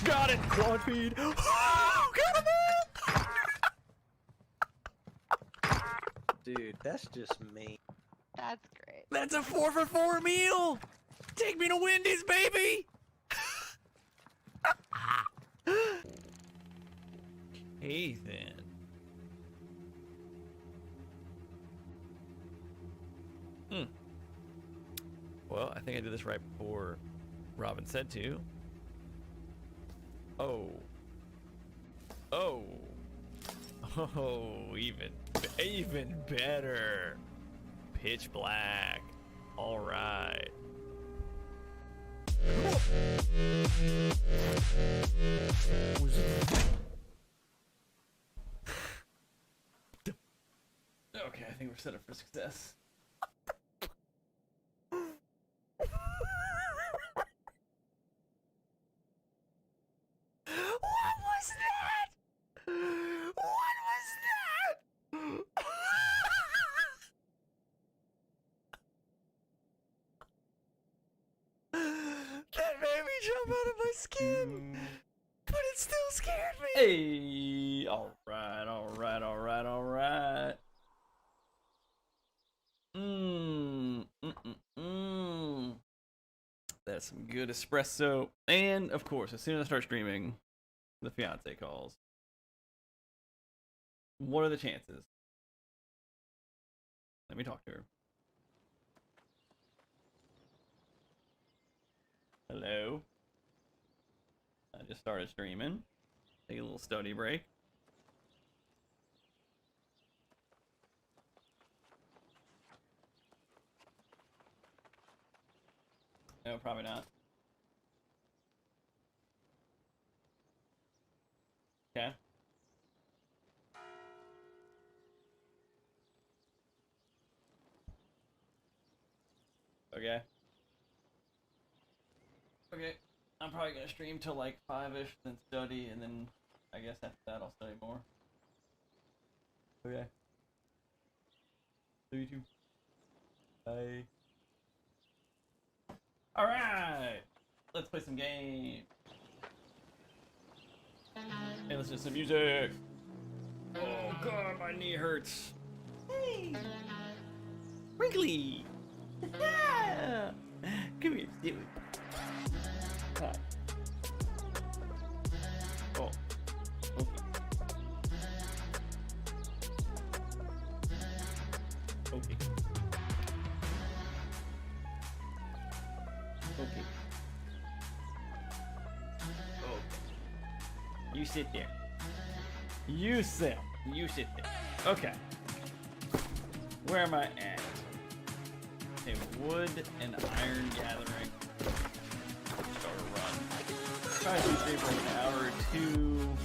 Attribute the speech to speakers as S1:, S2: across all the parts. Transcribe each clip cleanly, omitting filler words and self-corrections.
S1: Got it! Quad feed! Oh, got him!
S2: Dude, that's just me.
S3: That's great.
S1: That's a 4 for 4 meal! Take me to Wendy's, baby! Hey, then. Well, I think I did this right before Robin said to. Oh. Oh. Oh, even better. Pitch black. All right. Okay, I think we're set up for success. What was that? What was that? That made me jump out of my skin, but it still scared me. Hey, all right, all right, all right, all right. That's some good espresso. And of course, as soon as I start streaming, the fiance calls. What are the chances? Let me talk to her. Hello. I just started streaming. Take a little study break. No, probably not. Okay. Okay. Okay. I'm probably gonna stream till like 5-ish, then study, and then I guess after that I'll study more. Okay. See you too. Bye. Alright! Let's play some games. Hey, listen to some music. Oh god, my knee hurts. Hey! Wrinkly! Yeah! Come here, sit with me. Hi. Oh. Okay. Okay. Okay. Oh. You sit there. You sit. You sit there. Okay. Where am I at? A wood and iron gathering. Start a run. Try to stay for an hour or two.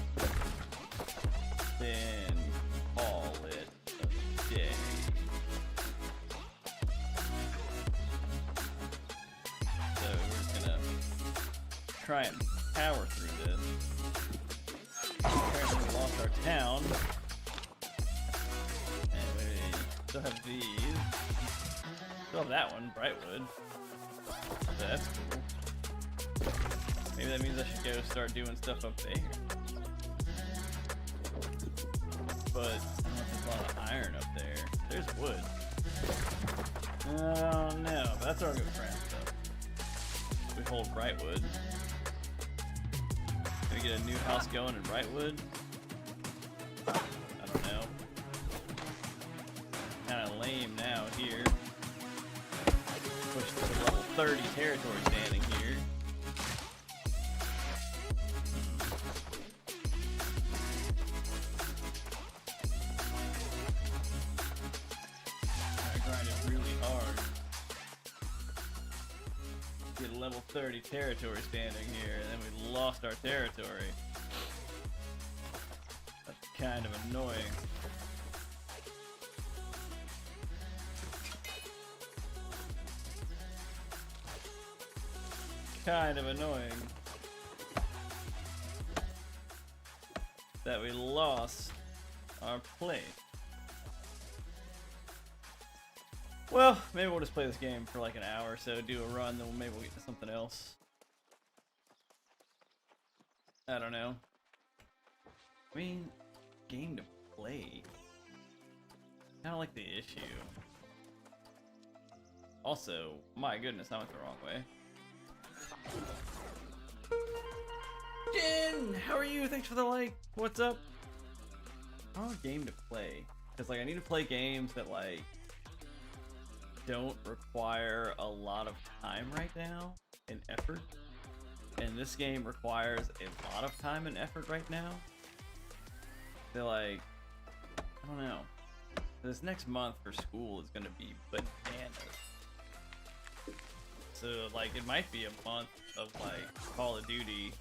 S1: Then call it a day. So we're just gonna try and power through this. Apparently we lost our town. And we still have these. Still have that one, Brightwood. So that's cool. Maybe that means I should go start doing stuff up there. But I don't know if there's a lot of iron up there. There's wood. Oh no, but that's our good friend stuff. We hold Brightwood. Can we get a new house going in Brightwood? I don't know. Kinda lame now here. Push to level 30 territory standing here. I grinded really hard. Get a level 30 territory standing here, and then we lost our territory. That's kind of annoying. Kind of annoying that we lost our place. Well, maybe we'll just play this game for like an hour or so, do a run, then maybe we'll get to something else. I don't know. I mean, game to play. Kind of like the issue. Also, my goodness, I went the wrong way. Jin, how are you? Thanks for the like. What's up? I want a game to play. Because, like, I need to play games that, like, don't require a lot of time right now and effort. And this game requires a lot of time and effort right now. They're like, I don't know. This next month for school is gonna be bananas. So like it might be a month of like Call of Duty,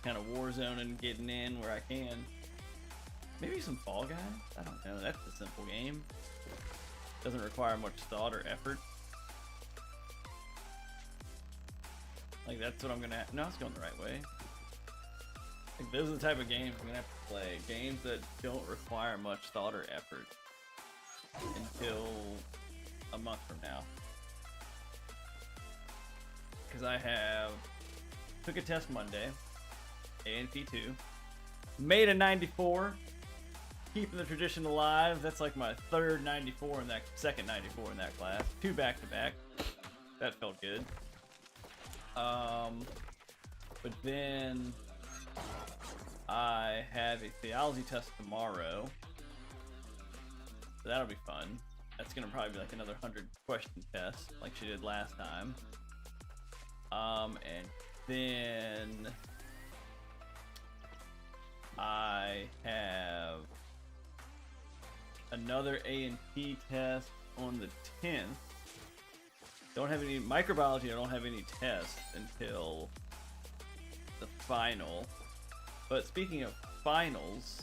S1: kind of Warzone and getting in where I can. Maybe some Fall Guys? I don't know. That's a simple game. Doesn't require much thought or effort. Like that's what I'm gonna. No, it's going the right way. Like those are the type of games I'm gonna have to play. Games that don't require much thought or effort until a month from now. Because I took a test Monday, ANP2, made a 94, keeping the tradition alive. That's like my third 94 in that, second 94 in that class. 2 back-to-back. That felt good. But then I have a theology test tomorrow. So that'll be fun. That's gonna probably be like another 100 question test, like she did last time. And then I have another A&P test on the 10th. Don't have any microbiology. I don't have any tests until the final. But speaking of finals,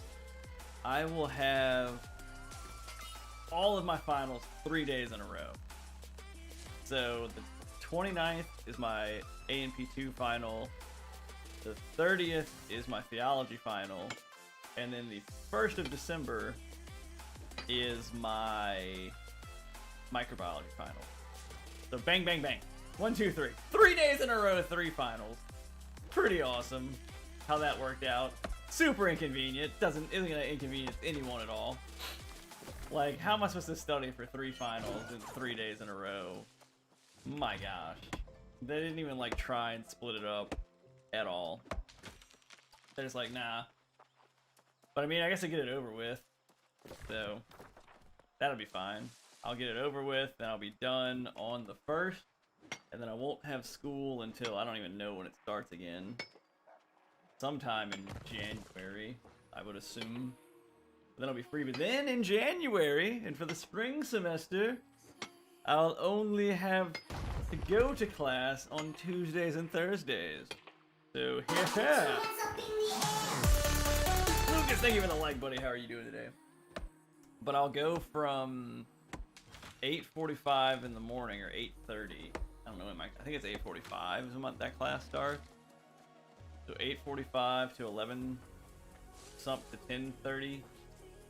S1: I will have all of my finals 3 days in a row. So the 29th is my A&P2 final. The 30th is my theology final. And then the 1st of December is my microbiology final. So bang, bang, bang. 1, 2, 3. 3 days in a row, 3 finals. Pretty awesome how that worked out. Super inconvenient. Isn't gonna inconvenience anyone at all. Like, how am I supposed to study for 3 finals in 3 days in a row? My gosh. They didn't even like try and split it up at all. They're just like, nah. But I mean, I guess I get it over with. So that'll be fine. I'll get it over with, then I'll be done on the 1st. And then I won't have school until I don't even know when it starts again. Sometime in January, I would assume. Then I'll be free. But then in January, and for the spring semester, I'll only have to go to class on Tuesdays and Thursdays. So, yeah. Lucas, thank you for the like, buddy. How are you doing today? But I'll go from 8:45 in the morning or 8:30. I don't know when I think it's 8:45 is when that class starts. So 8:45 to 11 something to 10:30.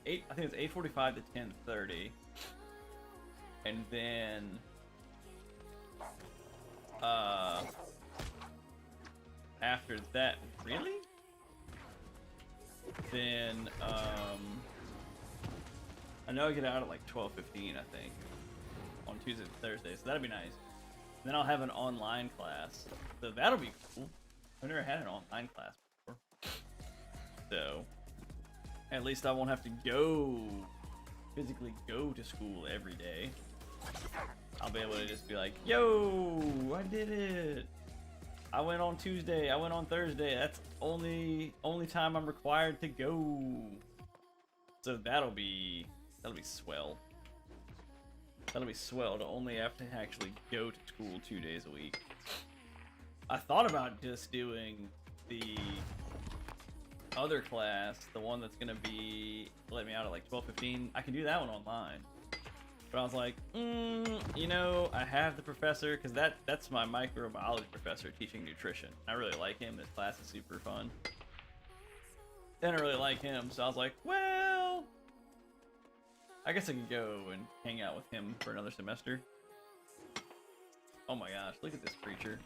S1: I think it's 8:45 to 10:30. And then after that, really? Then I know I get out at like 12:15, I think, on Tuesday and Thursday, so that'll be nice. Then I'll have an online class, so that'll be cool. I've never had an online class before, so at least I won't have to physically go to school every day. I'll be able to just be like, yo, I did it. I went on Tuesday, I went on Thursday. That's only time I'm required to go. So that'll be swell. That'll be swell to only have to actually go to school 2 days a week. I thought about just doing the other class, the one that's gonna be let me out at like 12:15. I can do that one online. But I was like, you know, I have the professor, because that's my microbiology professor teaching nutrition. I really like him. His class is super fun. And I really like him, so I was like, well, I guess I could go and hang out with him for another semester. Oh my gosh, look at this creature.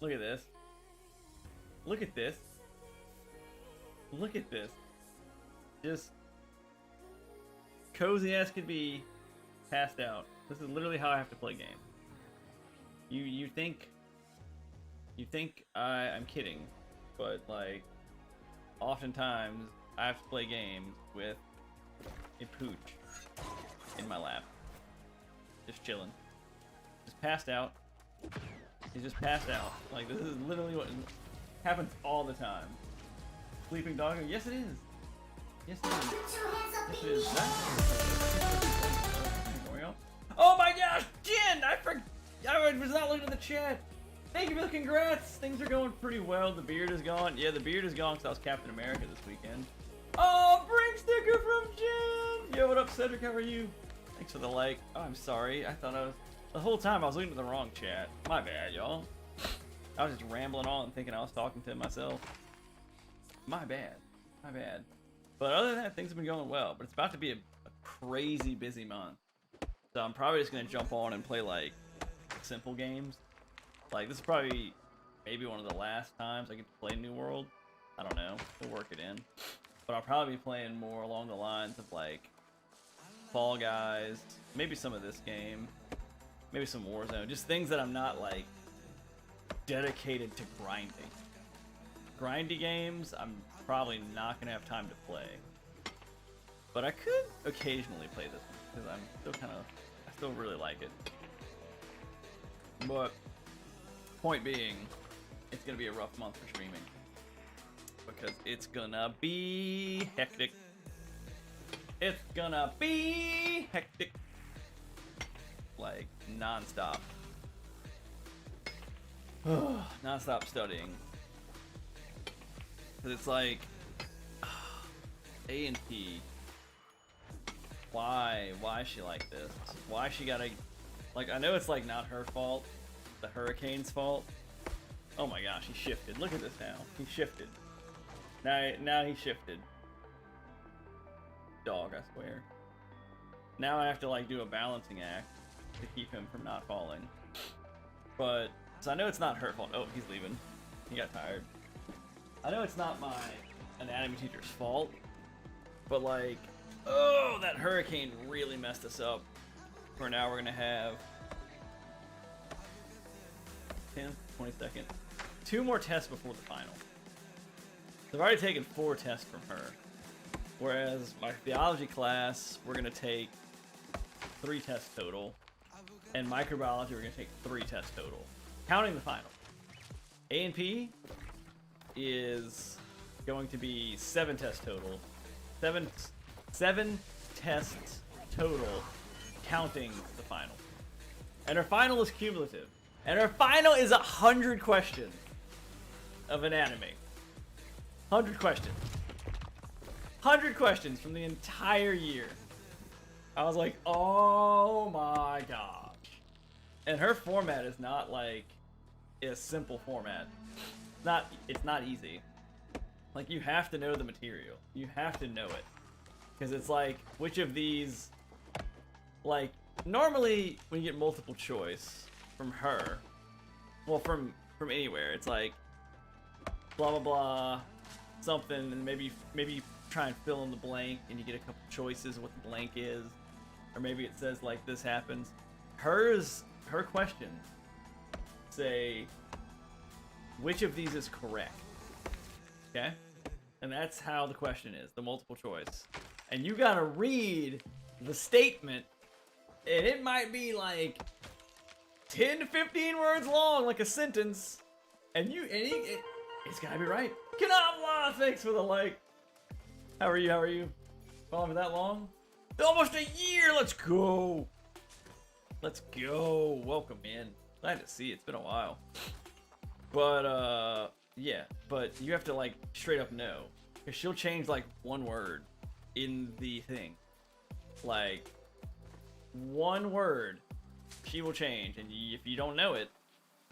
S1: Look at this. Look at this. Look at this. Just cozy as could be, passed out. This is literally how I have to play games. You think I'm kidding, but like oftentimes I have to play games with a pooch in my lap, just chilling, just passed out. He's just passed out. Like, this is literally what happens all the time. Sleeping dog? Yes, it is. Yes, it is. Yes, it is. Oh my gosh, Jen! I was not looking at the chat. Thank you for the congrats. Things are going pretty well. The beard is gone. Yeah, the beard is gone because I was Captain America this weekend. Oh, Brink sticker from Jen! Yo, what up, Cedric? How are you? Thanks for the like. Oh, I'm sorry. I thought I was... The whole time I was looking at the wrong chat. My bad, y'all. I was just rambling on thinking I was talking to myself. My bad. My bad. But other than that, things have been going well. But it's about to be a crazy busy month. So I'm probably just going to jump on and play, like, simple games. Like, this is probably maybe one of the last times I get to play New World. I don't know. We'll work it in. But I'll probably be playing more along the lines of, like, Fall Guys. Maybe some of this game. Maybe some Warzone. Just things that I'm not, like, dedicated to grinding. Grindy games, I'm probably not going to have time to play. But I could occasionally play this one, because I'm still kind of... I still really like it. But, point being, it's going to be a rough month for streaming. Because it's going to be hectic. It's going to be hectic. Like, non-stop. Non-stop studying. Cause it's like A&P. Why is she like this? Why she gotta, like, I know it's like not her fault, the hurricane's fault. Oh my gosh, he shifted. Look at this now. He shifted. Now he shifted. Dog, I swear. Now I have to like do a balancing act to keep him from not falling. But so I know it's not her fault. Oh, he's leaving. He got tired. I know it's not my anatomy teacher's fault, but like, oh, that hurricane really messed us up. For now, we're gonna have 10, 20 seconds. 2 more tests before the final. I've already taken 4 tests from her, whereas my theology class, we're gonna take 3 tests total, and microbiology, we're gonna take 3 tests total, counting the final. A&P is going to be 7 tests total. 7 tests total, counting the final. And our final is cumulative. And our final is 100 questions of anatomy. 100 questions. 100 questions from the entire year. I was like, oh my gosh. And her format is not like a simple format. It's not easy. Like, you have to know the material. You have to know it. Because it's like, which of these, like, normally when you get multiple choice from her, well, from anywhere, it's like, blah, blah, blah, something, and maybe you try and fill in the blank, and you get a couple choices of what the blank is, or maybe it says, like, this happens. Her questions say, which of these is correct? Okay? And that's how the question is, the multiple choice. And you gotta read the statement, and it might be like 10 to 15 words long, like a sentence, and it's gotta be right. Kanamla, thanks for the like. How are you? Following for that long? Almost a year, let's go. Let's go. Welcome in. Glad to see you. It's been a while. But, yeah. But you have to, like, straight up know. Because she'll change, like, one word in the thing. Like, one word she will change. And if you don't know it,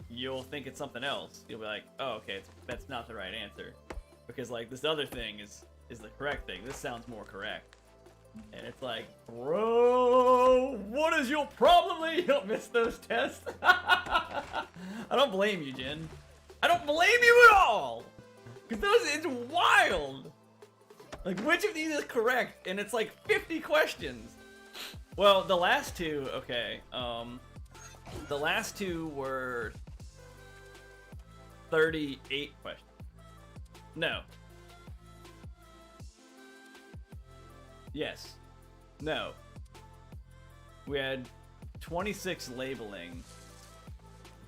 S1: you'll think it's something else. You'll be like, oh, okay, that's not the right answer. Because, like, this other thing is the correct thing. This sounds more correct. And it's like, bro, what is your problem that you don't miss those tests? I don't blame you, Jen. I don't blame you at all. Cause it's wild. Like, which of these is correct? And it's like 50 questions. Well, the last two, okay. The last two were 38 questions. No. Yes. No. We had 26 labeling.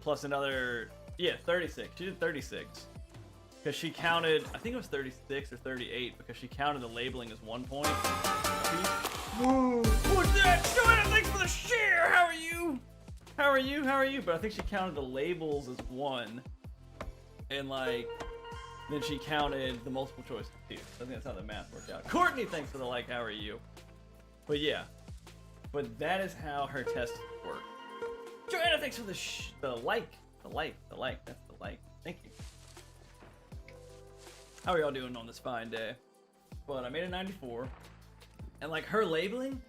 S1: Plus another, yeah, 36. She did 36. Because she counted, I think it was 36 or 38, because she counted the labeling as 1 point. Whoa, what's that? Joanna, thanks for the share! How are you? How are you? How are you? But I think she counted the labels as 1. And like, then she counted the multiple choice as 2. I think that's how the math worked out. Courtney, thanks for the like, how are you? But yeah. But that is how her tests work. Joanna, thanks for the like. The like. That's the like. Thank you. How are y'all doing on this fine day? But I made a 94. And like her labeling,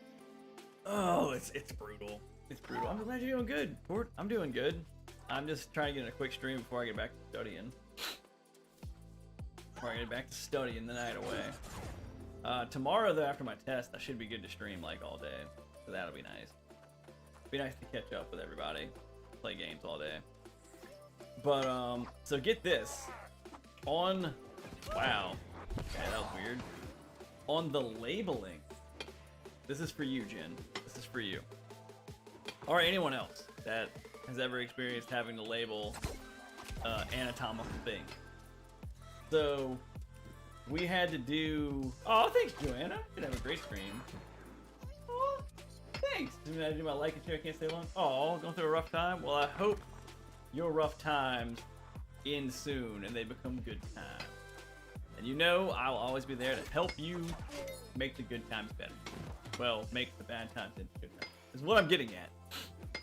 S1: oh, it's brutal. It's brutal. I'm glad you're doing good, Court. I'm doing good. I'm just trying to get in a quick stream before I get back to studying. Before I get back to studying the night away. Tomorrow though, after my test, I should be good to stream like all day. So that'll be nice. Be nice to catch up with everybody. Play games all day. But so get this. On wow. Okay, that was weird. On the labeling. This is for you, Jen. This is for you. Or anyone else that has ever experienced having to label anatomical things. So we had to do. Oh, thanks, Joanna. You're gonna have a great stream. Oh, thanks. Did I do my like and share? I can't stay long. Oh, going through a rough time. Well, I hope your rough times end soon and they become good times. And you know, I'll always be there to help you make the good times better. Well, make the bad times into good times. Is what I'm getting at.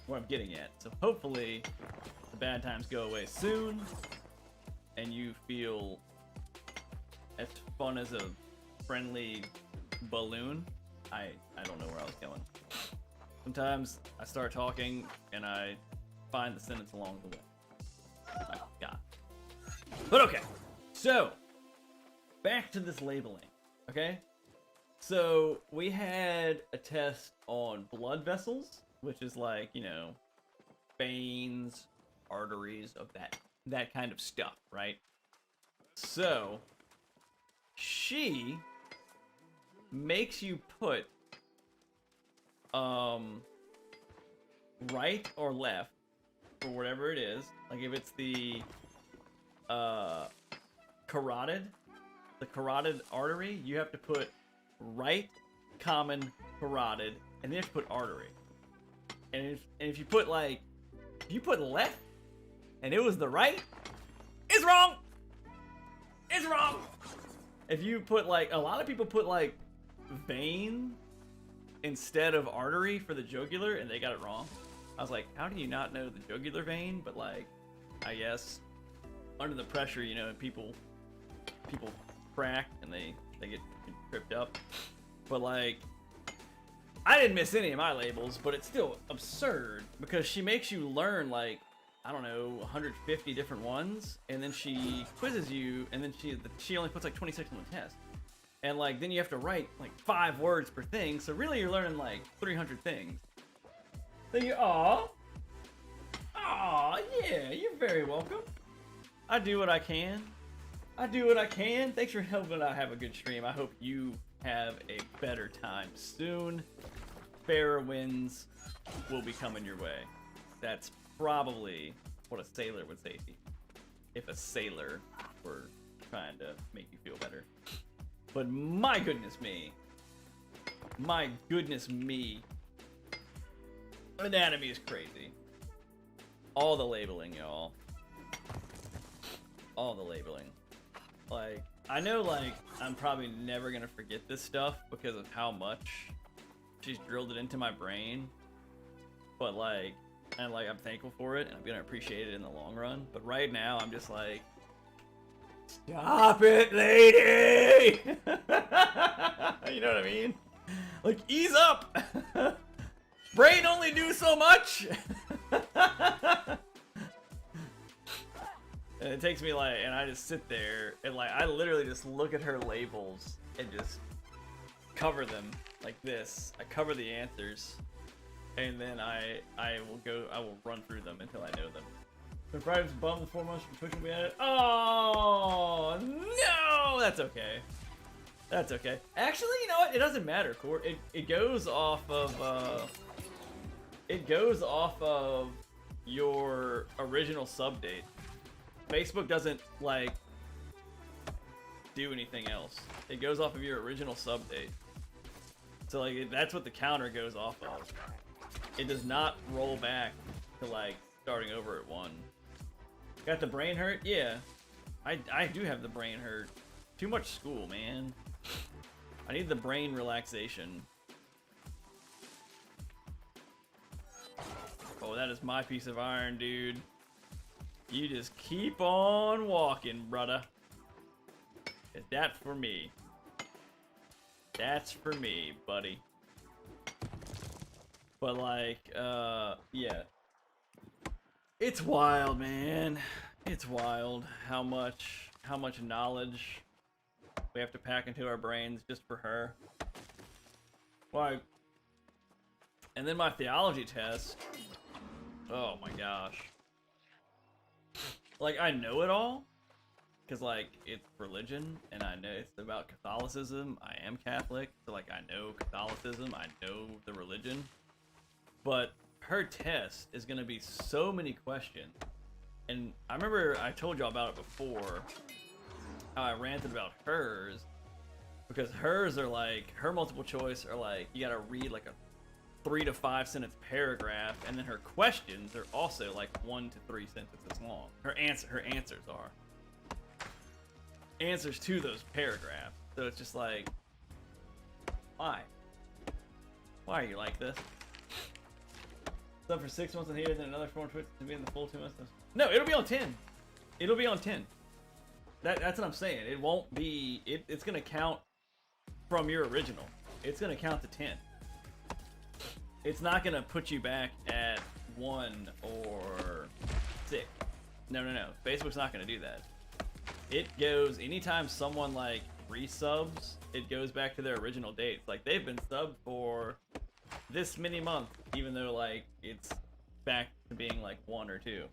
S1: What I'm getting at. So hopefully, the bad times go away soon, and you feel as fun as a friendly balloon. I don't know where I was going. Sometimes I start talking and I find the sentence along the way. I forgot. But okay, so back to this labeling. Okay, so we had a test on blood vessels, which is like, you know, veins, arteries, of that kind of stuff, right? So she makes you put right or left for whatever it is. Like if it's the carotid artery, you have to put right, common, carotid, and then you have to put artery. And if you put like, if you put left and it was the right, it's wrong. It's wrong. If you put like, a lot of people put like vein instead of artery for the jugular and they got it wrong. I was like, how do you not know the jugular vein? But like, I guess under the pressure, you know, people crack and they get tripped up. But like, I didn't miss any of my labels, but it's still absurd because she makes you learn like, I don't know, 150 different ones, and then she quizzes you, and then she only puts like 26 on the test. And like, then you have to write like 5 words per thing, so really you're learning like 300 things. So you, aw, yeah, you're very welcome. I do what I can. Thanks for helping out have a good stream. I hope you have a better time soon. Fairer winds will be coming your way. That's probably what a sailor would say to you, if a sailor were trying to make you feel better. But my goodness me, anatomy is crazy. All the labeling, y'all. All the labeling. Like, I know, like, I'm probably never gonna forget this stuff because of how much she's drilled it into my brain. But like, and like, I'm thankful for it and I'm gonna appreciate it in the long run. But right now, I'm just like, stop it, lady! You know what I mean? Like, ease up! Brain only do so much! And it takes me like, and I just sit there and like, I literally just look at her labels and just cover them like this. I cover the answers, and then I will run through them until I know them. The Fridays bummed the 4 months from Twitch will be added. Oh no, that's okay. That's okay. Actually, you know what? It doesn't matter, Court. It goes off of your original sub date. Facebook doesn't like do anything else. It goes off of your original sub date. So like that's what the counter goes off of. It does not roll back to like starting over at 1. Got the brain hurt? Yeah. I do have the brain hurt. Too much school, man. I need the brain relaxation. Oh, that is my piece of iron, dude. You just keep on walking, brother. That's for me. That's for me, buddy. But like, yeah. It's wild, man. It's wild how much knowledge we have to pack into our brains just for her. Why? And then my theology test. Oh my gosh. Like, I know it all. Because, like, it's religion, and I know it's about Catholicism. I am Catholic, so, like, I know Catholicism. I know the religion. But her test is going to be so many questions. And I remember I told y'all about it before. How I ranted about hers. Because hers are, like, her multiple choice are, like, you got to read, like, a 3 to 5 sentence paragraph, and then her questions are also like 1 to 3 sentences long. Her answers are answers to those paragraphs. So it's just like, why are you like this? Sub for 6 months on here, then another 4 on Twitch to be in the full 2 months. No, it'll be on 10. It'll be on 10. That's what I'm saying. It won't be. It's gonna count from your original. It's gonna count to 10. It's not gonna put you back at 1 or 6. No. Facebook's not gonna do that. It goes anytime someone like resubs, it goes back to their original dates. Like they've been subbed for this many months, even though like it's back to being like 1 or 2.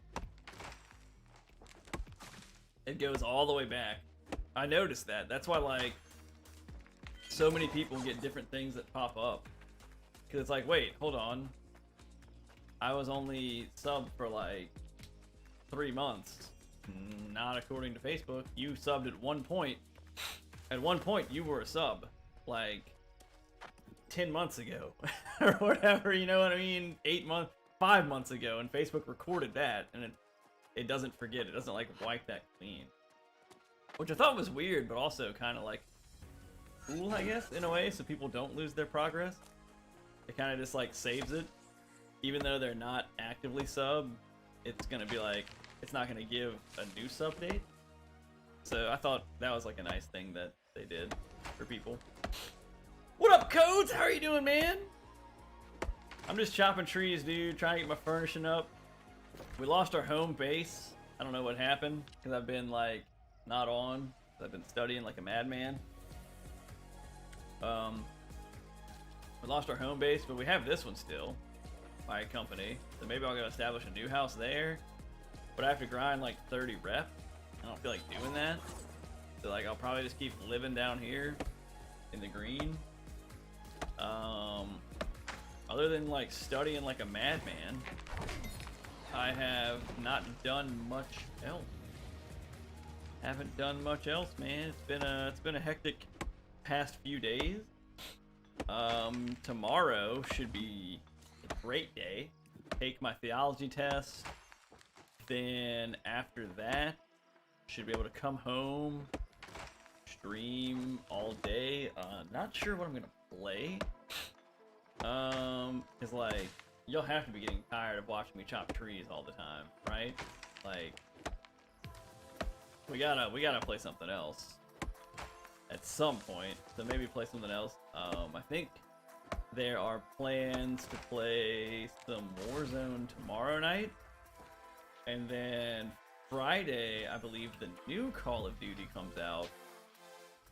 S1: It goes all the way back. I noticed that. That's why like so many people get different things that pop up. Cause it's like, wait, hold on. I was only subbed for like 3 months. Not according to Facebook. You subbed at one point. At one point, you were a sub. Like 10 months ago. Or whatever, you know what I mean? 5 months ago. And Facebook recorded that. And it doesn't forget. It doesn't like wipe that clean. Which I thought was weird, but also kind of like cool, I guess, in a way. So people don't lose their progress. It kind of just like saves it, even though they're not actively sub. It's gonna be like it's not gonna give a new sub date. So I thought that was like a nice thing that they did for people. What up, Codes? How are you doing, man? I'm just chopping trees, dude. Trying to get my furnishing up. We lost our home base. I don't know what happened because I've been like not on. I've been studying like a madman. We lost our home base, but we have this one still by a company. So maybe I'll go establish a new house there. But I have to grind like 30 rep. I don't feel like doing that. So like I'll probably just keep living down here in the green. Other than like studying like a madman, I have not done much else. Haven't done much else, man. It's been a hectic past few days. Tomorrow should be a great day. Take my theology test. Then after that, should be able to come home, stream all day. Not sure what I'm gonna play. Cause like you'll have to be getting tired of watching me chop trees all the time, right? Like we gotta play something else at some point. So maybe play something else. I think there are plans to play some Warzone tomorrow night, and then Friday, I believe the new Call of Duty comes out.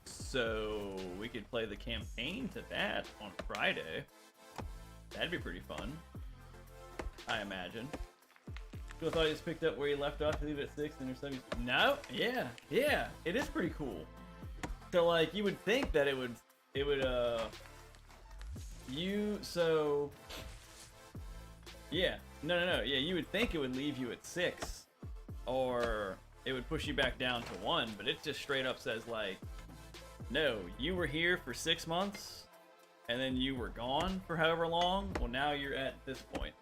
S1: So we could play the campaign to that on Friday. That'd be pretty fun, I imagine. I thought you just picked up where you left off, leave it at 6 and your 7. No, yeah, it is pretty cool. So like you would think that it would yeah, no, yeah, you would think it would leave you at 6, or it would push you back down to 1, but it just straight up says like, no, you were here for 6 months, and then you were gone for however long. Well, now you're at this point.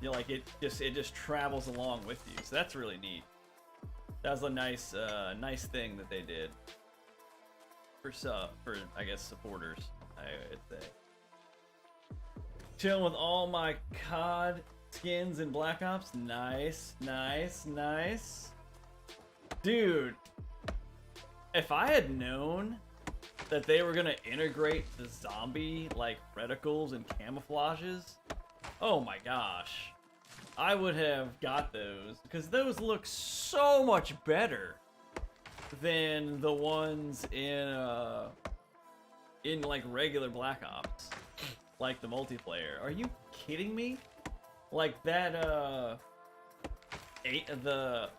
S1: You're like it just travels along with you, so that's really neat. That was a nice thing that they did for I guess supporters, I would say. Chilling with all my COD skins in Black Ops. Nice. Dude, if I had known that they were gonna integrate the zombie like reticles and camouflages, oh my gosh, I would have got those, because those look so much better than the ones in like regular Black Ops, like the multiplayer. Are you kidding me? Like that the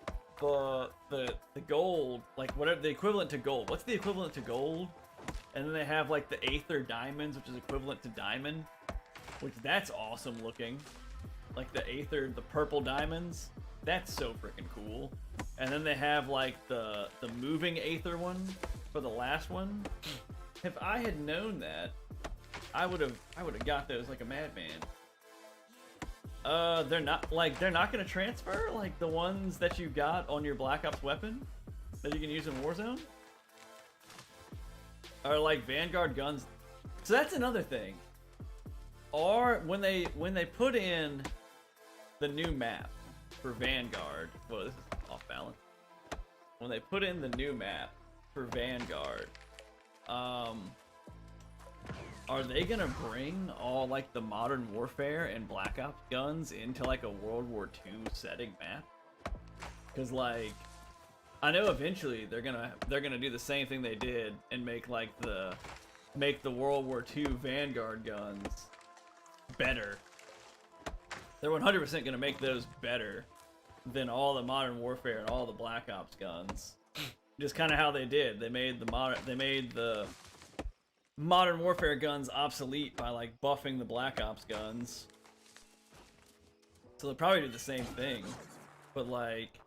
S1: gold, like whatever the equivalent to gold. What's the equivalent to gold? And then they have like the Aether diamonds, which is equivalent to diamond, which that's awesome looking. Like the Aether, the purple diamonds, that's so freaking cool. And then they have like the moving Aether one for the last one. If I had known that, I would have got those like a madman. They're not gonna transfer like the ones that you got on your Black Ops weapon that you can use in Warzone, or like Vanguard guns. So that's another thing. Or when they put in the new map for Vanguard, whoa, this is off balance. When they put in the new map for Vanguard, are they gonna bring all like the Modern Warfare and Black Ops guns into like a World War II setting map? Because like, I know eventually they're gonna do the same thing they did and make like the World War II Vanguard guns better. They're 100% gonna make those better than all the Modern Warfare and all the Black Ops guns. Just kind of how they did. They made the Modern Warfare guns obsolete by like buffing the Black Ops guns. So they'll probably do the same thing, but like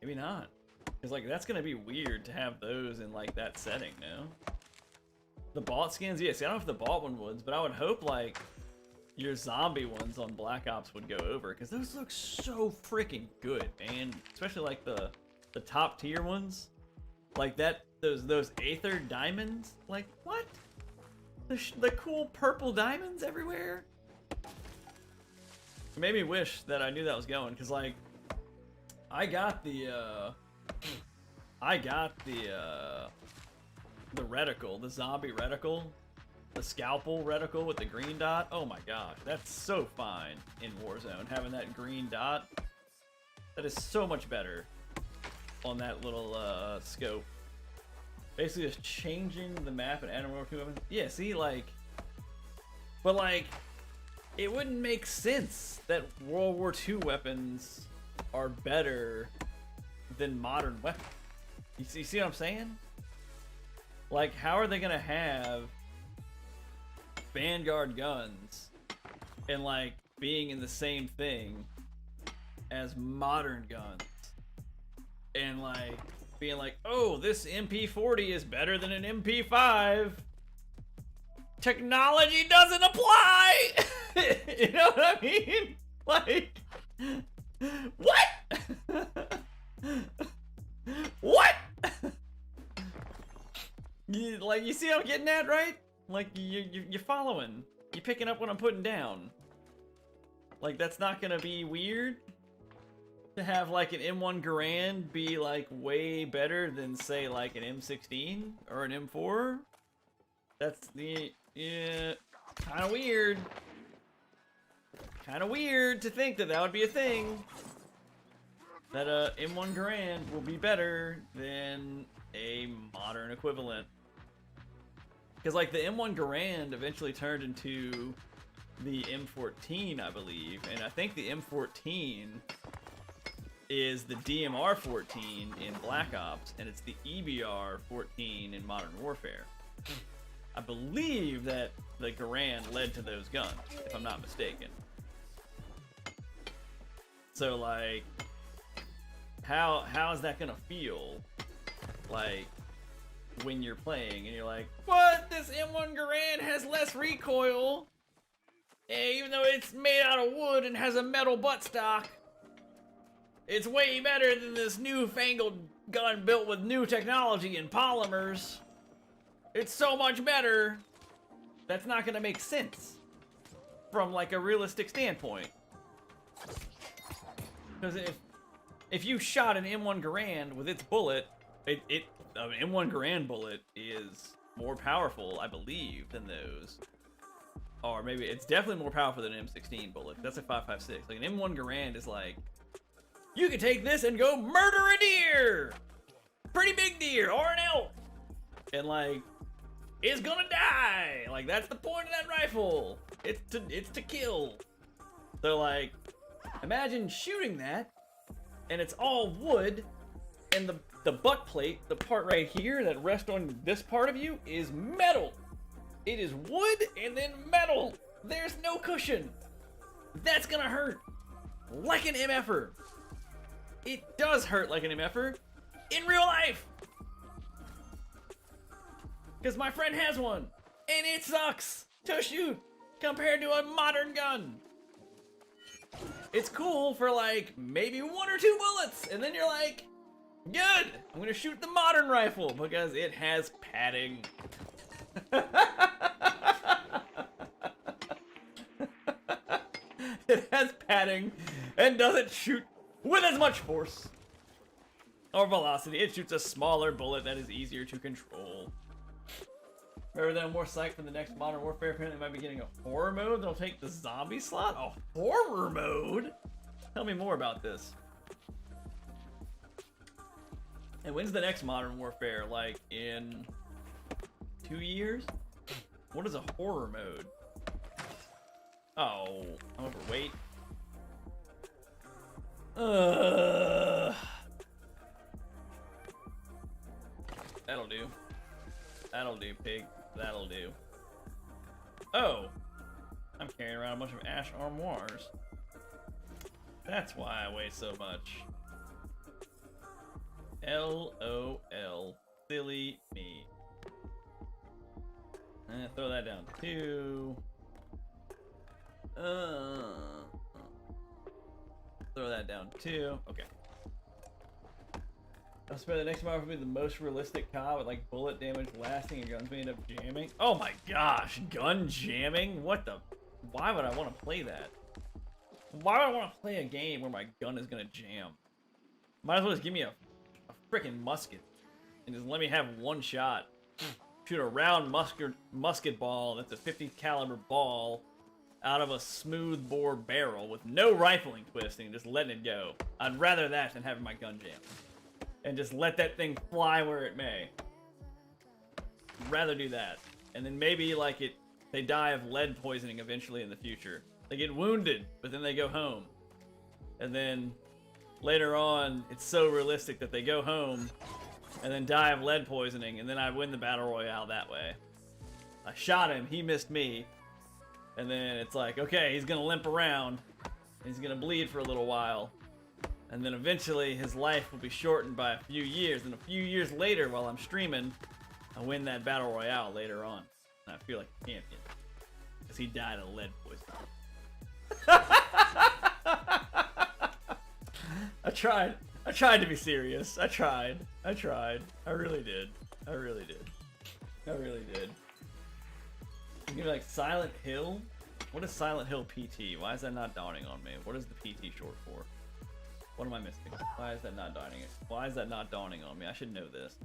S1: maybe not, because like that's gonna be weird to have those in like that setting. No, the bought skins, yeah. See, I don't know if the bought one would, but I would hope like your zombie ones on Black Ops would go over, because those look so freaking good, man. Especially like the top tier ones, like that. Those Aether diamonds, like what? The cool purple diamonds everywhere. It made me wish that I knew that was going, because like I got the reticle, the zombie reticle, the scalpel reticle with the green dot. Oh my gosh, that's so fine in Warzone, having that green dot. That is so much better on that little scope. Basically just changing the map and adding more weapons. Yeah, see, like, but like, it wouldn't make sense that World War II weapons are better than modern weapons. You see what I'm saying? Like, how are they gonna have Vanguard guns and like being in the same thing as modern guns, and like being like, oh, this MP40 is better than an MP5. Technology doesn't apply. You know what I mean? Like, what? What? You see what I'm getting at, right? Like, you're following. You're picking up what I'm putting down. Like, that's not gonna be weird to have like an M1 Garand be like way better than say like an M16 or an M4. That's yeah, kind of weird. Kind of weird to think that would be a thing. that M1 Garand will be better than a modern equivalent. Because like the M1 Garand eventually turned into the M14, I believe, and I think the M14 is the DMR 14 in Black Ops, and it's the EBR 14 in Modern Warfare. I believe that the Garand led to those guns, if I'm not mistaken. So like, how is that gonna feel like when you're playing and you're like, what? This M1 Garand has less recoil, even though it's made out of wood and has a metal buttstock. It's way better than this newfangled gun built with new technology and polymers. It's so much better. That's not gonna make sense from like a realistic standpoint. Because if you shot an M1 Garand with its bullet, an M1 Garand bullet is more powerful, I believe, than those. Or maybe it's definitely more powerful than an M16 bullet. That's a 5.56. Like an M1 Garand is like, you can take this and go murder a deer! Pretty big deer, or an elk! And like, it's gonna die! Like, that's the point of that rifle! It's to kill. So like, imagine shooting that, and it's all wood, and the butt plate, the part right here that rests on this part of you, is metal. It is wood and then metal. There's no cushion. That's gonna hurt like an MFer. It does hurt like an MFer in real life. Because my friend has one, and it sucks to shoot compared to a modern gun. It's cool for like maybe 1 or 2 bullets, and then you're like, good, I'm gonna shoot the modern rifle because it has padding. It has padding and doesn't shoot with as much force or velocity. It shoots a smaller bullet that is easier to control. Remember that I'm more psyched for the next Modern Warfare. Apparently, might be getting a horror mode that'll take the zombie slot. A horror mode? Tell me more about this. And when's the next Modern Warfare? Like in 2 years? What is a horror mode? Oh, I'm overweight. That'll do. That'll do, pig. That'll do. Oh, I'm carrying around a bunch of ash armoires. That's why I weigh so much. LOL. Silly me. Throw that down too. Throw that down too. Okay. I swear the next Marvel will be the most realistic COD with like bullet damage lasting and guns may end up jamming. Oh my gosh, gun jamming? What the? Why would I want to play that? Why would I want to play a game where my gun is gonna jam? Might as well just give me a freaking musket and just let me have one shot. Shoot a round musket ball that's a 50 caliber ball out of a smooth bore barrel with no rifling twisting, just letting it go. I'd rather that than having my gun jam. And just let that thing fly where it may. Rather do that. And then maybe like they die of lead poisoning eventually in the future. They get wounded, but then they go home. And then later on, it's so realistic that they go home and then die of lead poisoning, and then I win the battle royale that way. I shot him, he missed me, and then it's like, okay, he's gonna limp around, and he's gonna bleed for a little while, and then eventually his life will be shortened by a few years, and a few years later, while I'm streaming, I win that battle royale later on, and I feel like a champion, because he died of lead poisoning. I tried to be serious. I tried. I really did. I really did. You get like Silent Hill? What is Silent Hill PT? Why is that not dawning on me? What is the PT short for? What am I missing? Why is that not dawning on me? I should know this.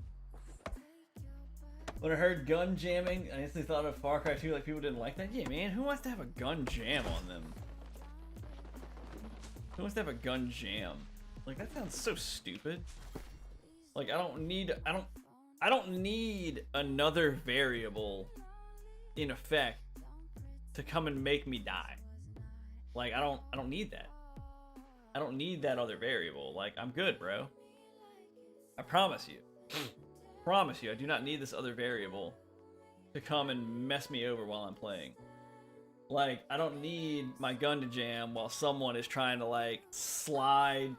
S1: When I heard gun jamming, I instantly thought of Far Cry 2, like people didn't like that. Yeah, man, who wants to have a gun jam on them? Who wants to have a gun jam? Like, that sounds so stupid. Like, I don't need another variable in effect to come and make me die. Like, I don't need that. I don't need that other variable. Like, I'm good, bro. I promise you. Promise you, I do not need this other variable to come and mess me over while I'm playing. Like, I don't need my gun to jam while someone is trying to, like, slide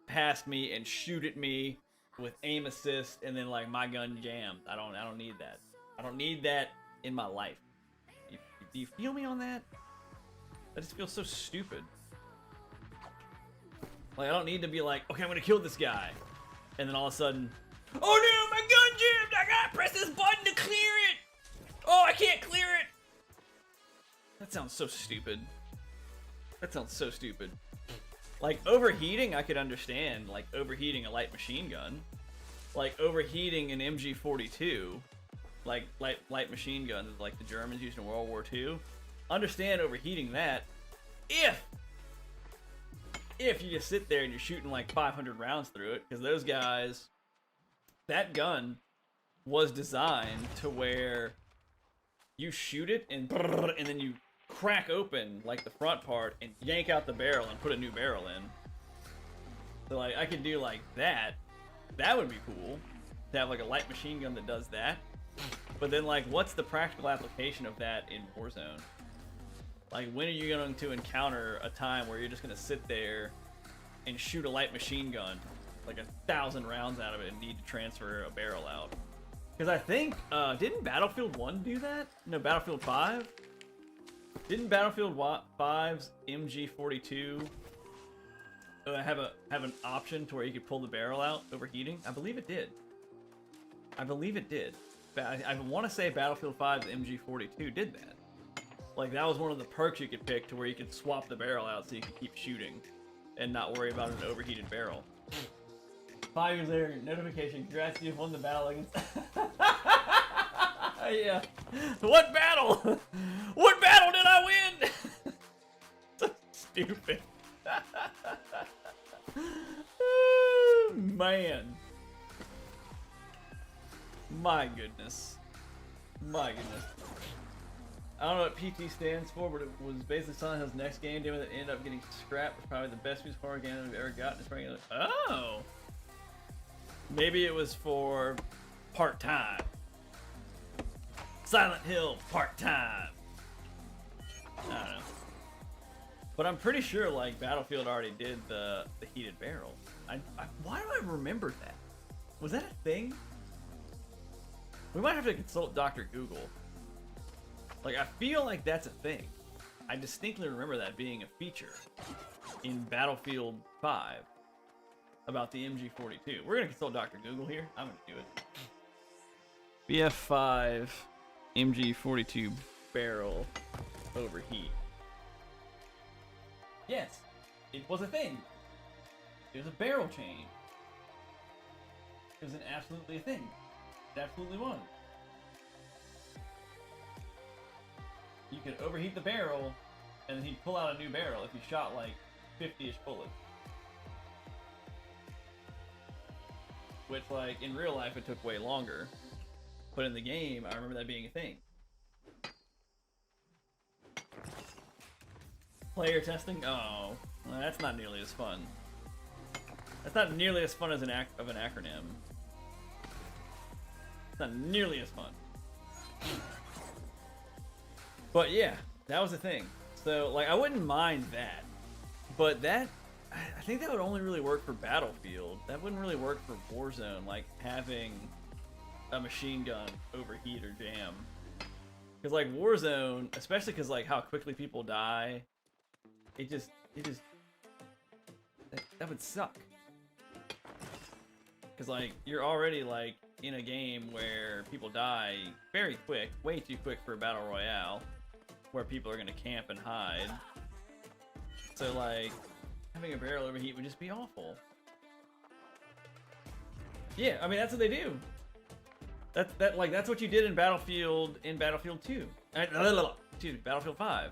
S1: past me and shoot at me with aim assist, and then, like, my gun jammed. I don't need that. I don't need that in my life. Do you feel me on that? That just feels so stupid. Like, I don't need to be like, okay, I'm gonna kill this guy, and then all of a sudden, oh no, my gun jammed! I gotta press this button to clear it! Oh, I can't clear it! That sounds so stupid. That sounds so stupid. Like, overheating, I could understand. Like, overheating a light machine gun. Like, overheating an MG42. Like, light machine guns, like the Germans used in World War II. Understand overheating that if you just sit there and you're shooting like 500 rounds through it. Because those guys, that gun was designed to where you shoot it and then you crack open like the front part and yank out the barrel and put a new barrel in. So like, I could do like that. That would be cool to have like a light machine gun that does that. But then like, what's the practical application of that in Warzone? Like, when are you going to encounter a time where you're just going to sit there and shoot a light machine gun like 1,000 rounds out of it and need to transfer a barrel out? Because I think, didn't Battlefield 1 do that? No, Battlefield 5? Didn't Battlefield 5's MG42 have an option to where you could pull the barrel out overheating? I believe it did. I believe it did. I want to say Battlefield 5's MG42 did that. Like, that was one of the perks you could pick to where you could swap the barrel out so you could keep shooting and not worry about an overheated barrel. 5 years later, notification, congrats, you've won the battle against... Yeah. What battle? What battle did I win? So stupid. Man. My goodness. My goodness. I don't know what PT stands for, but it was basically Silent Hill's next game demo that ended up getting scrapped. Was probably the best music horror game I've ever gotten. It's probably oh! Maybe it was for part-time. Silent Hill part-time. I don't know. But I'm pretty sure like Battlefield already did the heated barrel. Why do I remember that? Was that a thing? We might have to consult Dr. Google. Like, I feel like that's a thing. I distinctly remember that being a feature in Battlefield 5 about the MG42. We're gonna consult Dr. Google here. I'm gonna do it. BF5 MG42 barrel overheat. Yes, it was a thing. It was a barrel change. It was absolutely a thing. It absolutely was. You could overheat the barrel, and then he'd pull out a new barrel if you shot like 50-ish bullets. Which, like, in real life it took way longer. But in the game, I remember that being a thing. Player testing? Oh, well, that's not nearly as fun. That's not nearly as fun as an acronym. It's not nearly as fun. But yeah, that was the thing. So, like, I wouldn't mind that. But that, I think that would only really work for Battlefield. That wouldn't really work for Warzone, like having a machine gun overheat or jam. Because like Warzone, especially because like how quickly people die, that would suck. Because like you're already like in a game where people die very quick, way too quick for a battle royale, where people are gonna camp and hide. So like having a barrel overheat would just be awful. Yeah, I mean that's what they do. That's what you did in Battlefield 2. Excuse me, Battlefield 5.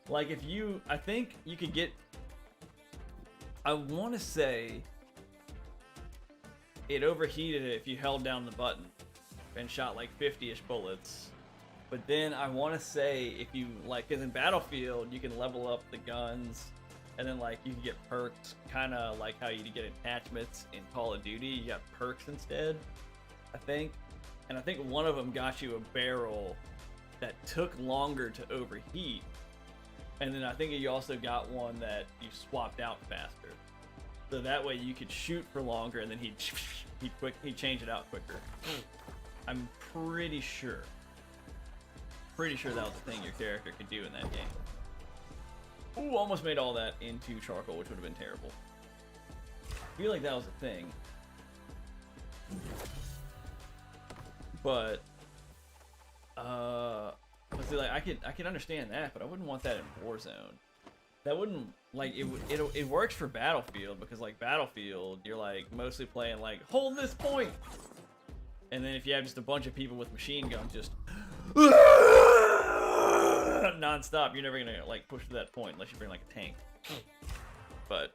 S1: Like if you, I think you could get, I want to say it overheated if you held down the button and shot like 50-ish bullets. But then I want to say if you like, because in Battlefield you can level up the guns, and then like you can get perks, kind of like how you get attachments in Call of Duty. You got perks instead, I think. And I think one of them got you a barrel that took longer to overheat. And then I think you also got one that you swapped out faster. So that way you could shoot for longer, and then he'd change it out quicker. I'm pretty sure that was the thing your character could do in that game. Ooh, almost made all that into charcoal, which would have been terrible. I feel like that was a thing. But see, like I could understand that, but I wouldn't want that in Warzone. That wouldn't, like, it works for Battlefield, because like Battlefield, you're like mostly playing like hold this point, and then if you have just a bunch of people with machine guns just non-stop, you're never gonna like push to that point unless you bring like a tank. But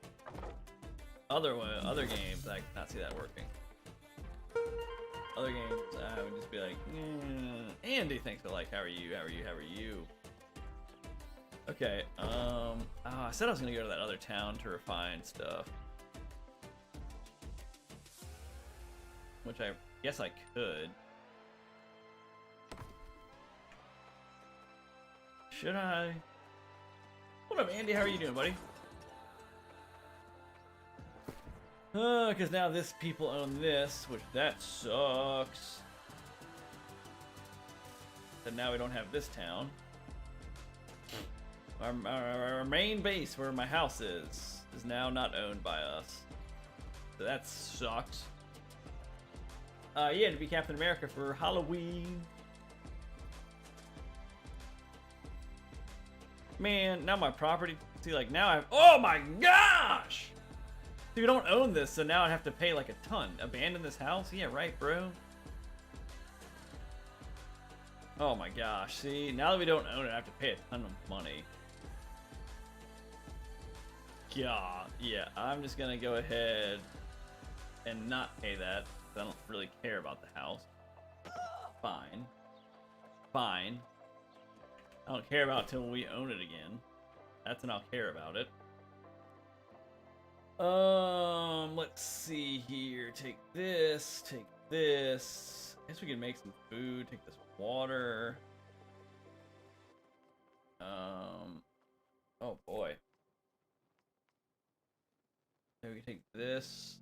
S1: other games, I cannot see that working. Other games, I would just be like, Andy, thanks for like, how are you? Okay, I said I was gonna go to that other town to refine stuff, which I guess I could. Should I? What up, Andy? How are you doing, buddy? Because now this people own this, which that sucks. And now we don't have this town. Our main base, where my house is now not owned by us. So that sucks. Yeah, to be Captain America for Halloween. Man, now my property, see, like now I have, oh my gosh! See, we don't own this, so now I have to pay like a ton. Abandon this house? Yeah, right, bro. Oh my gosh, see, now that we don't own it, I have to pay a ton of money. God, yeah, I'm just gonna go ahead and not pay that, because I don't really care about the house. Fine. Fine. I don't care about it till we own it again. That's when I'll care about it. Let's see here. Take this, take this. I guess we can make some food, take this water. Oh boy. Maybe we can take this.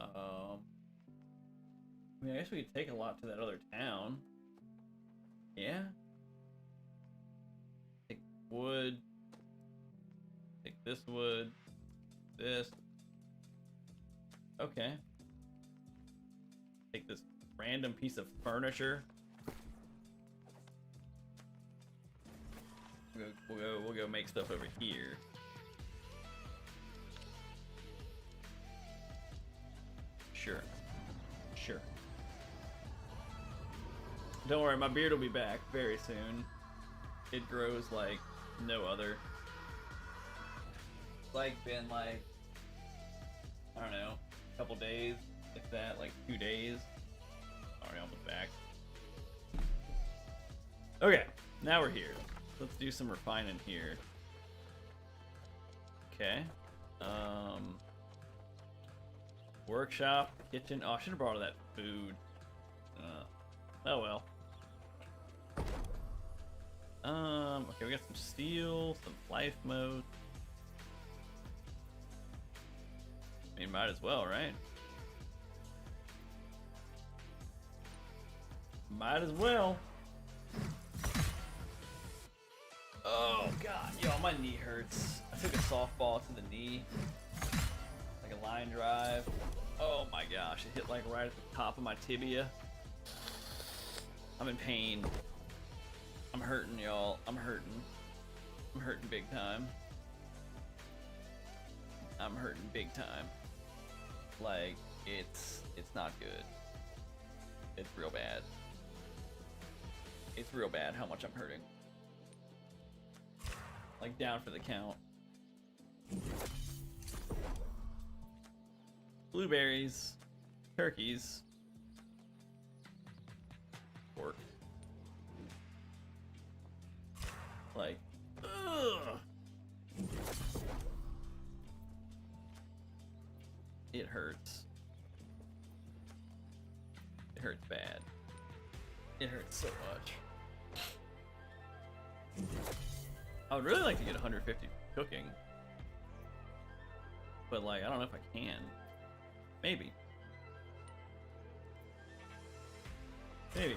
S1: I mean, I guess we could take a lot to that other town. Yeah. Take wood. Take this wood. This. Okay. Take this random piece of furniture. We'll go make stuff over here. Sure. Sure. Don't worry, my beard will be back very soon. It grows like no other. It's like been like, I don't know, a couple days, if that, like 2 days. Already almost back. Okay, now we're here. Let's do some refining here. Okay. Workshop, kitchen. Oh, I should have brought all that food. Oh well. Okay, we got some steel, some life mode. I mean, might as well, right? Might as well. Oh god, yo, my knee hurts. I took a softball to the knee, like a line drive. Oh my gosh, it hit like right at the top of my tibia. I'm in pain. I'm hurting, y'all. I'm hurting. I'm hurting big time. I'm hurting big time. Like, it's not good. It's real bad. It's real bad how much I'm hurting. Like, down for the count. blueberries, turkeys, pork. Like, ugh. It hurts. It hurts bad. It hurts so much. I would really like to get 150 cooking. But like, I don't know if I can. Maybe. Maybe.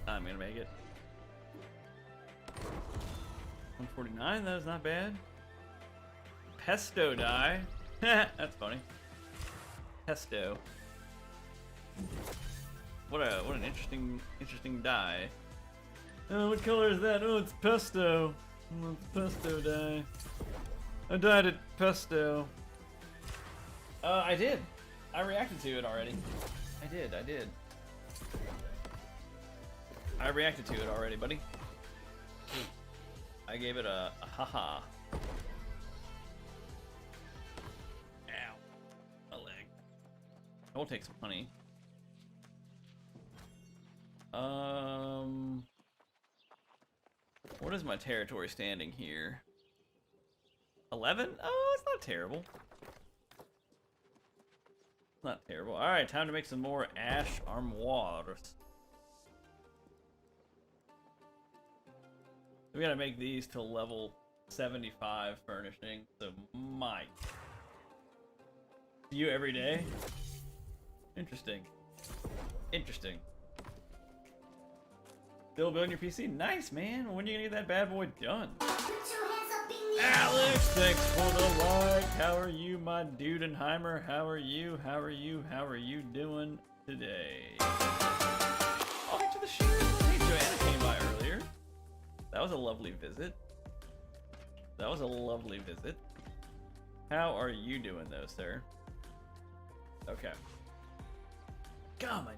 S1: I'm gonna make it. 149, that was not bad. Pesto dye. That's funny. Pesto. What an interesting dye. Oh, what color is that? Oh, it's pesto. Oh, it's pesto dye. I dyed it pesto. I did. I reacted to it already. I did. I reacted to it already, buddy. I gave it a haha. Ow. My leg. I will take some honey. What is my territory standing here? 11? Oh, it's not terrible. Not terrible. Alright, time to make some more ash armoires. We gotta make these to level 75 furnishing, so might. You every day? Interesting. Interesting. Still building your PC? Nice, man. When are you gonna get that bad boy done? Alex, thanks for the like. How are you, my Dudenheimer? How are you? How are you doing today? Welcome to the show. Hey, Joanna came by earlier. That was a lovely visit. How are you doing, though, sir? Okay. God, my.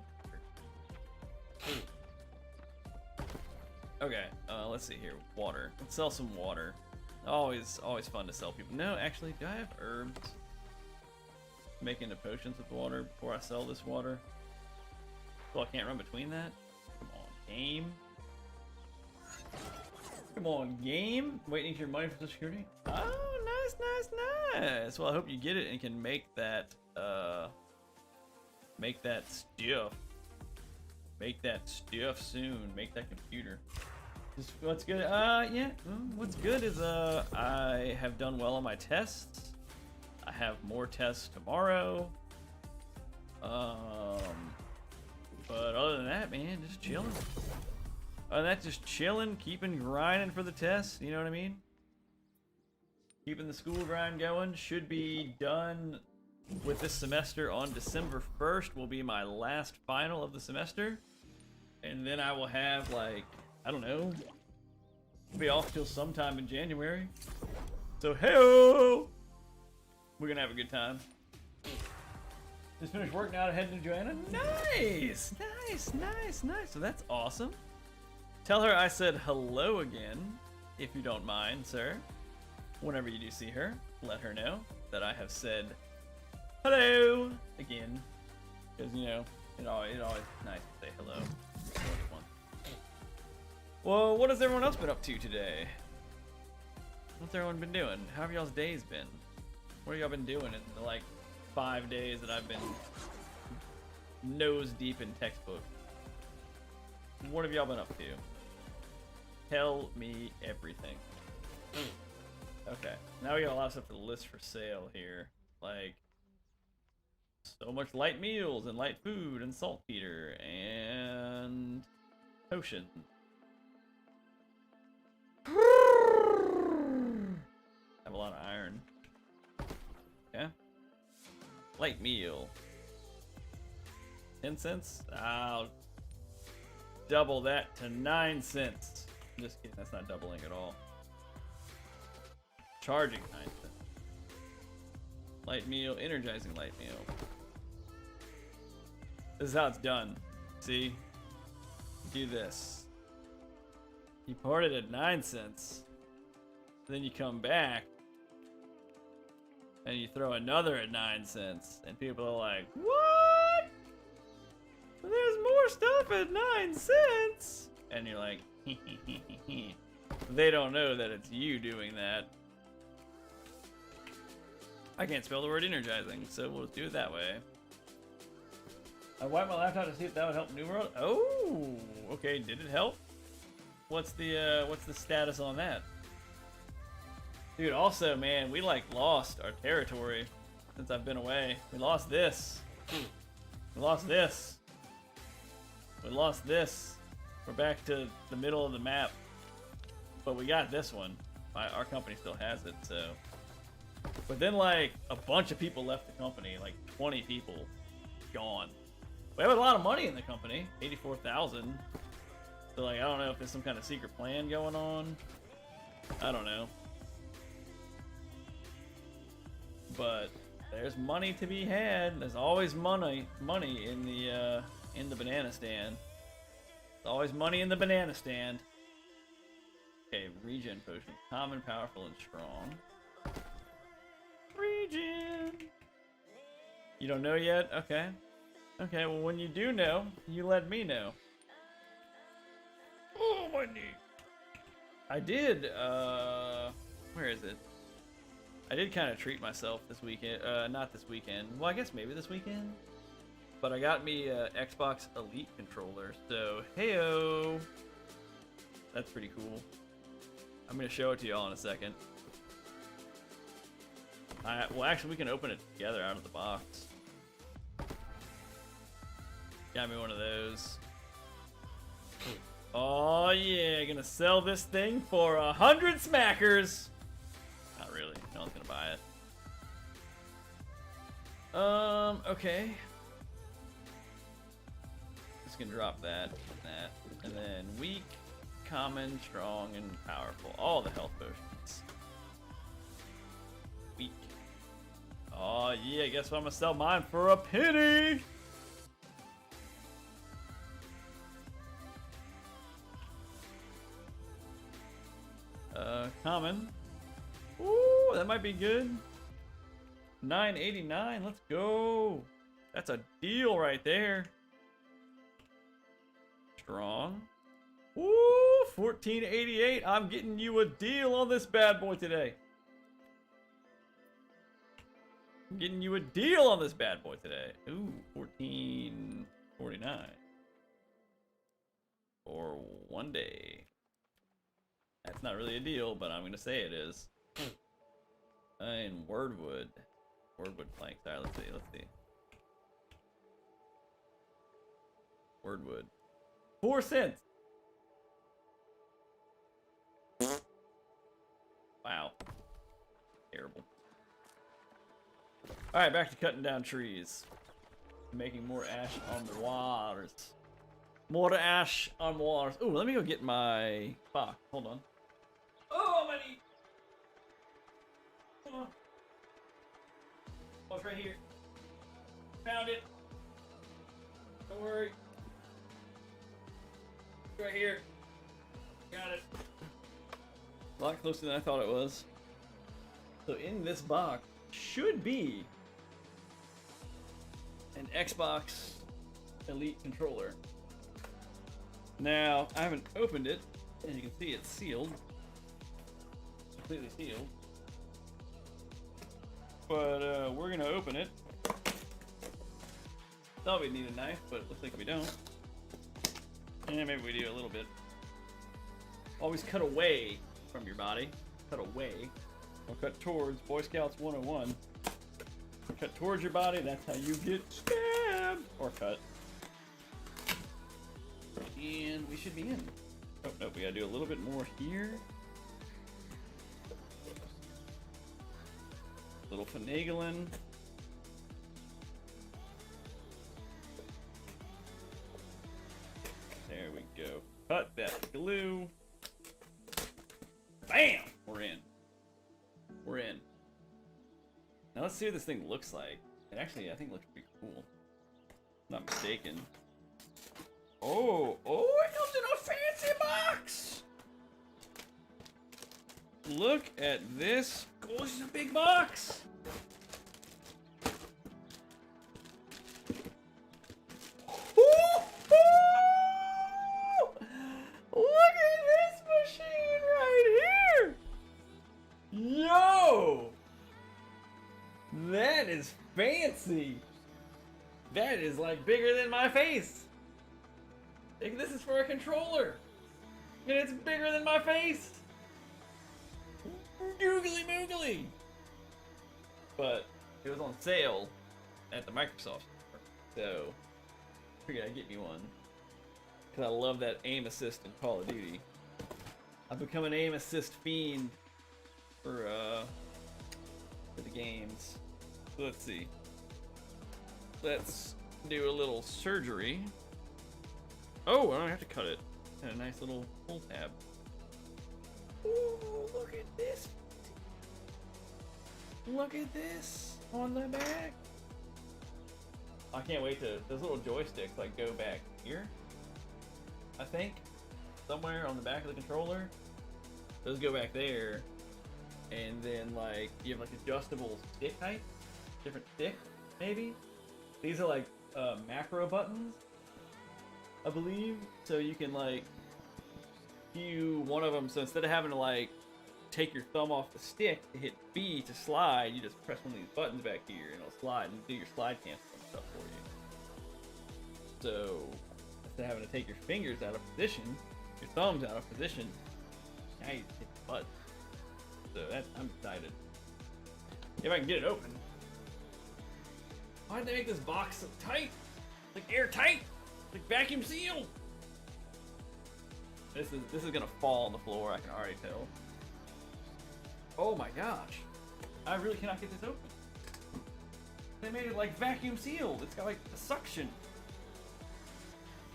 S1: Okay, let's see here. Water. Let's sell some water. Always fun to sell people. No, actually, do I have herbs? Make into potions with water before I sell this water? So I can't run between that? Come on, game. Come on, game. Waiting for your money for Social Security? Oh, nice. Well, I hope you get it and can make that stuff. Make that stuff soon. Make that computer. Just what's good? Yeah. What's good is I have done well on my tests. I have more tests tomorrow. But other than that, man, just chilling. Other than that, just chilling, keeping grinding for the test. You know what I mean? Keeping the school grind going. Should be done with this semester on December 1st. Will be my last final of the semester. And then I will have, like, I don't know, be off till sometime in January. So, hey-o! We're gonna have a good time. Just finished work now, heading to Joanna. Nice! So that's awesome. Tell her I said hello again, if you don't mind, sir. Whenever you do see her, let her know that I have said hello again. Because, you know, it's always nice to say hello. Well, what has everyone else been up to today? What's everyone been doing? How have y'all's days been? What have y'all been doing in the, like, 5 days that I've been nose deep in textbook? What have y'all been up to? Tell me everything. Okay, now we got a lot of stuff to list for sale here. Like, so much light meals and light food and saltpeter and potion. Have a lot of iron. Okay. Light meal. 10 cents? I'll double that to 9 cents. Just kidding, that's not doubling at all. Charging 9 cents. Light meal, energizing light meal. This is how it's done. See? Do this. You poured it at 9 cents. Then you come back. And you throw another at 9 cents, and people are like, what? There's more stuff at 9 cents. And you're like, they don't know that it's you doing that. I can't spell the word energizing, so we'll just do it that way. I wiped my laptop to see if that would help New World. Oh, okay. Did it help? What's the status on that? Dude, also, man, we like lost our territory since I've been away. We lost this. We lost this. We lost this. We're back to the middle of the map. But we got this one. Our company still has it, so. But then, like, a bunch of people left the company. Like, 20 people gone. We have a lot of money in the company. 84,000. So, like, I don't know if there's some kind of secret plan going on. I don't know. But there's money to be had. There's always money in the banana stand. There's always money in the banana stand. Okay, regen potion. Common, powerful, and strong. Regen. You don't know yet? Okay. Okay, well when you do know, you let me know. Oh, my knee. I did, where is it? I did kind of treat myself this weekend. Not this weekend. Well, I guess maybe this weekend. But I got me a Xbox Elite controller. So, heyo. That's pretty cool. I'm going to show it to y'all in a second. Well, actually, we can open it together out of the box. Got me one of those. Oh, yeah. Gonna sell this thing for 100 smackers. Not really. No one's gonna buy it. Okay. Just gonna drop that and that. And then weak, common, strong, and powerful. All the health potions. Weak. Oh, yeah. Guess what? I'm gonna sell mine for a penny. Common. Ooh, that might be good. $9.89. Let's go. That's a deal right there. Strong. Ooh, $14.88. I'm getting you a deal on this bad boy today. I'm getting you a deal on this bad boy today. Ooh, $14.49. For one day. That's not really a deal, but I'm gonna say it is. And Wordwood planks. Alright, let's see. Wordwood. 4 cents! Wow. Terrible. Alright, back to cutting down trees. Making more ash on the waters. More ash on waters. Ooh, let me go get my box. Hold on. Oh, my knee! Hold on. Oh, it's right here. Found it. Don't worry. It's right here. Got it. A lot closer than I thought it was. So in this box should be an Xbox Elite controller. Now, I haven't opened it. As you can see, it's sealed. Completely sealed. But we're gonna open it. Thought we'd need a knife, but it looks like we don't. And maybe we do a little bit. Always cut away from your body. Cut away. Or cut towards. Boy Scouts 101. Cut towards your body, that's how you get stabbed. Or cut. And we should be in. Oh, nope, we gotta do a little bit more here. Little finagling. There we go. Cut that glue. Bam! We're in. We're in. Now let's see what this thing looks like. It actually, I think, looks pretty cool. Not mistaken. Oh, it comes in a fancy box! Look at this. Oh, this is a big box! fancy. That is like bigger than my face. Like, this is for a controller. And it's bigger than my face. Googly moogly. But it was on sale at the Microsoft store. So I figured I'd get me one. Because I love that aim assist in Call of Duty. I've become an aim assist fiend for the games. So let's see. Let's do a little surgery. Oh, I don't have to cut it. And a nice little pull tab. Ooh, look at this. Look at this on the back. I can't wait to, those little joysticks like go back here. I think somewhere on the back of the controller. Those go back there. And then like you have like adjustable stick height, different stick maybe. These are like macro buttons, I believe. So you can like cue one of them. So instead of having to like take your thumb off the stick to hit B to slide, you just press one of these buttons back here and it'll slide and do your slide cancel and stuff for you. So instead of having to take your fingers out of position, your thumbs out of position, now you hit the button. So I'm excited. If I can get it open. Why'd they make this box so tight? Like airtight? Like vacuum sealed? This is gonna fall on the floor, I can already tell. Oh my gosh. I really cannot get this open. They made it like vacuum sealed. It's got like a suction.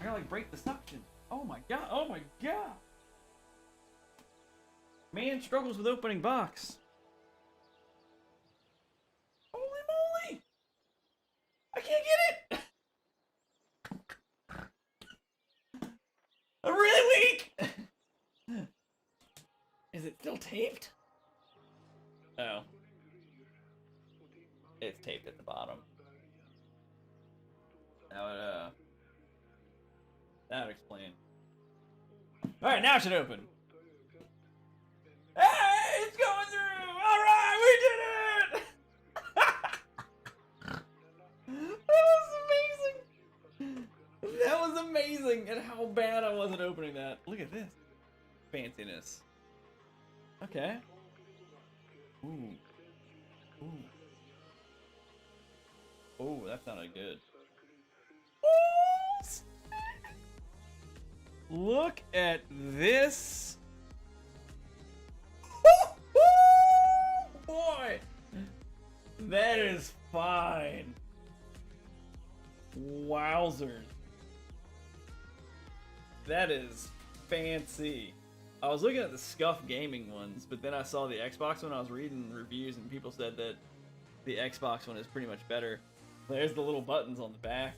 S1: I gotta like break the suction. Oh my god, oh my god. Man struggles with opening box. Holy moly! I can't get it! I'm really weak! Is it still taped? Oh. It's taped at the bottom. That would explain. Alright, now it should open. Hey, it's going through! Alright, we did it! That was amazing! That was amazing! And how bad I was at opening that. Look at this. Fanciness. Okay. Ooh. Ooh. Oh, that sounded good. Oh, look at this. Boy, that is fine. Wowzers. That is fancy. I was looking at the Scuff Gaming ones, but then I saw the Xbox one. I was reading reviews and people said that the Xbox one is pretty much better. There's the little buttons on the back.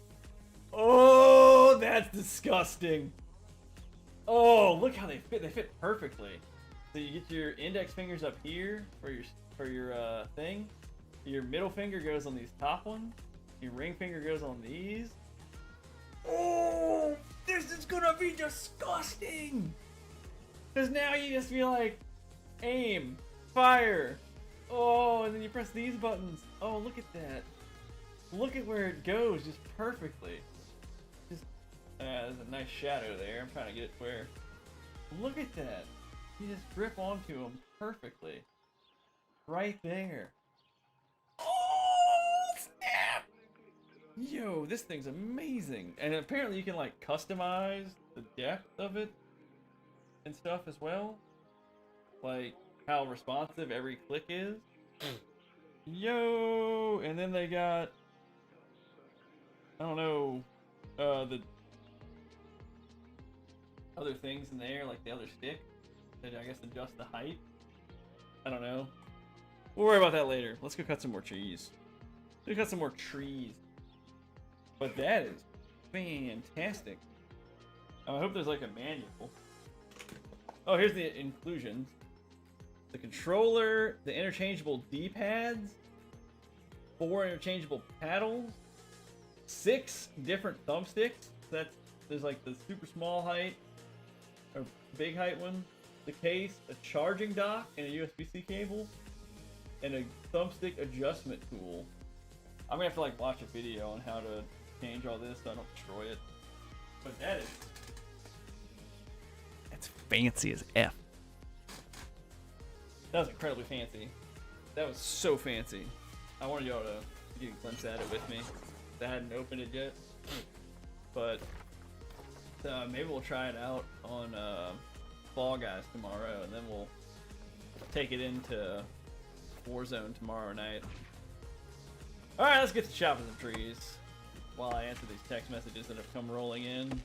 S1: Oh, that's disgusting. Oh, look how they fit. They fit perfectly. So you get your index fingers up here for your thing. Your middle finger goes on these top ones. Your ring finger goes on these. Oh, this is gonna be disgusting. Because now you just feel like aim, fire. Oh, and then you press these buttons. Oh, look at that. Look at where it goes just perfectly. Just there's a nice shadow there. I'm trying to get it where. Look at that. You just grip onto them perfectly. Right there. Oh, snap! Yo, this thing's amazing. And apparently you can like customize the depth of it and stuff as well. Like how responsive every click is. Yo! And then they got, I don't know, the other things in there, like the other stick that I guess adjust the height. I don't know. We'll worry about that later. Let's go cut some more trees. Let's cut some more trees. But that is fantastic. I hope there's like a manual. Oh, here's the inclusions. The controller, the interchangeable D-pads, 4 interchangeable paddles, 6 different thumbsticks. There's like the super small height, or big height one, the case, a charging dock, and a USB-C cable, and a thumbstick adjustment tool. I'm gonna have to like watch a video on how to change all this so I don't destroy it. But that's fancy as F. That was incredibly fancy. That was so fancy. I wanted y'all to get a glimpse at it with me. I hadn't opened it yet. But maybe we'll try it out on Fall Guys tomorrow, and then we'll take it into Warzone tomorrow night. Alright, let's get to chopping some trees while I answer these text messages that have come rolling in.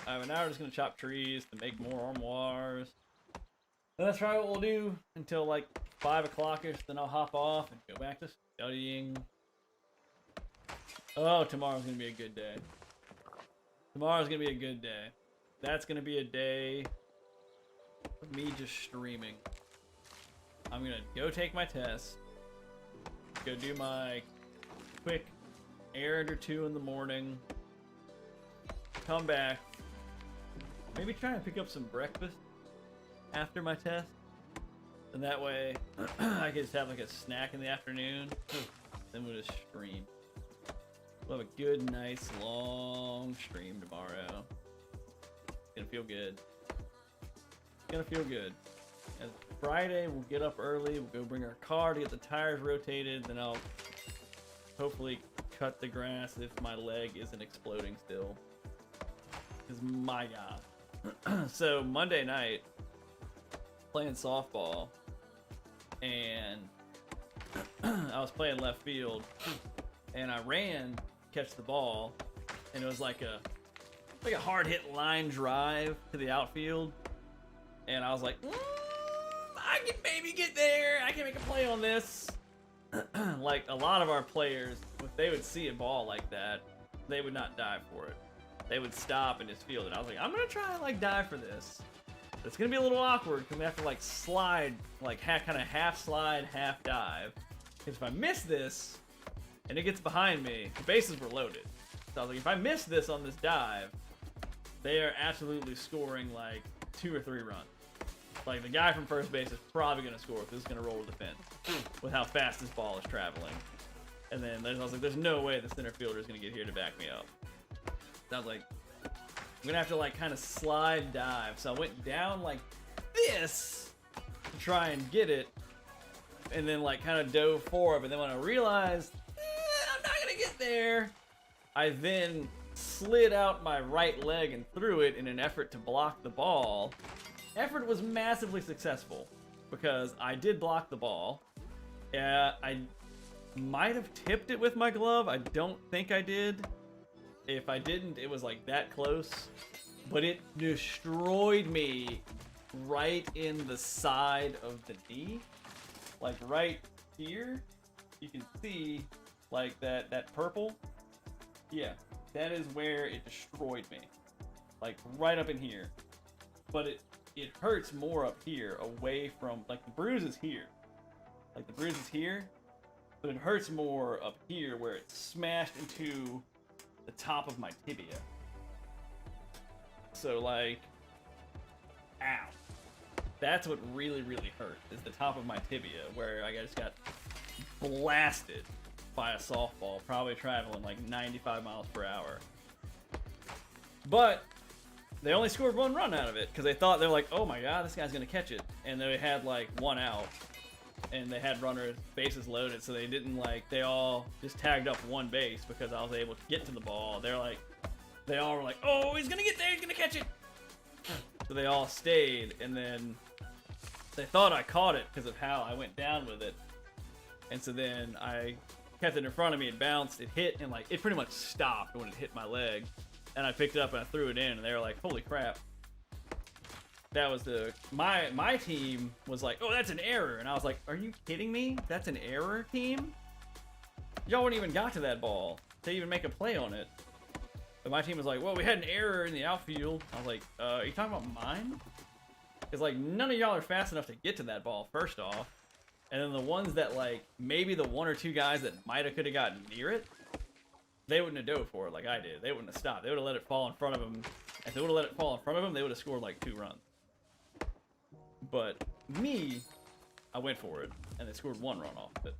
S1: Alright, now we're just gonna chop trees to make more armoires. And that's probably what we'll do until like 5 o'clock-ish, then I'll hop off and go back to studying. Oh, tomorrow's gonna be a good day. Tomorrow's gonna be a good day. That's gonna be a day of me just streaming. I'm gonna go take my test, go do my quick errand or two in the morning, come back, maybe try and pick up some breakfast after my test, and that way I can just have like a snack in the afternoon, then we'll just stream. We'll have a good, nice, long stream tomorrow. It's gonna feel good. It's gonna feel good. And Friday, we'll get up early, we'll go bring our car to get the tires rotated, then I'll hopefully cut the grass if my leg isn't exploding still. Because my god. So Monday night, playing softball, and I was playing left field, and I ran to catch the ball, and it was like a hard hit line drive to the outfield, and I was like, I can maybe get there, I can make a play on this. Like a lot of our players, if they would see a ball like that, they would not dive for it. They would stop and just field it. I was like, I'm gonna try and like dive for this. It's gonna be a little awkward because we have to like slide, like kind of half slide, half dive. Because if I miss this and it gets behind me, the bases were loaded. So I was like, if I miss this on this dive, they are absolutely scoring like 2 or 3 runs. Like the guy from first base is probably gonna score if this is gonna roll to the fence with how fast this ball is traveling. And then I was like, there's no way the center fielder is gonna get here to back me up. So I was like, I'm gonna have to like kind of slide dive. So I went down like this to try and get it, and then like kind of dove forward. But then when I realized I'm not gonna get there, I then slid out my right leg and threw it in an effort to block the ball. Effort was massively successful because I did block the ball. I might have tipped it with my glove. I don't think I did. If I didn't, it was like that close. But it destroyed me right in the side of the knee. Like right here. You can see like that purple. Yeah, that is where it destroyed me. Like right up in here. But it hurts more up here, away from, like the bruise is here. Like the bruise is here, but it hurts more up here where it smashed into the top of my tibia. So like, ow. That's what really, really hurt, is the top of my tibia, where I just got blasted by a softball, probably traveling like 95 miles per hour. But they only scored 1 run out of it because they're like, oh my god, this guy's gonna catch it. And they had like 1 out, and they had runners, bases loaded, so they didn't they all just tagged up 1 base because I was able to get to the ball. They all were like, oh, he's gonna get there, he's gonna catch it. So they all stayed, and then they thought I caught it because of how I went down with it. And so then I kept it in front of me, it bounced, it hit, and like it pretty much stopped when it hit my leg. And I picked it up and I threw it in, and they were like, holy crap. That was my team was like, oh, that's an error. And I was like, are you kidding me? That's an error, team? Y'all wouldn't even got to that ball to even make a play on it. But my team was like, well, we had an error in the outfield. I was like, are you talking about mine? Because, like, none of y'all are fast enough to get to that ball, first off. And then the ones that, like, maybe the one or two guys that might have could have gotten near it, they wouldn't have dove for it like I did. They wouldn't have stopped. They would have let it fall in front of them. If they would have let it fall in front of them, they would have scored, like, 2 runs. But me, I went for it, and they scored 1 run off of it.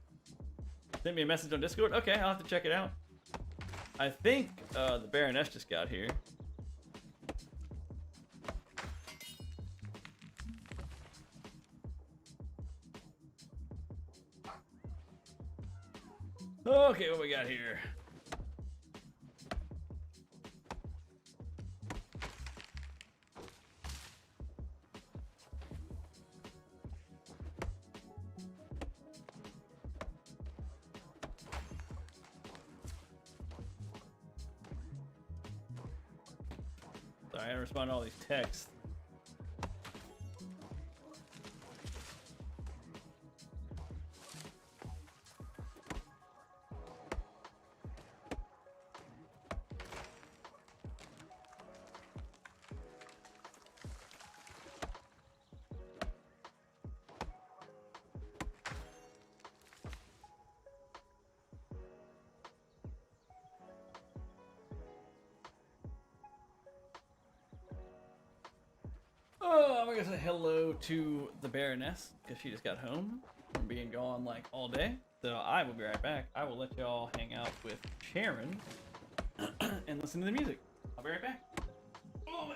S1: Sent me a message on Discord. Okay, I'll have to check it out. I think the Baroness just got here. Okay, what we got here? Sorry, I had to respond to all these texts. Oh, I'm gonna say hello to the Baroness because she just got home from being gone like all day. So I will be right back. I will let y'all hang out with Sharon and listen to the music. I'll be right back. Oh,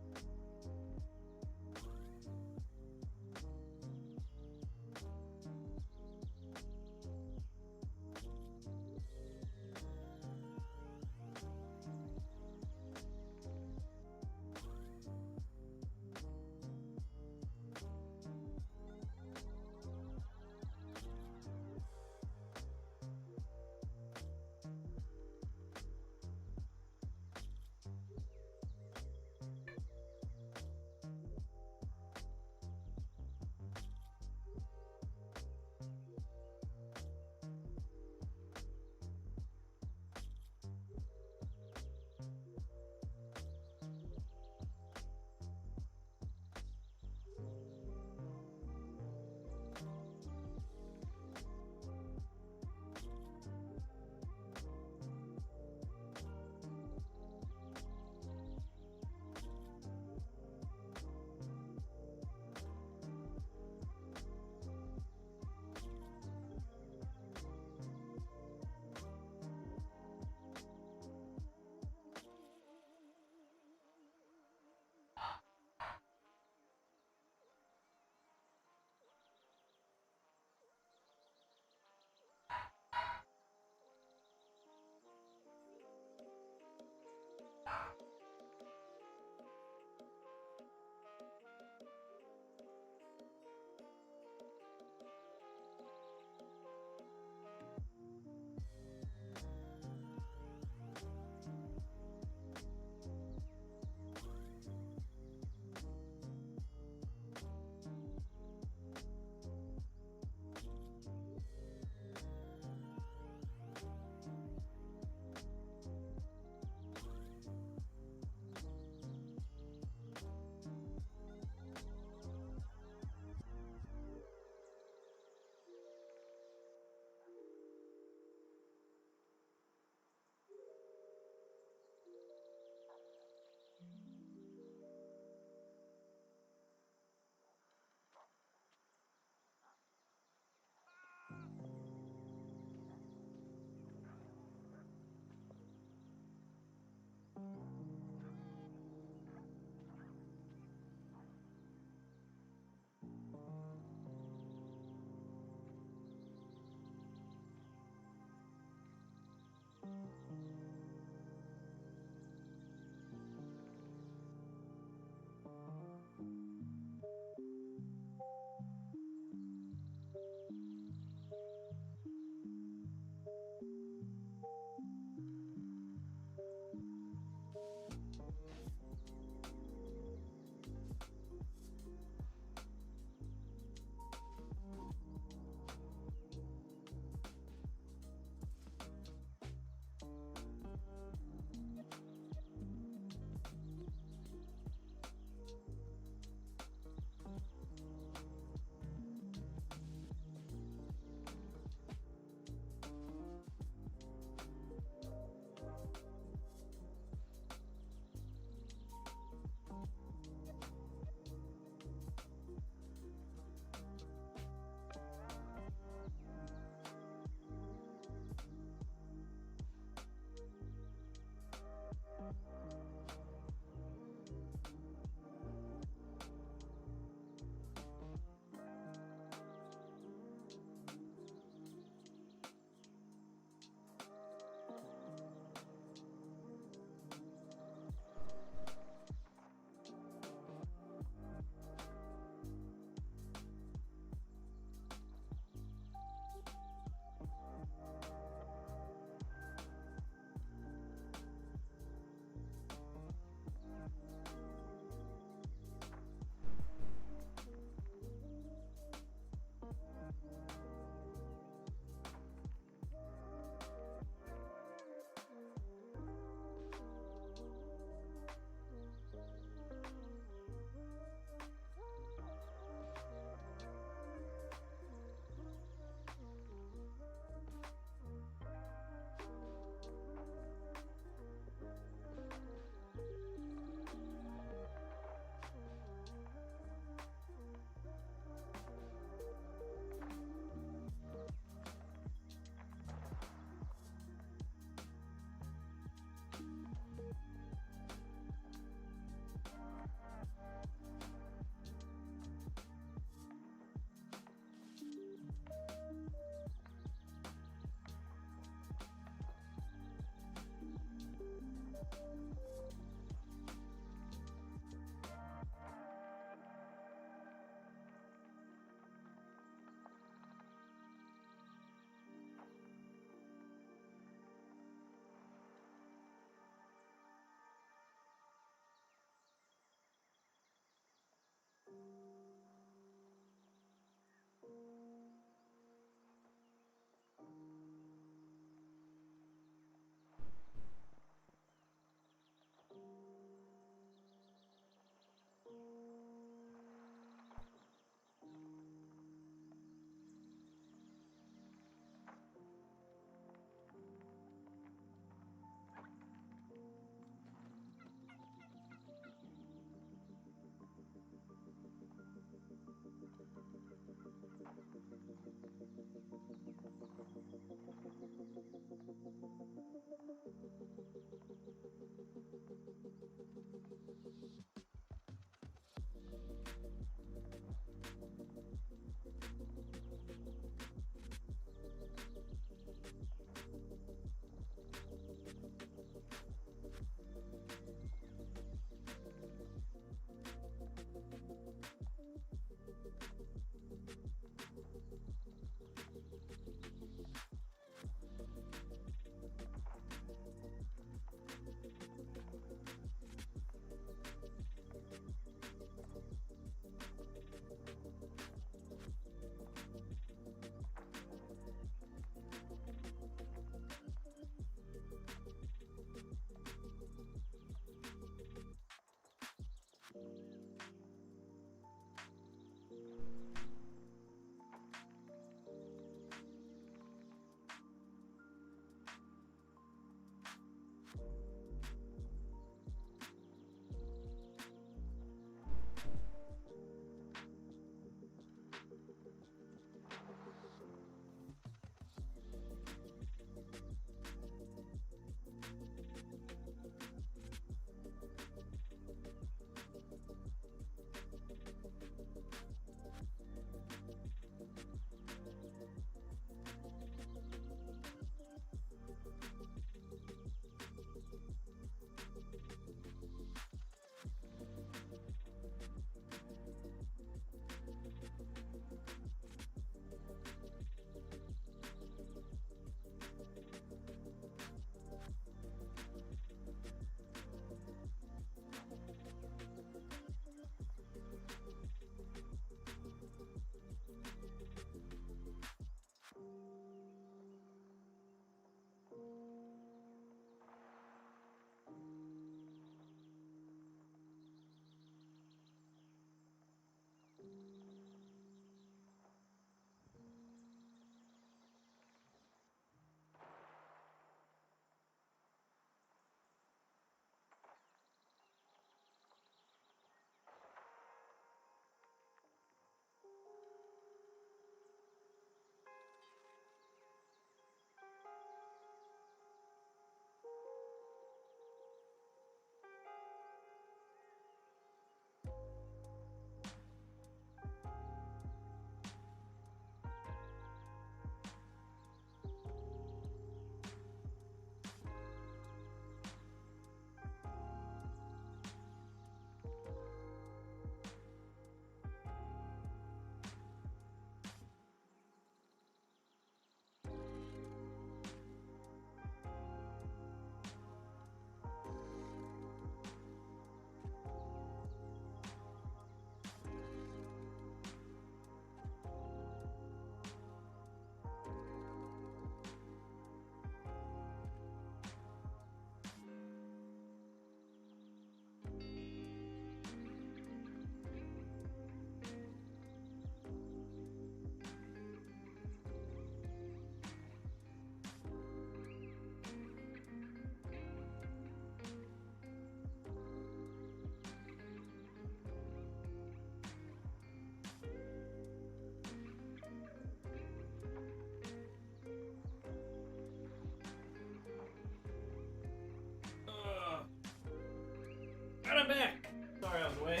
S1: I'm back! Sorry I was away.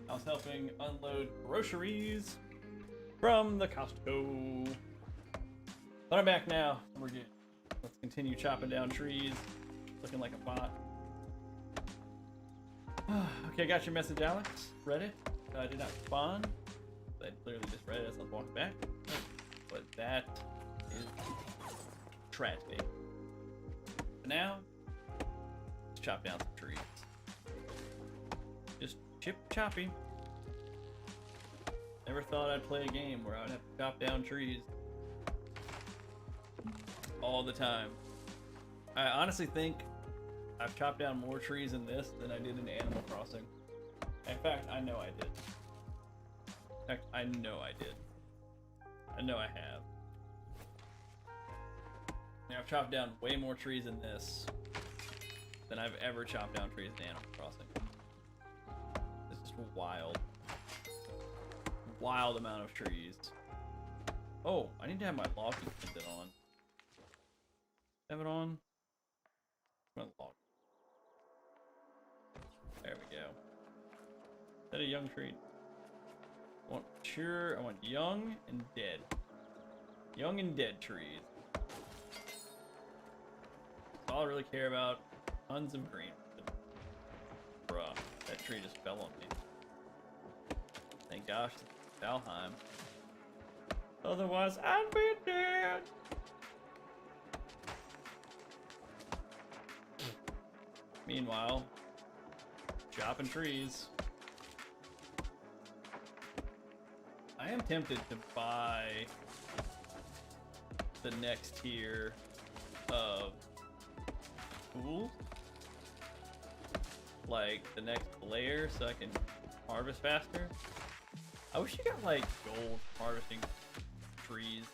S1: I was helping unload groceries from the Costco. But I'm back now. We're good. Let's continue chopping down trees. Looking like a bot. Okay, I got your message, Alex. Read it. I did not respond. I clearly just read it as I was walking back. But that is tragedy. But now, let's chop down some trees. Just chip choppy. Never thought I'd play a game where I'd have to chop down trees all the time. I honestly think I've chopped down more trees in this than I did in Animal Crossing. In fact, I know I did. In fact, I know I did. I know I have. Now, I've chopped down way more trees in this than I've ever chopped down trees in Animal Crossing. It's just wild. Wild amount of trees. Oh, I need to have my logging method on. Have it on? I'm gonna log. There we go. Is that a young tree? I want mature, I want young and dead. Young and dead trees. That's all I really care about. Tons of green. Bruh, that tree just fell on me. Thank gosh, it's Valheim. Otherwise, I'd be dead. Meanwhile, chopping trees. I am tempted to buy the next tier of tools, like the next layer, so I can harvest faster. I wish you got like gold harvesting trees.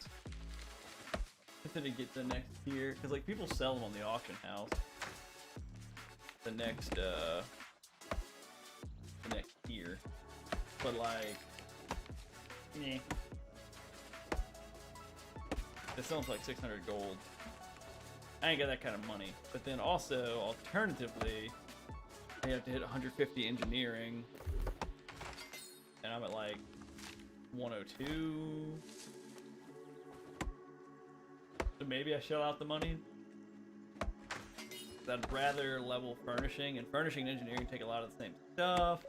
S1: Tempted to get the next tier, because like people sell them on the auction house. The next tier, but like, eh. This sounds like 600 gold. I ain't got that kind of money. But then also, alternatively, I have to hit 150 engineering, and I'm at like 102. So maybe I shell out the money. I'd rather level furnishing, and furnishing and engineering take a lot of the same stuff,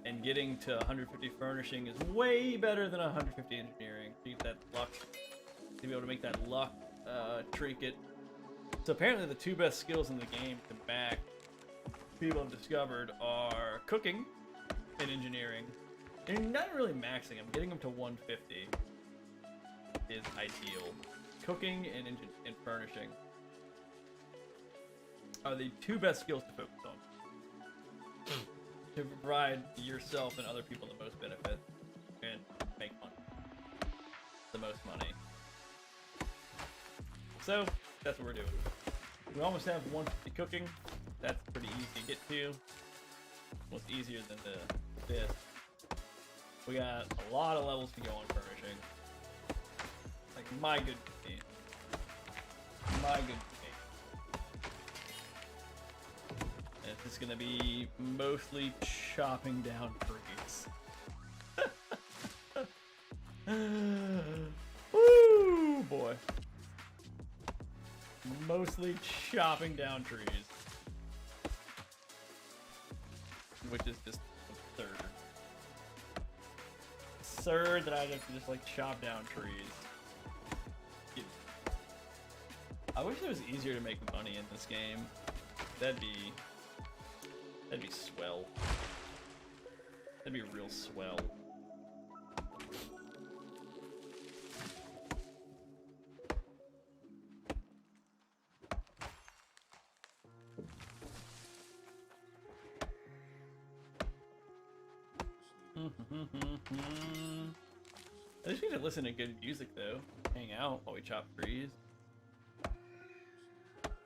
S1: and getting to 150 furnishing is way better than 150 engineering. You get that luck, to be able to make that luck trinket. So apparently the two best skills in the game to back people have discovered are cooking and engineering. And not really maxing them, getting them to 150 is ideal. Cooking and furnishing are the two best skills to focus on to provide yourself and other people the most benefit and make money. The most money. So that's what we're doing. We almost have 150 cooking. That's pretty easy to get to. Almost easier than this. We got a lot of levels to go on furnishing. Like my good team. My good team. It's just gonna be mostly chopping down trees. Woo, boy. Mostly chopping down trees. Which is just absurd. Absurd that I'd have to just like chop down trees. I wish it was easier to make money in this game. That'd be swell. That'd be real swell. I just need to listen to good music though. Hang out while we chop trees.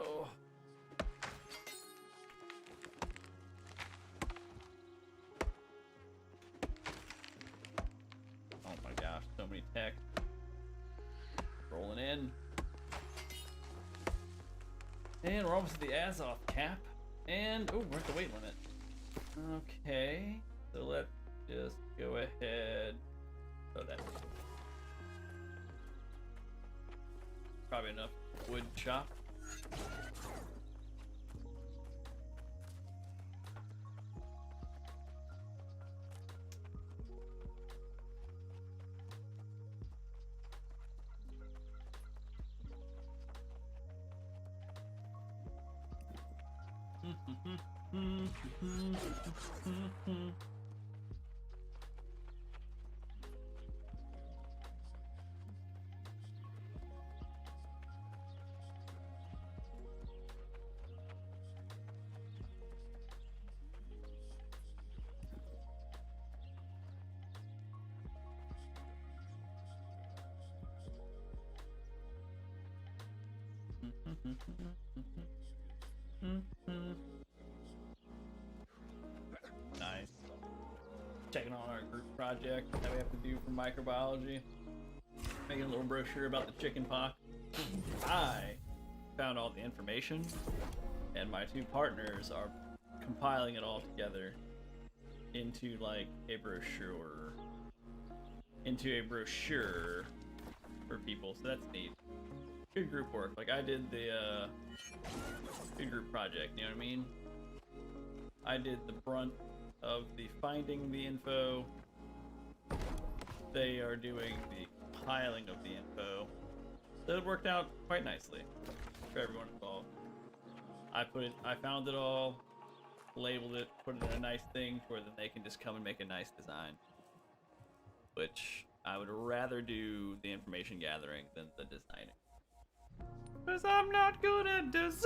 S1: Oh. Oh my gosh, so many tech. Rolling in. And we're almost at the Azoth cap. And oh, we're at the weight limit. Okay, so let's just go ahead. Throw that. Probably enough wood chop. Nice. Checking on our group project that we have to do for microbiology. Making a little brochure about the chicken pox. I found all the information, and my two partners are compiling it all together into like a brochure. For people, so that's neat. Good group work. Like I did the good group project, you know what I mean? I did the brunt of the finding the info. They are doing the compiling of the info. So it worked out quite nicely for everyone involved. I found it all, labeled it, put it in a nice thing where then they can just come and make a nice design. Which I would rather do the information gathering than the designing. Cause I'm not good at designing,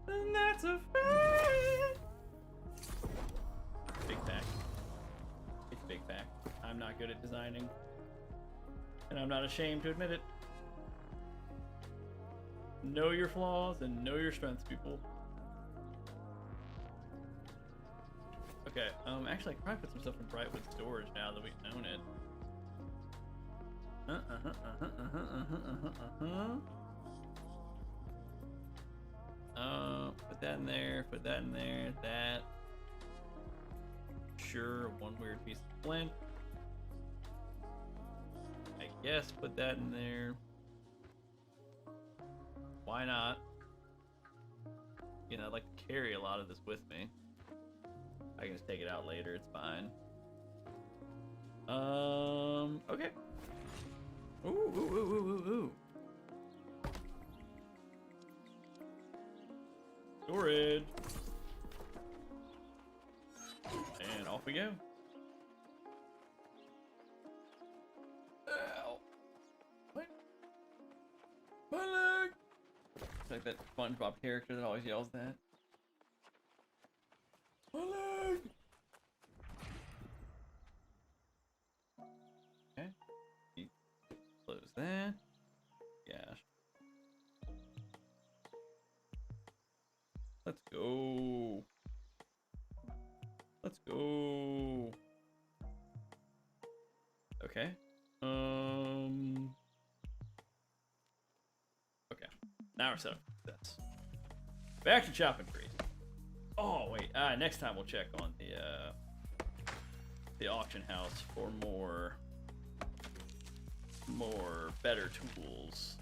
S1: and that's a fact. Big fact. It's a big fact. I'm not good at designing, and I'm not ashamed to admit it. Know your flaws and know your strengths, people. Okay, actually I could probably put some stuff in Brightwood storage now that we own it. Put that in there, that. Sure, one weird piece of flint. I guess put that in there. Why not? You know, I'd like to carry a lot of this with me. I can just take it out later, it's fine. Okay. Ooh. Storage. And off we go. Ow. What? My leg! It's like that SpongeBob character that always yells that. My leg! Okay. Close that. Gosh. Let's go. Let's go. Okay. Okay. Now we're set up for this. Back to chopping trees. Oh wait. Next time we'll check on the auction house for more better tools.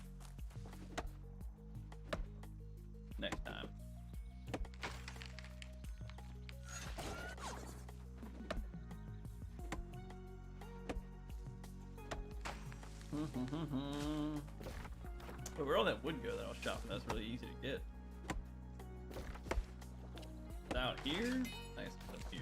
S1: Next time. But where all that wood go that I was chopping, that's really easy to get. It's out here? Nice, it's up here.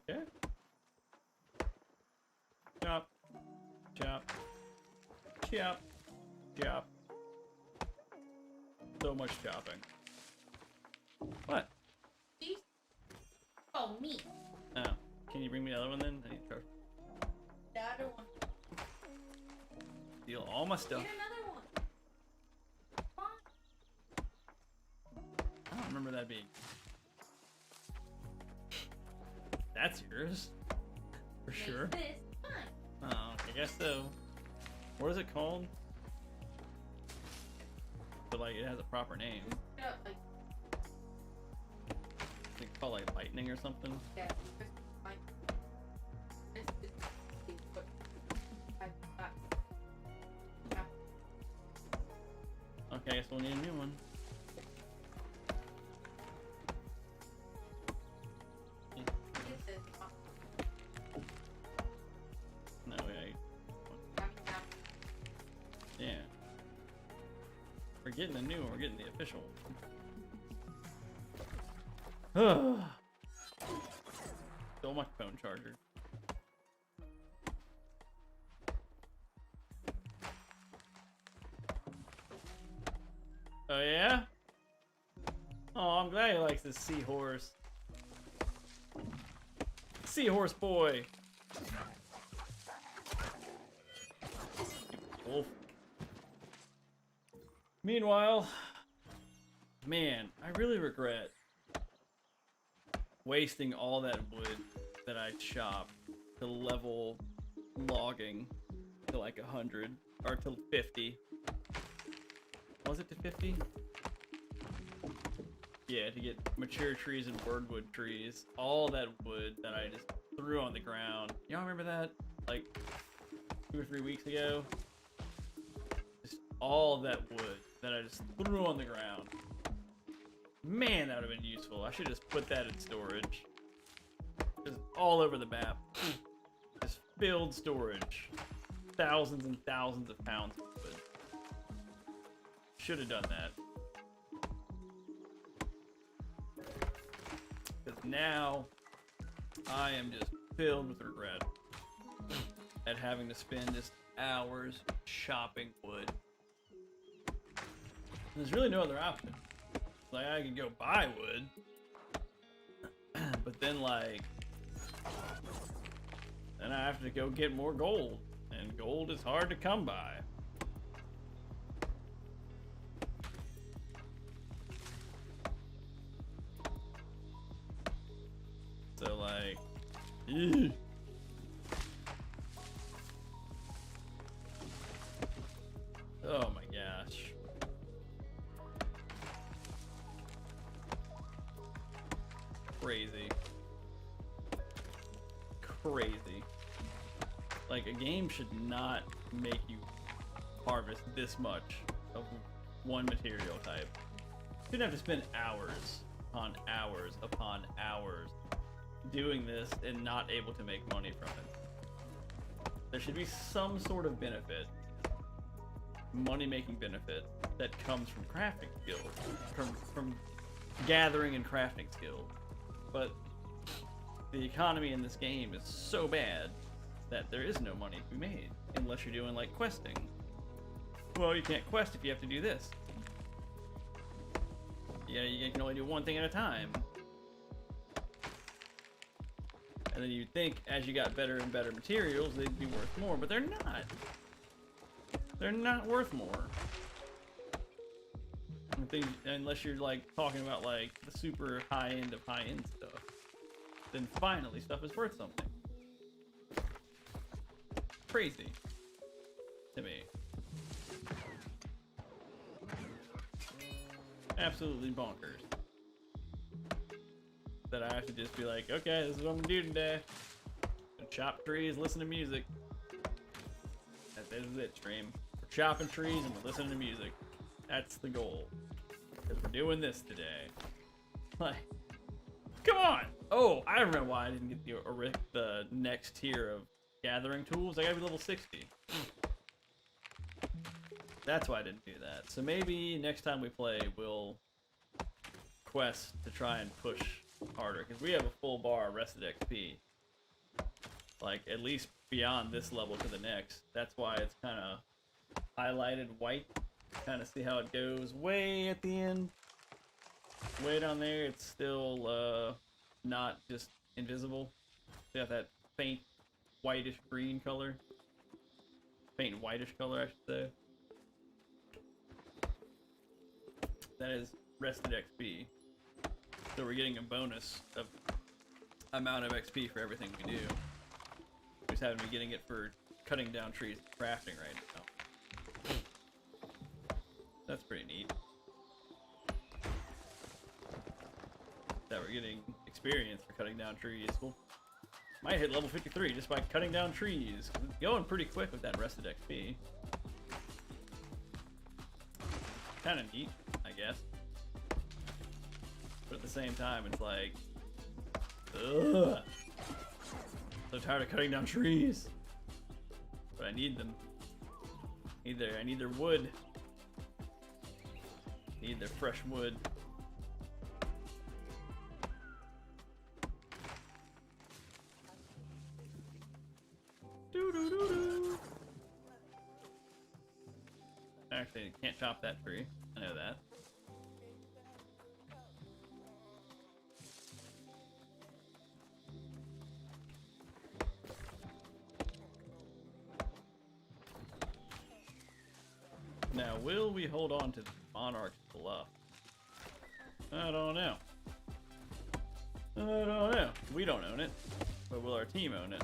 S1: Okay. Chop. Chop. So much chopping. What?
S3: These. Oh, meat.
S1: Oh. Can you bring me the other one then? I need to charge.
S3: The other one.
S1: Steal all my stuff.
S3: Get another one. Come on.
S1: I don't remember that being. That's yours. For
S3: Make
S1: sure.
S3: This fine.
S1: Oh, I guess so. What is it called? But like, it has a proper name.
S3: Shut up, like,
S1: I think it's called like lightning or something.
S3: yeah. Fine. This is what I got.
S1: Okay, I guess we'll need a new one.
S3: Get this.
S1: No way. Yeah. We're getting a new one. We're getting the official one. Stole my phone charger. Oh yeah? Oh, I'm glad he likes this seahorse. Seahorse boy. Wolf. Meanwhile, man, I really regret wasting all that wood that I chopped to level logging to like 100 or to 50. Was it to 50? Yeah, to get mature trees and birdwood trees. All that wood that I just threw on the ground. Y'all remember that? Like 2 or 3 weeks ago? Just all that wood that I just threw on the ground. Man, that would have been useful. I should just put that in storage. Just all over the map. Just filled storage. Thousands and thousands of pounds of wood. Should have done that. Because now I am just filled with regret at having to spend just hours chopping wood. There's really no other option. Like, I could go buy wood, but then like, then I have to go get more gold, and gold is hard to come by. So like, ew. Oh my gosh. Crazy. Crazy. Like, a game should not make you harvest this much of one material type. You shouldn't have to spend hours upon hours upon hours doing this and not able to make money from it. There should be some sort of benefit, money-making benefit, that comes from crafting skills, from gathering and crafting skills. But the economy in this game is so bad that there is no money to be made unless you're doing like questing. Well, you can't quest if you have to do this. Yeah, you can only do one thing at a time. And then you'd think as you got better and better materials, they'd be worth more, but they're not. They're not worth more. I think, unless you're like talking about like the super high end of high end stuff, then finally stuff is worth something. Crazy to me. Absolutely bonkers. That I have to just be like, okay, this is what I'm gonna do today. Gonna chop trees, listen to music. This is it, stream. We're chopping trees and we're listening to music. That's the goal. Because we're doing this today. Like, come on! Oh, I remember why I didn't get the next tier of gathering tools. I gotta be level 60. That's why I didn't do that. So maybe next time we play, we'll quest to try and push harder. Because we have a full bar of rested XP. Like, at least beyond this level to the next. That's why it's kind of highlighted white. Kind of see how it goes. Way at the end, way down there, it's still not just invisible. You have that faint whitish green color. Faint whitish color, I should say. That is rested XP. So we're getting a bonus of amount of XP for everything we do. We just haven't been getting it for cutting down trees and crafting right now. That's pretty neat. That we're getting experience for cutting down trees. We'll might hit level 53 just by cutting down trees. It's going pretty quick with that rested XP. Kind of neat, I guess. But at the same time, it's like, ugh. So tired of cutting down trees. But I need them. I need their wood. Need their fresh wood. Doo-doo-doo-doo. Actually, can't chop that tree. I know that. Now, will we hold on to the Monarch's Bluff? I don't know. I don't know. We don't own it, but will our team own it?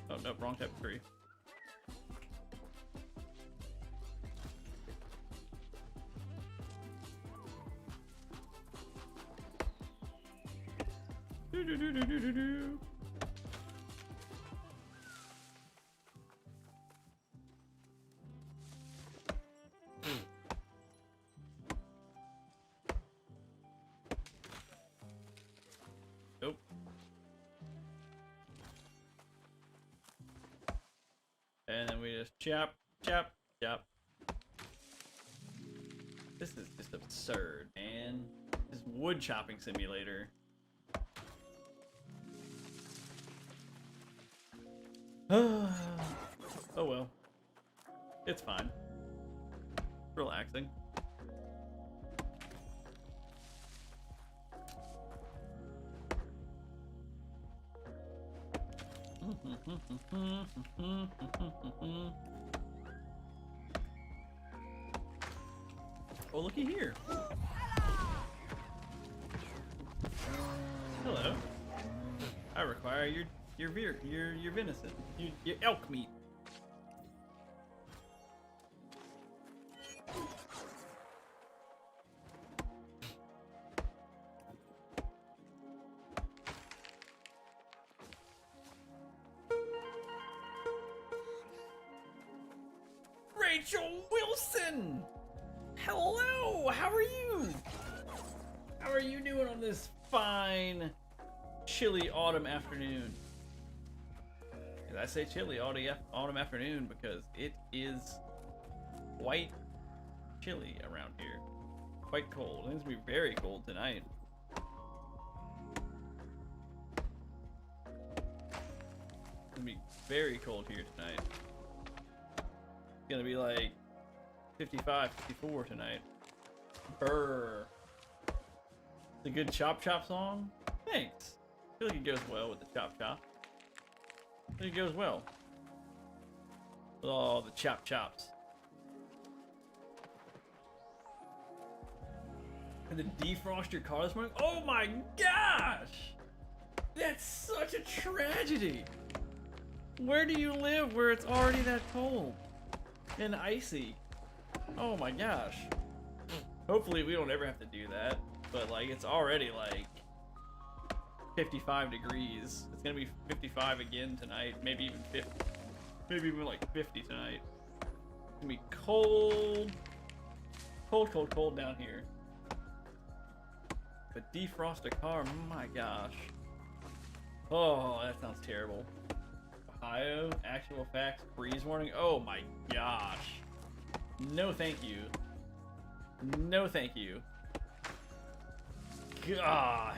S1: Oh, no, wrong type of tree. Do do do do do do do. Nope. And then we just chop, chop, chop. This is just absurd, man. This wood chopping simulator. Oh well. It's fine. Relaxing. Oh, looky here. Hello. I require your venison, your elk meat. Rachel Wilson! Hello! How are you? How are you doing on this fine, chilly autumn afternoon? And I say chilly autumn afternoon because it is quite chilly around here. Quite cold. It's gonna be very cold tonight. It's gonna be very cold here tonight. It's gonna be like 55, 54 tonight. Brr. It's a good Chop Chop song? Thanks. I feel like it goes well with the Chop Chop. I think it goes well with all the Chop Chops. And to defrost your car this morning? Oh my gosh! That's such a tragedy! Where do you live where it's already that cold and icy? Oh my gosh. Hopefully we don't ever have to do that, but like it's already like 55 degrees. It's gonna be 55 again tonight, maybe even 50, maybe even like 50 tonight. It's gonna be cold, cold, cold, cold down here. But defrost a car, my gosh. Oh, that sounds terrible. Ohio, actual facts, freeze warning. Oh my gosh. No thank you. No thank you. God,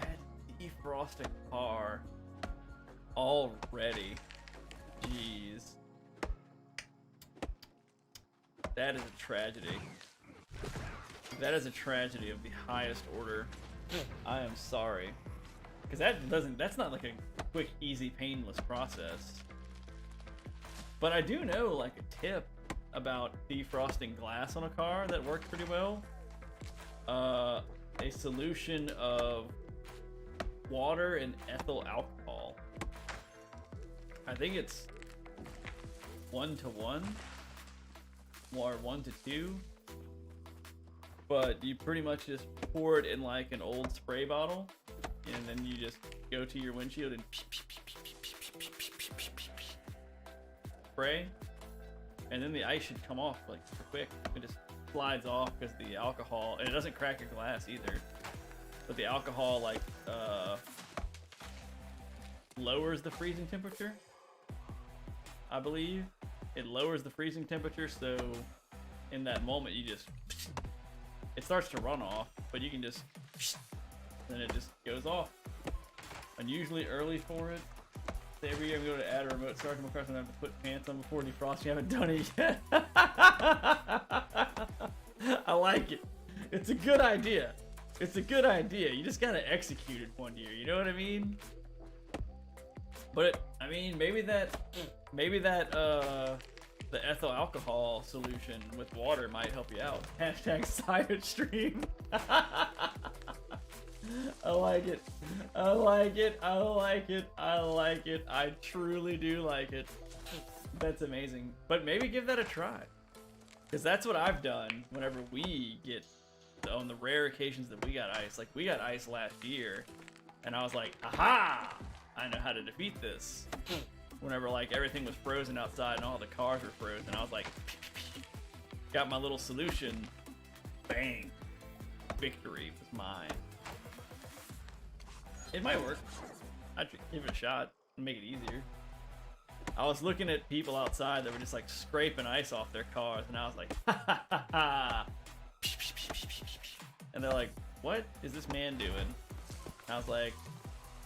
S1: defrost a car. Already. Jeez. That is a tragedy. That is a tragedy of the highest order. I am sorry. Because that's not like a quick, easy, painless process. But I do know like a tip about defrosting glass on a car that works pretty well. A solution of water and ethyl alcohol. I think it's 1-to-1 or 1-to-2. But you pretty much just pour it in like an old spray bottle, and then you just go to your windshield and spray, and then the ice should come off like super quick. It just slides off because the alcohol, and it doesn't crack your glass either. But the alcohol like lowers the freezing temperature. I believe it lowers the freezing temperature, so in that moment you just it starts to run off, but you can just then it just goes off. Unusually early for it. Say every year I'm going to add a remote start to my car, and I have to put pants on before defrosting. I haven't done it yet. I like it. It's a good idea. It's a good idea. You just gotta execute it one year. You know what I mean? But I mean, maybe that the ethyl alcohol solution with water might help you out. Hashtag Side Stream. I like it. I like it. I like it. I like it. I truly do like it. That's amazing. But maybe give that a try. Because that's what I've done whenever we get, on the rare occasions that we got ice. Like, we got ice last year, and I was like, aha! I know how to defeat this. Whenever, like, everything was frozen outside and all the cars were frozen, I was like, got my little solution. Bang. Victory was mine. It might work. I'd give it a shot and make it easier. I was looking at people outside that were just like scraping ice off their cars, and I was like, ha ha ha ha. And they're like, what is this man doing? And I was like,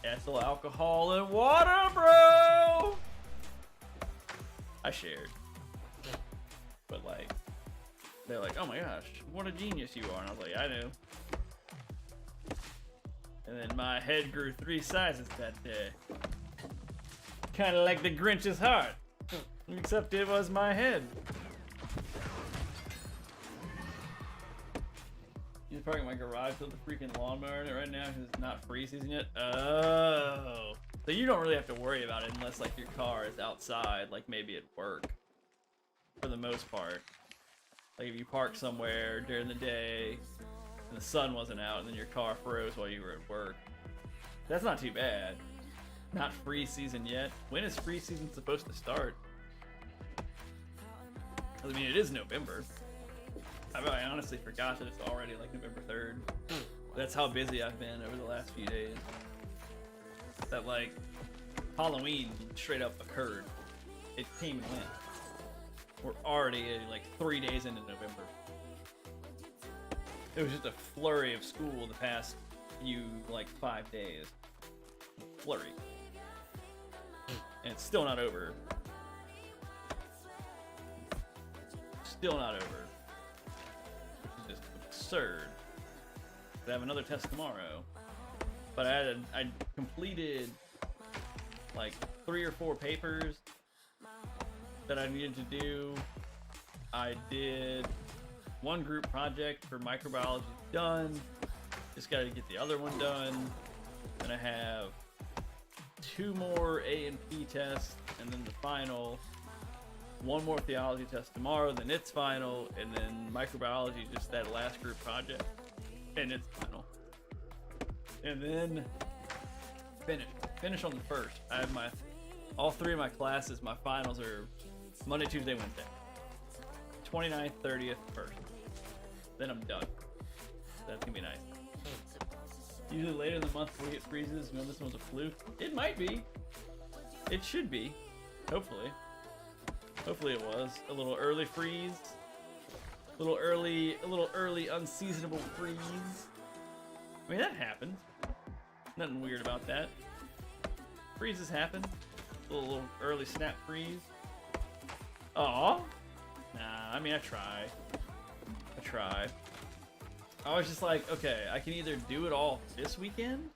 S1: ethyl alcohol and water, bro! I shared. But like, they're like, oh my gosh, what a genius you are. And I was like, I know. And then my head grew 3 sizes that day. Kind of like the Grinch's heart. Except it was my head. He's parking my garage with the freaking lawnmower in it right now because it's not free season yet. Oh. So you don't really have to worry about it unless like your car is outside, like maybe at work. For the most part. Like if you park somewhere during the day and the sun wasn't out and then your car froze while you were at work. That's not too bad. Not free season yet. When is free season supposed to start? I mean, it is November. I honestly forgot that it's already like November 3rd. That's how busy I've been over the last few days. That like Halloween straight up occurred. It came and went. We're already like 3 days into November. It was just a flurry of school the past few like 5 days. Flurry. And it's still not over. Still not over. Which is just absurd. I have another test tomorrow. But I completed like 3 or 4 papers that I needed to do. I did 1 group project for microbiology done. Just gotta get the other one done. Then I have 2 more A and P tests, and then the final. 1 more theology test tomorrow, then it's final, and then microbiology, just that last group project, and it's final. And then finish on the 1st. I have all 3 of my classes, my finals are Monday, Tuesday, Wednesday. 29th, 30th, 1st. Then I'm done. That's gonna be nice. Usually later in the month before it freezes. You know, this one's a fluke. It might be. It should be. Hopefully. Hopefully it was. A little early freeze. A little early unseasonable freeze. I mean, that happened. Nothing weird about that. freezes happen. Little early snap freeze. Aw. Nah, I mean, I try. I was just like, okay, I can either do it all this weekend,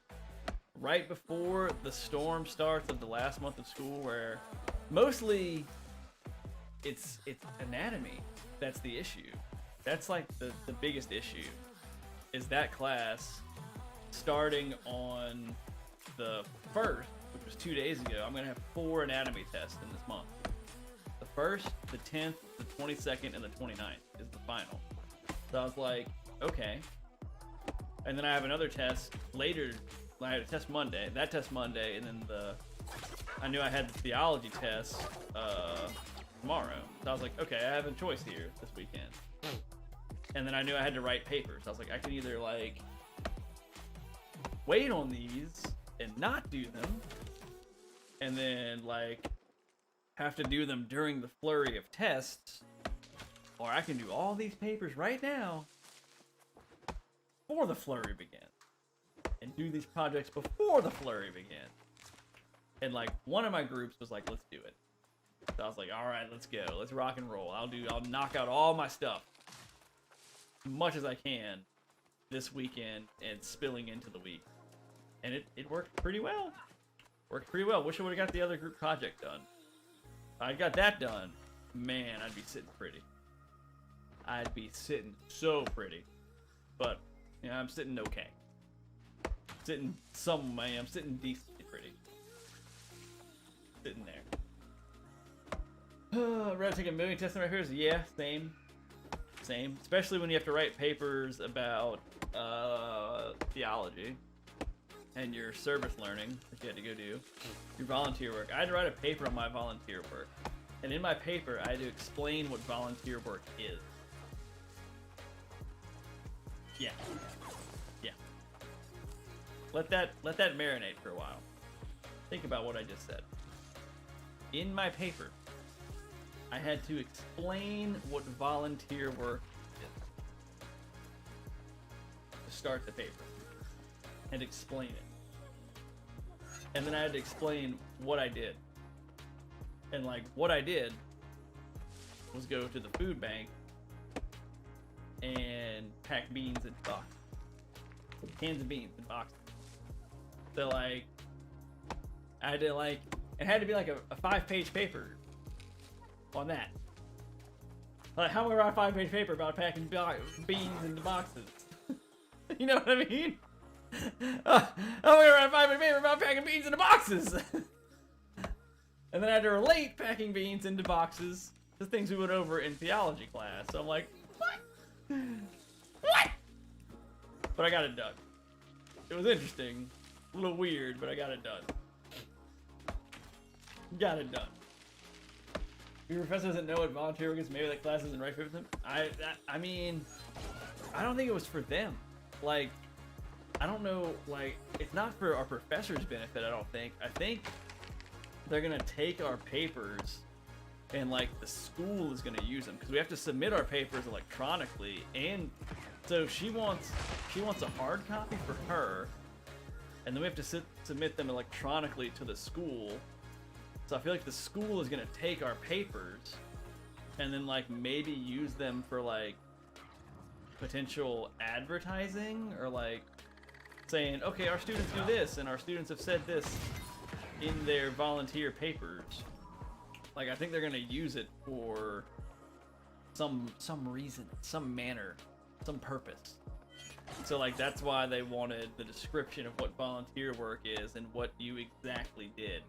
S1: right before the storm starts of the last month of school, where mostly it's anatomy that's the issue. That's like the biggest issue, is that class starting on the 1st, which was 2 days ago. I'm gonna have 4 anatomy tests in this month. The 1st, the 10th, the 22nd, and the 29th is the final. So I was like, okay. And then I have another test later. I had a test Monday, and then I knew I had the theology test tomorrow. So I was like, okay, I have a choice here this weekend. And then I knew I had to write papers. I was like, I can either like wait on these and not do them, and then like have to do them during the flurry of tests, or I can do all these papers right now before the flurry begins, and do these projects before the flurry begins. And like one of my groups was like, let's do it. So I was like, all right, let's go, let's rock and roll. I'll knock out all my stuff as much as I can this weekend and spilling into the week. And it worked pretty well. Wish I would have got the other group project done. If I got that done, man, I'd be sitting pretty. I'd be sitting so pretty. But, you know, I'm sitting okay. I'm sitting decently pretty. Sitting there. Rather take a million testing right here? Yeah, same. Especially when you have to write papers about theology and your service learning that you had to go do, your volunteer work. I had to write a paper on my volunteer work, and in my paper I had to explain what volunteer work is. Yeah. Let that marinate for a while. Think about what I just said. In my paper, I had to explain what volunteer work is to start the paper, and explain it. And then I had to explain what I did. And like, what I did was go to the food bank and pack beans in boxes. Cans of beans in boxes. So like, I had to like, it had to be like a 5-page paper on that. Like, how am I write a 5-page paper about packing beans into boxes? You know what I mean? I'm gonna write a 5-page paper about packing beans into boxes. And then I had to relate packing beans into boxes to things we went over in theology class. So I'm like, what? But I got it done. It was interesting, a little weird, but I got it done. Your professor doesn't know what volunteer work is. Maybe that class isn't right for them. I mean, I don't think it was for them. Like, I don't know. Like, it's not for our professors' benefit. I don't think. I think they're gonna take our papers, and like the school is gonna use them because we have to submit our papers electronically, and so she wants a hard copy for her, and then we have to submit them electronically to the school. So I feel like the school is gonna take our papers and then like maybe use them for like potential advertising, or like saying, okay, our students do this and our students have said this in their volunteer papers. Like, I think they're gonna use it for some reason, some manner, some purpose. So like, that's why they wanted the description of what volunteer work is and what you exactly did.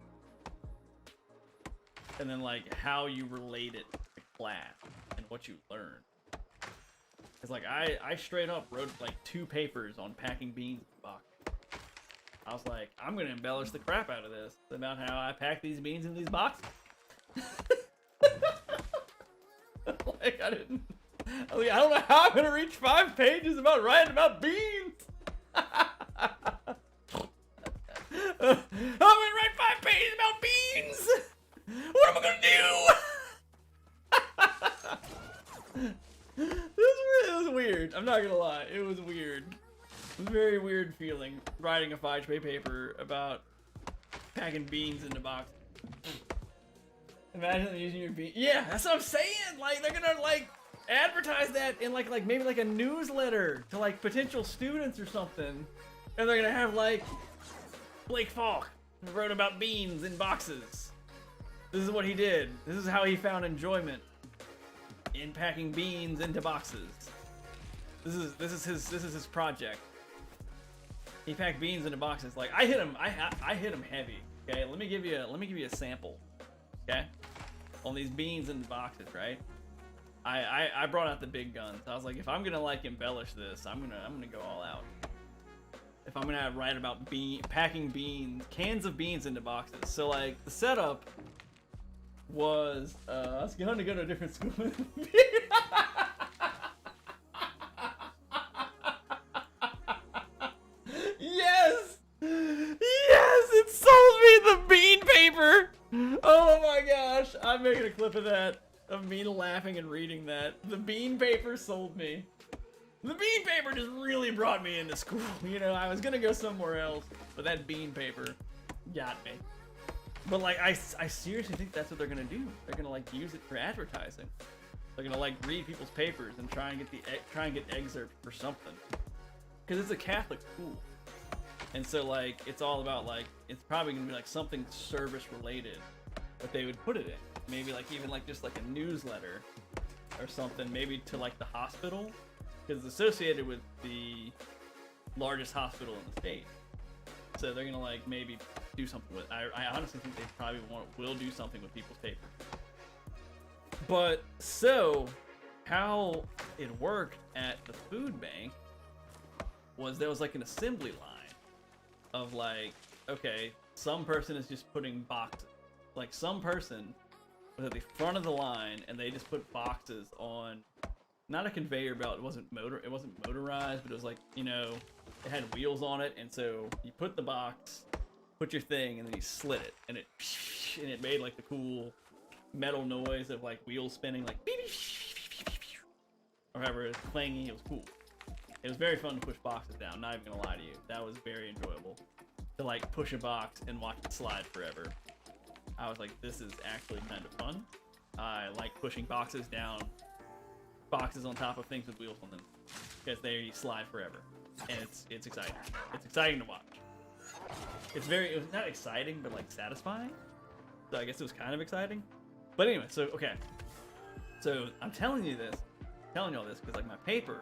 S1: And then like how you relate it to class and what you learned. Cause like I straight up wrote like 2 papers on packing beans in a box. I was like, I'm gonna embellish the crap out of this about how I pack these beans in these boxes. Like, I don't know how I'm gonna reach 5 pages about writing about beans. I'm gonna write 5 pages about beans. What am I gonna do? It was weird. I'm not gonna lie. It was weird. It was a very weird feeling writing a 5-page paper about packing beans into boxes. Imagine them using your bean. Yeah, that's what I'm saying. Like they're gonna like advertise that in like maybe like a newsletter to like potential students or something, and they're gonna have like Blake Falk wrote about beans in boxes. This is what he did. This is how he found enjoyment in packing beans into boxes. This is his project. He packed beans into boxes. Like I hit him heavy. Okay, let me give you a sample. Okay, on these beans into boxes, right? I brought out the big guns. I was like, if I'm gonna like embellish this, I'm gonna go all out. If I'm gonna write about packing beans, cans of beans into boxes. So like the setup was I was going to go to a different school. Yes! Yes! It sold me the bean paper! Oh my gosh! I'm making a clip of that. Of me laughing and reading that. The bean paper sold me. The bean paper just really brought me into school. You know, I was gonna go somewhere else, but that bean paper got me. But like, I seriously think that's what they're gonna do. They're gonna like use it for advertising. They're gonna like read people's papers and try and get excerpts for something. Because it's a Catholic school, and so like it's all about like it's probably gonna be like something service related, but they would put it in. Maybe like even like just like a newsletter or something. Maybe to like the hospital, because it's associated with the largest hospital in the state. So they're gonna like maybe do something with. I honestly think they probably will do something with people's papers. But so how it worked at the food bank was there was like an assembly line of like, okay, some person is just putting boxes. Like some person was at the front of the line and they just put boxes on, not a conveyor belt. It wasn't motorized, but it was like, you know, it had wheels on it, and so you put the box, put your thing, and then you slit it, and it made like the cool metal noise of like wheels spinning, like beep, or however, it was clangy. It was cool. It was very fun to push boxes down. Not even gonna lie to you, that was very enjoyable to like push a box and watch it slide forever. I was like, this is actually kind of fun. I like pushing boxes down, boxes on top of things with wheels on them, because they slide forever. And it's exciting. It's exciting to watch. It was not exciting, but like satisfying. So I guess it was kind of exciting. But anyway, so okay. So I'm telling you all this because like my paper,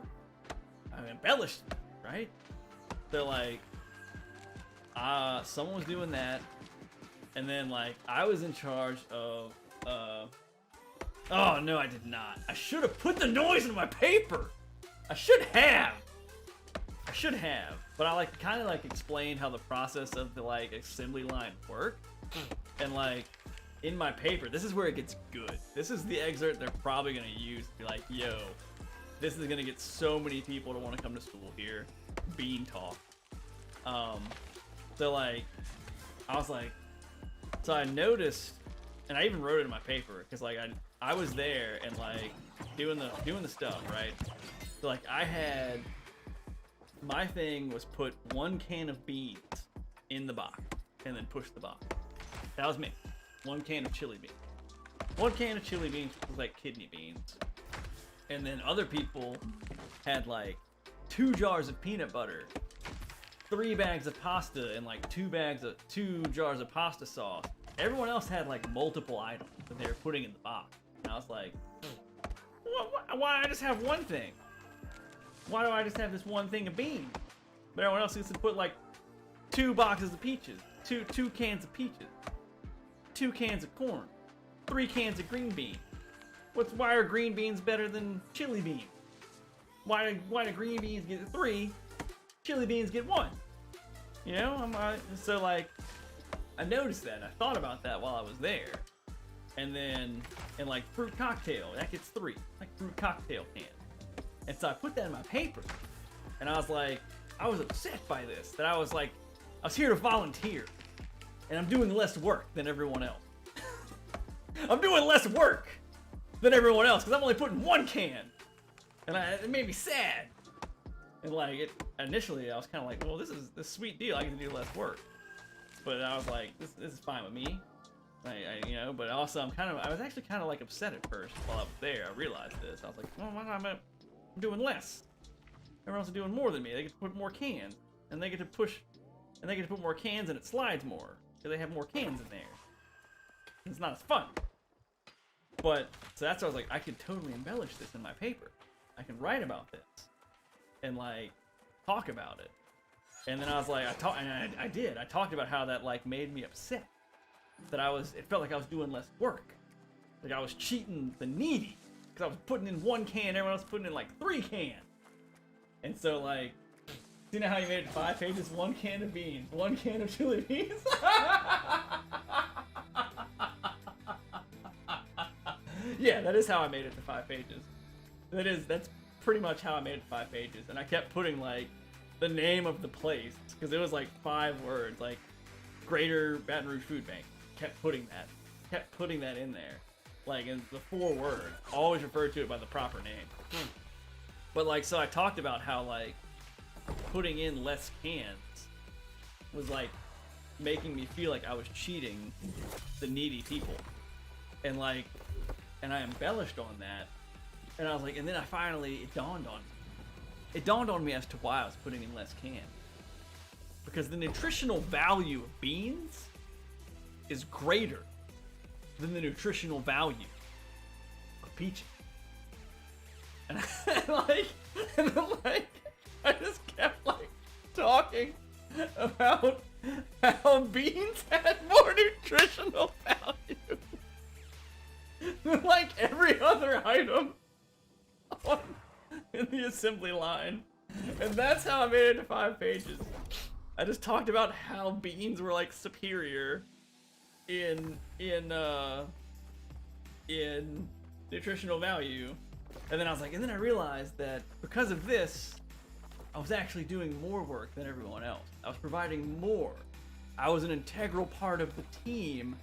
S1: I embellished it, right? So like, someone was doing that, and then like I was in charge of. Oh no, I did not. I should have put the noise in my paper. I should have, but I like kind of like explained how the process of the like assembly line worked, and like in my paper, this is where it gets good. This is the excerpt they're probably gonna use to be like, yo, this is gonna get so many people to want to come to school here. Bean talk. So like, I was like, so I noticed, and I even wrote it in my paper because like I was there and like doing the stuff, right? So like I had. My thing was put 1 can of beans in the box and then push the box. That was me. 1 can of chili beans. 1 can of chili beans was like kidney beans. And then other people had like 2 jars of peanut butter, 3 bags of pasta, and like 2 jars of pasta sauce. Everyone else had like multiple items that they were putting in the box. And I was like, why I just have one thing? Why do I just have this 1 thing of beans? But everyone else gets to put like 2 boxes of peaches, two cans of peaches, 2 cans of corn, 3 cans of green beans. Why are green beans better than chili beans? Why do green beans get 3, chili beans get 1? You know, so like I noticed that. And I thought about that while I was there, and then and like fruit cocktail that gets 3, like fruit cocktail can. And so I put that in my paper, and I was like, I was upset by this, that I was here to volunteer, and I'm doing less work than everyone else. I'm doing less work than everyone else, because I'm only putting 1 can, and it made me sad. And like, initially I was kind of like, well, this is a sweet deal, I get to do less work. but I was like, this is fine with me. You know, but also I was actually kind of like upset at first while I was there. I realized this. I was like, well, I'm doing less. Everyone's doing more than me. They get to put more cans, and they get to push, and they get to put more cans, and it slides more because they have more cans in there. It's not as fun. But so that's why I was like, I could totally embellish this in my paper. I can write about this, and like talk about it. And then I was like, I did. I talked about how that like made me upset. That it felt like I was doing less work. Like I was cheating the needy. Because I was putting in 1 can, everyone else putting in like 3 cans. And so like, you know how you made it 5 pages? 1 can of beans, 1 can of chili beans. Yeah, that is how I made it to 5 pages. That's pretty much how I made it to 5 pages. And I kept putting like the name of the place. Because it was like 5 words, like Greater Baton Rouge Food Bank. Kept putting that in there, like in the 4 words, always referred to it by the proper name. But like, so I talked about how like putting in less cans was like making me feel like I was cheating the needy people, and like, and I embellished on that, and I was like, and then it dawned on me as to why I was putting in less cans, because the nutritional value of beans is greater than the nutritional value of peaches. And I just kept like talking about how beans had more nutritional value than like every other item in the assembly line. And that's how I made it to 5 pages. I just talked about how beans were like superior in nutritional value, and then I was like, and then I realized that because of this, I was actually doing more work than everyone else. I was providing more. I was an integral part of the team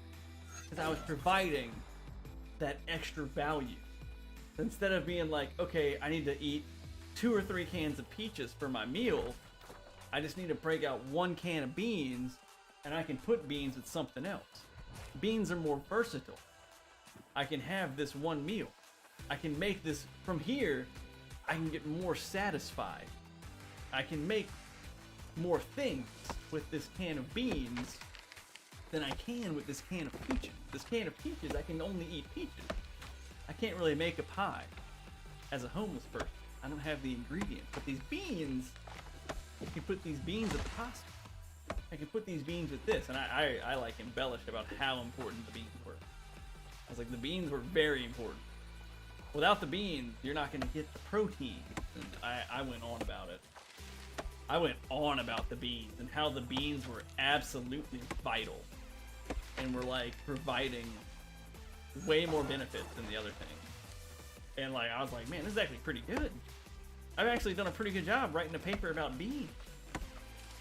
S1: because I was providing that extra value. Instead of being like, okay, I need to eat 2 or 3 cans of peaches for my meal, I just need to break out 1 can of beans, and I can put beans with something else. Beans are more versatile. I can have this one meal. I can make this from here. I can get more satisfied. I can make more things with this can of beans than I can with this can of peaches. This can of peaches, I can only eat peaches. I can't really make a pie as a homeless person. I don't have the ingredients. But these beans, you can put these beans with pasta. I can put these beans with this, and I like embellished about how important the beans were. I was like, the beans were very important. Without the beans, you're not going to get the protein. And I went on about it. I went on about the beans and how the beans were absolutely vital and were like providing way more benefits than the other things. And like, I was like, man, this is actually pretty good. I've actually done a pretty good job writing a paper about beans.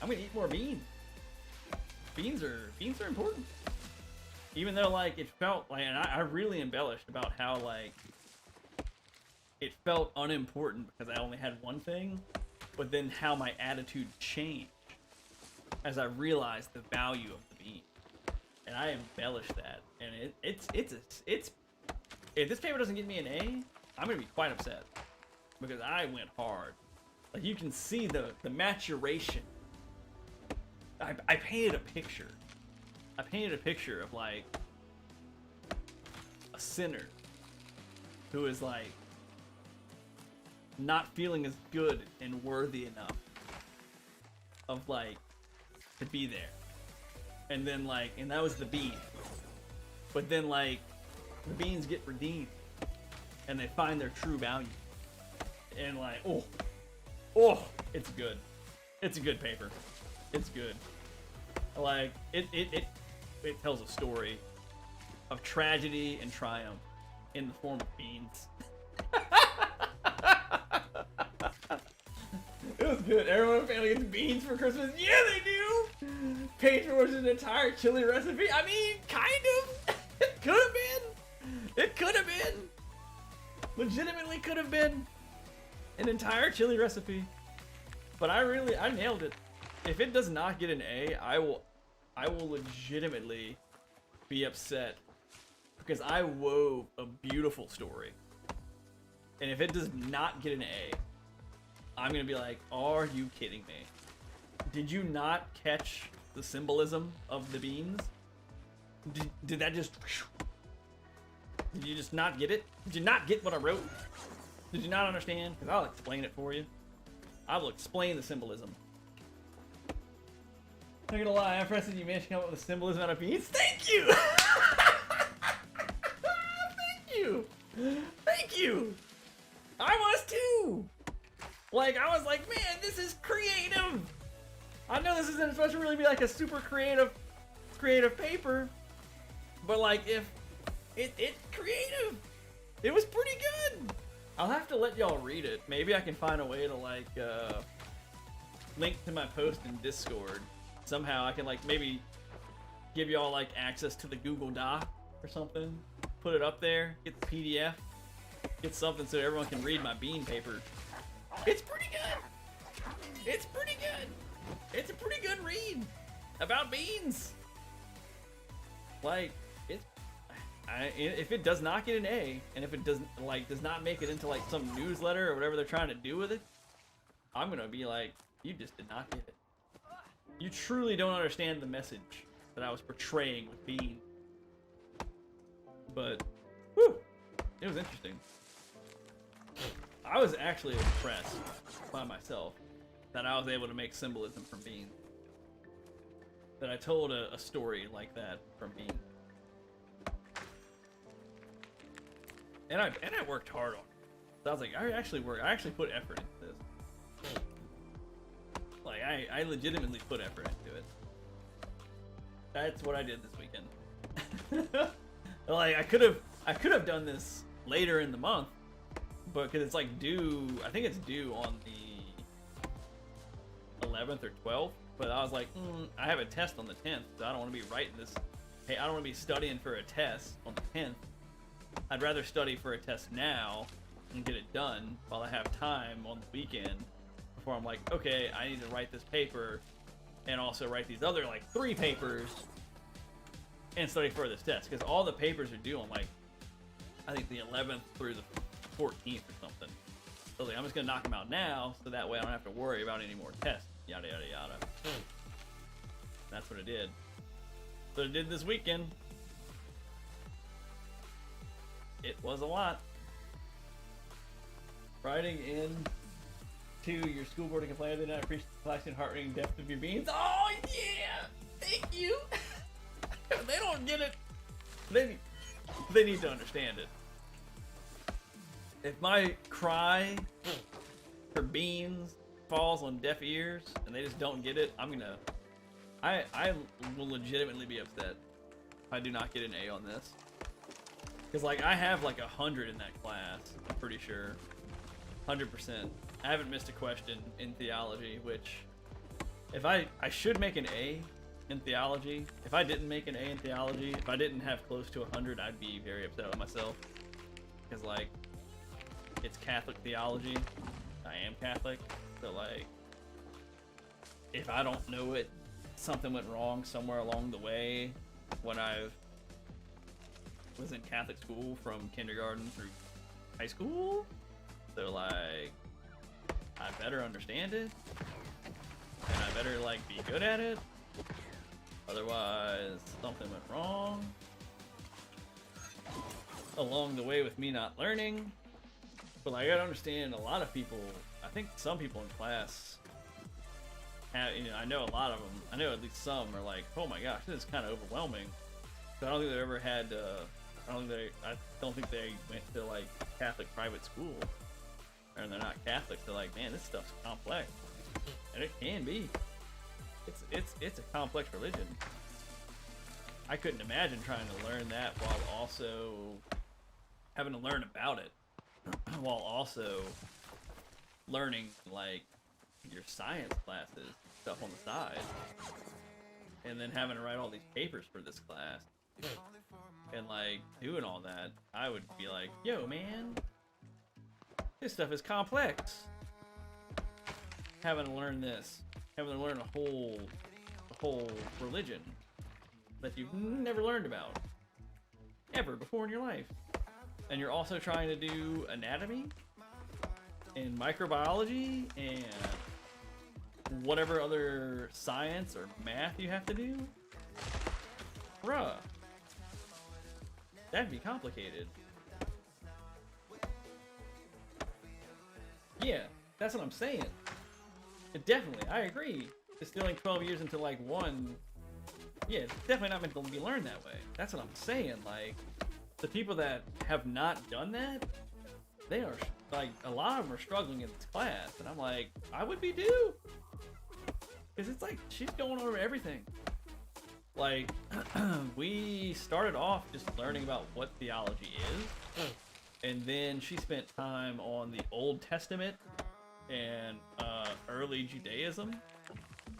S1: I'm gonna eat more beans. Beans are important. Even though like it felt like, and I really embellished about how like it felt unimportant because I only had one thing, but then how my attitude changed as I realized the value of the bean, and I embellished that. And it's if this paper doesn't get me an A, I'm gonna be quite upset because I went hard. Like you can see the maturation. I painted a picture. I painted a picture of like a sinner who is like not feeling as good and worthy enough of like to be there. And then like, and that was the bean. But then like the beans get redeemed and they find their true value. And like, oh, it's good. It's a good paper. It's good. Like it tells a story of tragedy and triumph in the form of beans. It was good. Everyone in the family gets beans for Christmas. Yeah, they do. Paid for was an entire chili recipe. I mean, kind of. It could have been. It could have been. Legitimately could have been an entire chili recipe. But I nailed it. If it does not get an A, I will legitimately be upset because I wove a beautiful story. And if it does not get an A, I'm gonna be like, are you kidding me? Did you not catch the symbolism of the beans? Did that just... Did you just not get it? Did you not get what I wrote? Did you not understand? Because I'll explain it for you. I will explain the symbolism. Not gonna lie, I'm impressed that you managed to come up with a symbolism out of beans. Thank you! Thank you! Thank you! I was too! Like, I was like, man, this is creative! I know this isn't supposed to really be like a super creative paper, but like, if it's creative. It was pretty good. I'll have to let y'all read it. Maybe I can find a way to like link to my post in Discord. Somehow I can like maybe give y'all like access to the Google Doc or something. Put it up there. Get the PDF. Get something so everyone can read my bean paper. It's pretty good. It's pretty good. It's a pretty good read about beans. Like, it's if it does not get an A, and if it does not make it into like some newsletter or whatever they're trying to do with it, I'm gonna be like, you just did not get it. You truly don't understand the message that I was portraying with beans. But, whew, it was interesting. I was actually impressed by myself that I was able to make symbolism from beans. That I told a story like that from beans. And I worked hard on it. So I was like, I actually put effort into this. Like, I legitimately put effort into it. That's what I did this weekend. Like, I could have done this later in the month, but because it's like due, I think it's due on the 11th or 12th. But I was like, I have a test on the 10th, so I don't want to be writing this. Hey, I don't want to be studying for a test on the 10th. I'd rather study for a test now and get it done while I have time on the weekend before I'm like, okay, I need to write this paper and also write these other like 3 papers and study for this test, because all the papers are due on like, I think the 11th through the 14th or something. So like, I'm just gonna knock them out now so that way I don't have to worry about any more tests, yada yada yada. That's what it did. So it did this weekend. It was a lot. Writing in to your school board to complain they did not appreciate the classic heart-racing depth of your beans. Oh yeah! Thank you! They don't get it. They need to understand it. If my cry for beans falls on deaf ears and they just don't get it, I will legitimately be upset if I do not get an A on this. Because, like, I have, like, 100 in that class, I'm pretty sure. 100%. I haven't missed a question in theology, which, if I should make an A in theology. If I didn't make an A in theology, if I didn't have close to 100, I'd be very upset with myself. Because, like, it's Catholic theology. I am Catholic. So, like, if I don't know it, something went wrong somewhere along the way when I was in Catholic school from kindergarten through high school. So, like, I better understand it, and I better, like, be good at it. Otherwise, something went wrong along the way with me not learning. But, like, I gotta understand, a lot of people, I think some people in class have, you know, I know a lot of them, I know at least some are like, oh my gosh, this is kind of overwhelming. So I don't think they ever had, I don't think they went to, like, Catholic private school. And they're not Catholic, they're like, man, this stuff's complex. And it can be. It's a complex religion. I couldn't imagine trying to learn that while also having to learn about it. While also learning, like, your science classes, stuff on the side. And then having to write all these papers for this class. And, like, doing all that, I would be like, yo, man, this stuff is complex. Having to learn this. Having to learn a whole religion. that you've never learned about ever before in your life. And you're also trying to do anatomy and microbiology and whatever other science or math you have to do. Bruh, that'd be complicated. Yeah, that's what I'm saying. Definitely, I agree. Distilling 12 years into like one, yeah, it's definitely not meant to be learned that way. That's what I'm saying. Like, the people that have not done that, they are like, a lot of them are struggling in this class, and I'm like, I would be too. Because it's like, she's going over everything. Like, we started off just learning about what theology is, and then she spent time on the Old Testament and early Judaism,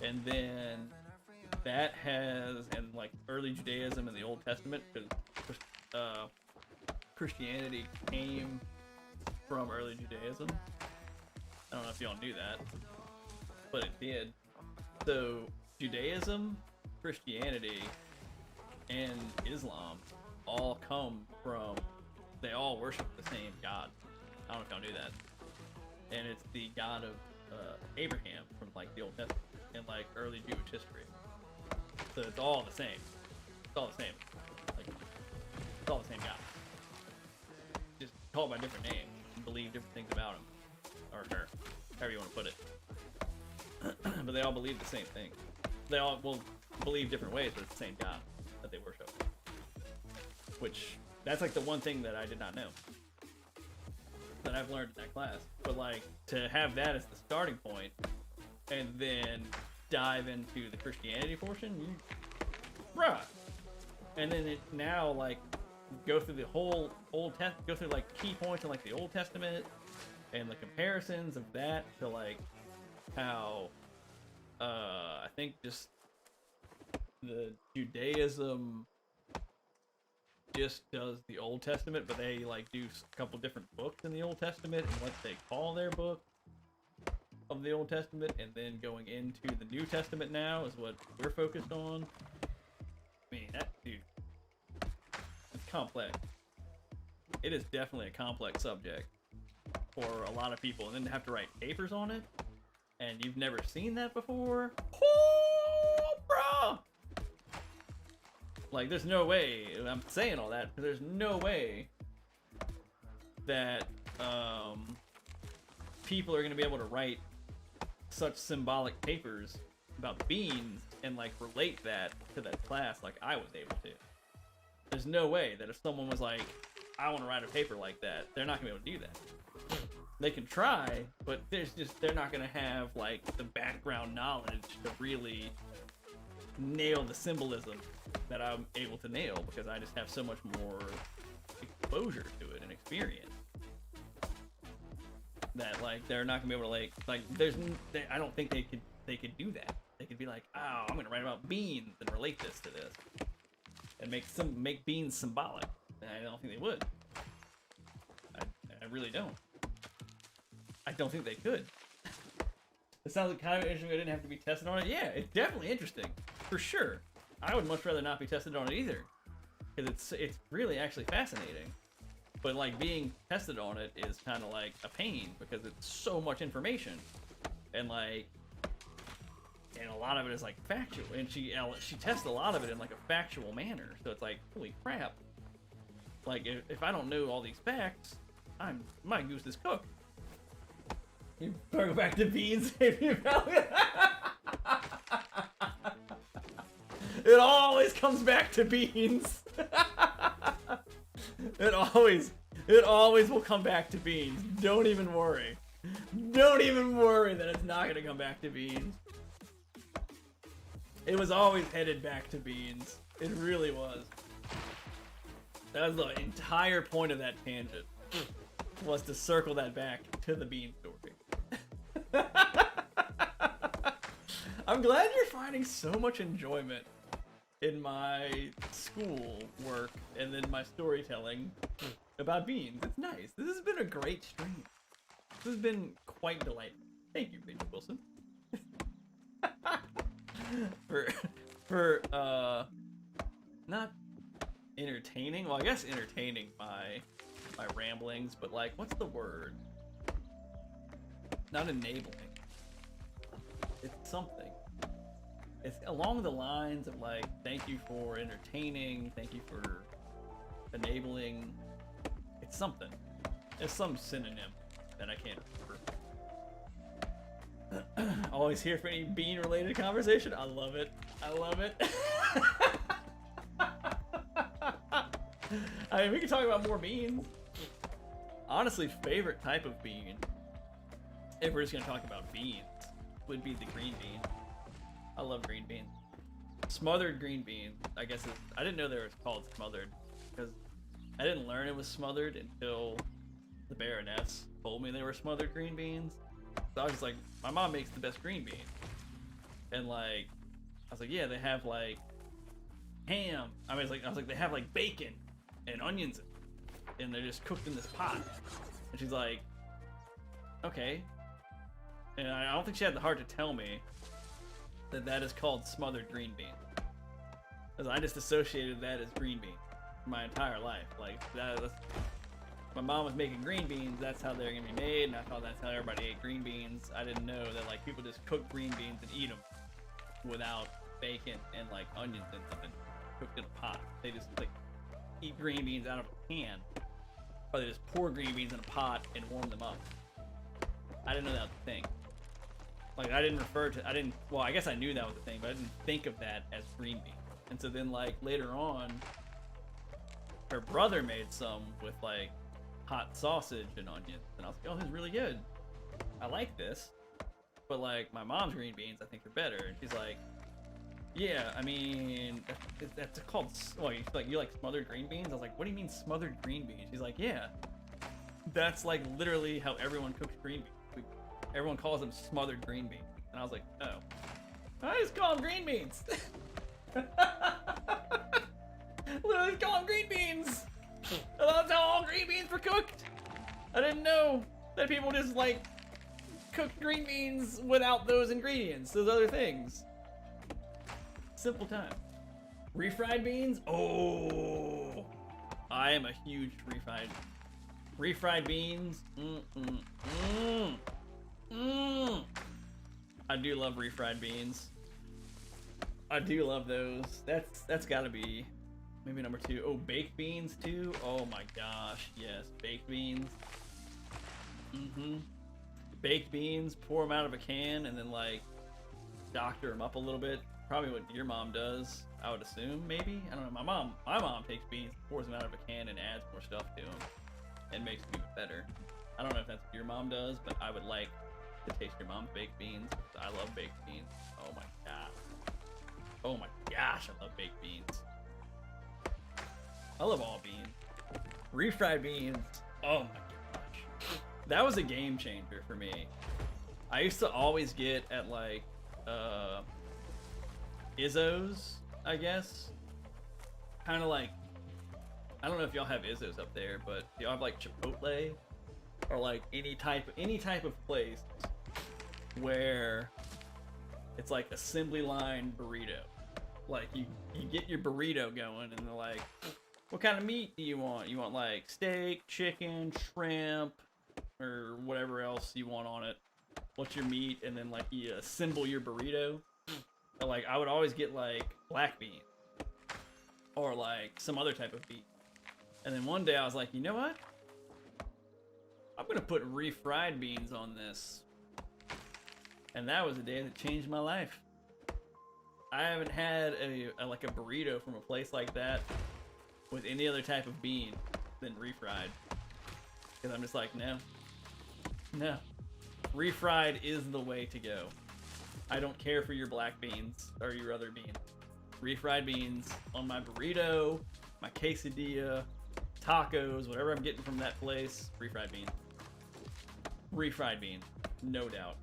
S1: and then that has, and like early Judaism and the Old Testament, because Christianity came from early Judaism. I don't know if y'all knew that, but it did. So Judaism, Christianity, and Islam all come from, they all worship the same God. I don't know if y'all knew that. And it's the God of Abraham from like the Old Testament and like early Jewish history. So it's all the same. It's all the same. Like, it's all the same God. Just called by different names and believe different things about him or her, however you want to put it. But they all believe the same thing. They all will believe different ways, but it's the same God that they worship. Which, that's like the one thing that I did not know, that I've learned in that class. But like, to have that as the starting point and then dive into the Christianity portion, bruh. And then it now like go through the whole go through like key points in like the Old Testament and the comparisons of that to like how I think just the Judaism just does the Old Testament, but they like do a couple different books in the Old Testament and what they call their book of the Old Testament, and then going into the New Testament now is what we're focused on. I mean, that, dude, it's complex. It is definitely a complex subject for a lot of people, and then to have to write papers on it, and you've never seen that before. Oh, bro! Like, there's no way, I'm saying all that, because there's no way that people are going to be able to write such symbolic papers about beans and, like, relate that to that class like I was able to. There's no way that if someone was like, I want to write a paper like that, they're not going to be able to do that. They can try, but they're not going to have, like, the background knowledge to really nail the symbolism that I'm able to nail, because I just have so much more exposure to it and experience that, like, they're not gonna be able to I don't think they could do that. They could be like, oh, I'm gonna write about beans and relate this to this and make beans symbolic. And I don't think they would. I really don't. I don't think they could. It sounds like kind of interesting. I didn't have to be tested on it. Yeah, it's definitely interesting, for sure. I would much rather not be tested on it either, because it's really actually fascinating. But like, being tested on it is kind of like a pain, because it's so much information, and like, and a lot of it is like factual, and she tests a lot of it in like a factual manner. So it's like, holy crap! Like, if I don't know all these facts, my goose is cooked. You go back to beans. It always comes back to beans. It always will come back to beans. Don't even worry. Don't even worry that it's not gonna come back to beans. It was always headed back to beans. It really was. That was the entire point of that tangent, was to circle that back to the bean story. I'm glad you're finding so much enjoyment in my school work and then my storytelling about beans. It's nice. This has been a great stream. This has been quite delightful. Thank you, Rachel Wilson. not entertaining. Well, I guess entertaining my ramblings, but like, what's the word? Not enabling. It's something. It's along the lines of like, thank you for entertaining, thank you for enabling. It's something. It's some synonym that I can't remember. Always here for any bean related conversation. I love it. I love it. I mean, we can talk about more beans. Honestly, favorite type of bean, if we're just gonna talk about beans, would be the green bean. I love green beans. Smothered green bean, I guess I didn't know they were called smothered, because I didn't learn it was smothered until the Baroness told me they were smothered green beans. So I was just like, my mom makes the best green beans. And like, I was like, yeah, they have like ham. I was like, they have like bacon and onions, and they're just cooked in this pot. And she's like, okay. And I don't think she had the heart to tell me that that is called smothered green bean, because I just associated that as green bean my entire life. Like that's, my mom was making green beans, that's how they're gonna be made, and I thought that's how everybody ate green beans. I didn't know that like people just cook green beans and eat them without bacon and like onions and something cooked in a pot. They just like eat green beans out of a can, or they just pour green beans in a pot and warm them up. I didn't know that was a thing. Like I didn't, well, I guess I knew that was a thing, but I didn't think of that as green bean. And so then like later on, her brother made some with like hot sausage and onions, and I was like, oh, this is really good. I like this. But like my mom's green beans, I think are better. And she's like, yeah, I mean, that's called, well, you like smothered green beans? I was like, what do you mean smothered green beans? She's like, yeah, that's like literally how everyone cooks green beans. Everyone calls them smothered green beans. And I was like, oh. I just call them green beans. Literally call them green beans. That's how all green beans were cooked. I didn't know that people just like cooked green beans without those ingredients, those other things. Simple time. Refried beans? Oh, I am a huge refried beans. I do love refried beans. I do love those. That's gotta be maybe number 2. Oh, baked beans too. Oh my gosh, yes, baked beans. Baked beans, pour them out of a can and then like doctor them up a little bit. Probably what your mom does, I would assume. Maybe, I don't know. My mom takes beans, pours them out of a can, and adds more stuff to them, and makes them even better. I don't know if that's what your mom does, but I would like to taste your mom's baked beans. I love baked beans. Oh my god. Oh my gosh, I love baked beans. I love all beans. Refried beans. Oh my gosh. That was a game changer for me. I used to always get at like Izzo's, I guess. Kind of like, I don't know if y'all have Izzo's up there, but y'all have like Chipotle or like any type of place where it's like assembly line burrito. Like you get your burrito going and they're like, what kind of meat do you want? You want like steak, chicken, shrimp, or whatever else you want on it. What's your meat? And then like you assemble your burrito. And, like I would always get like black bean or like some other type of beef. And then one day I was like, you know what? I'm gonna put refried beans on this. And that was a day that changed my life. I haven't had like a burrito from a place like that with any other type of bean than refried. Because I'm just like, no. Refried is the way to go. I don't care for your black beans or your other beans. Refried beans on my burrito, my quesadilla, tacos, whatever I'm getting from that place, refried beans. Refried beans, no doubt.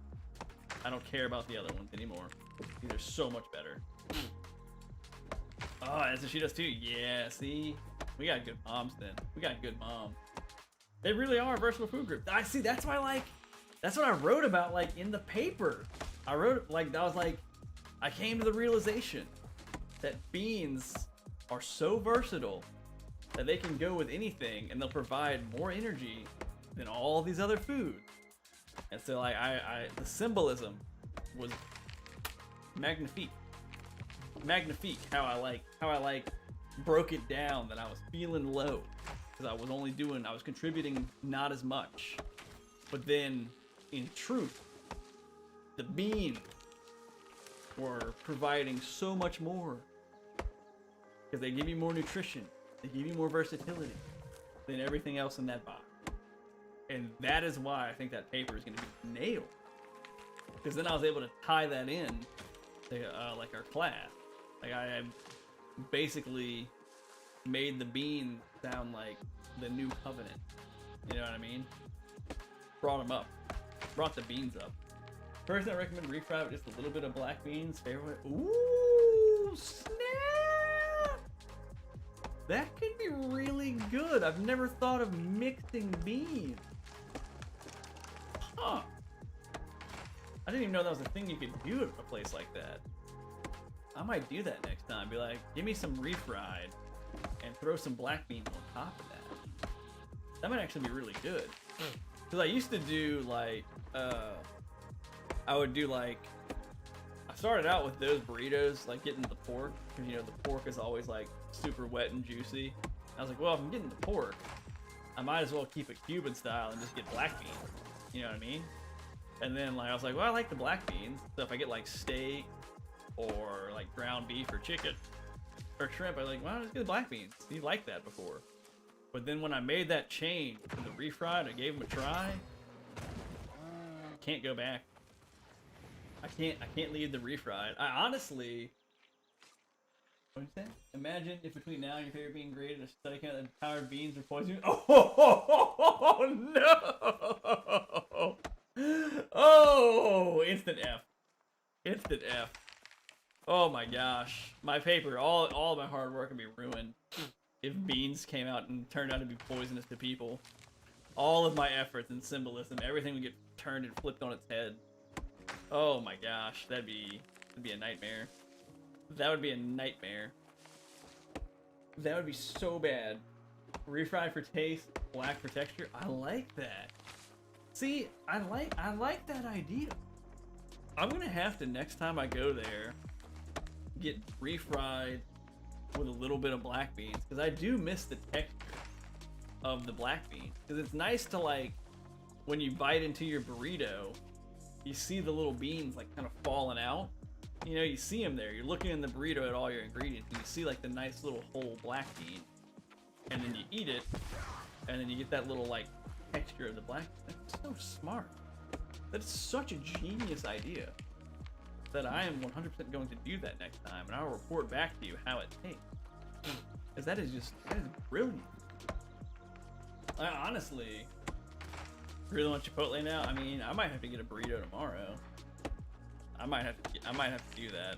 S1: I don't care about the other ones anymore. These are so much better. Oh, that's what she does too. Yeah, see? We got good moms then. We got good moms. They really are a versatile food group. I see, that's why that's what I wrote about like in the paper. I wrote like, I came to the realization that beans are so versatile that they can go with anything and they'll provide more energy than all these other foods. And so like the symbolism was magnifique. Magnifique how I like broke it down that I was feeling low because I was contributing not as much. But then in truth, the beans were providing so much more because they give you more nutrition, they give you more versatility than everything else in that box. And that is why I think that paper is going to be nailed. Because then I was able to tie that in to like our class. Like I basically made the bean sound like the new covenant. You know what I mean? Brought them up. Brought the beans up. First, I recommend refry with just a little bit of black beans. Favorite. Ooh, snap! That could be really good. I've never thought of mixing beans. Huh. I didn't even know that was a thing you could do at a place like that. I might do that next time. Be like, give me some refried and throw some black beans on top of that. That might actually be really good. Because I used to do like, I would do like, I started out with those burritos, like getting the pork. Because you know, the pork is always like super wet and juicy. I was like, well, if I'm getting the pork, I might as well keep it Cuban style and just get black beans. You know what I mean? And then like I was like, well, I like the black beans. So if I get like steak or like ground beef or chicken or shrimp, I was like, well, just get the black beans. You liked that before. But then when I made that change to the refried, I gave them a try. Can't go back. I can't leave the refried. I honestly, what did you say? Imagine if between now and your favorite being graded a study count that powdered beans are poison. Oh no! Oh, instant F. Instant F. Oh my gosh. My paper, all my hard work would be ruined if beans came out and turned out to be poisonous to people. All of my efforts and symbolism, everything would get turned and flipped on its head. Oh my gosh, that'd be a nightmare. That would be a nightmare. That would be so bad. Refried for taste, black for texture. I like that. See, I like that idea. I'm gonna have to, next time I go there, get refried with a little bit of black beans, because I do miss the texture of the black beans. Because it's nice to, like, when you bite into your burrito, you see the little beans like kind of falling out. You know, you see them there. You're looking in the burrito at all your ingredients, and you see like the nice little whole black bean, and then you eat it, and then you get that little like texture of the black. That's so smart. That's such a genius idea that I am 100% going to do that next time, and I'll report back to you how it tastes. Because that is brilliant. I honestly really want Chipotle now. I mean, I might have to get a burrito tomorrow. I might have to do that.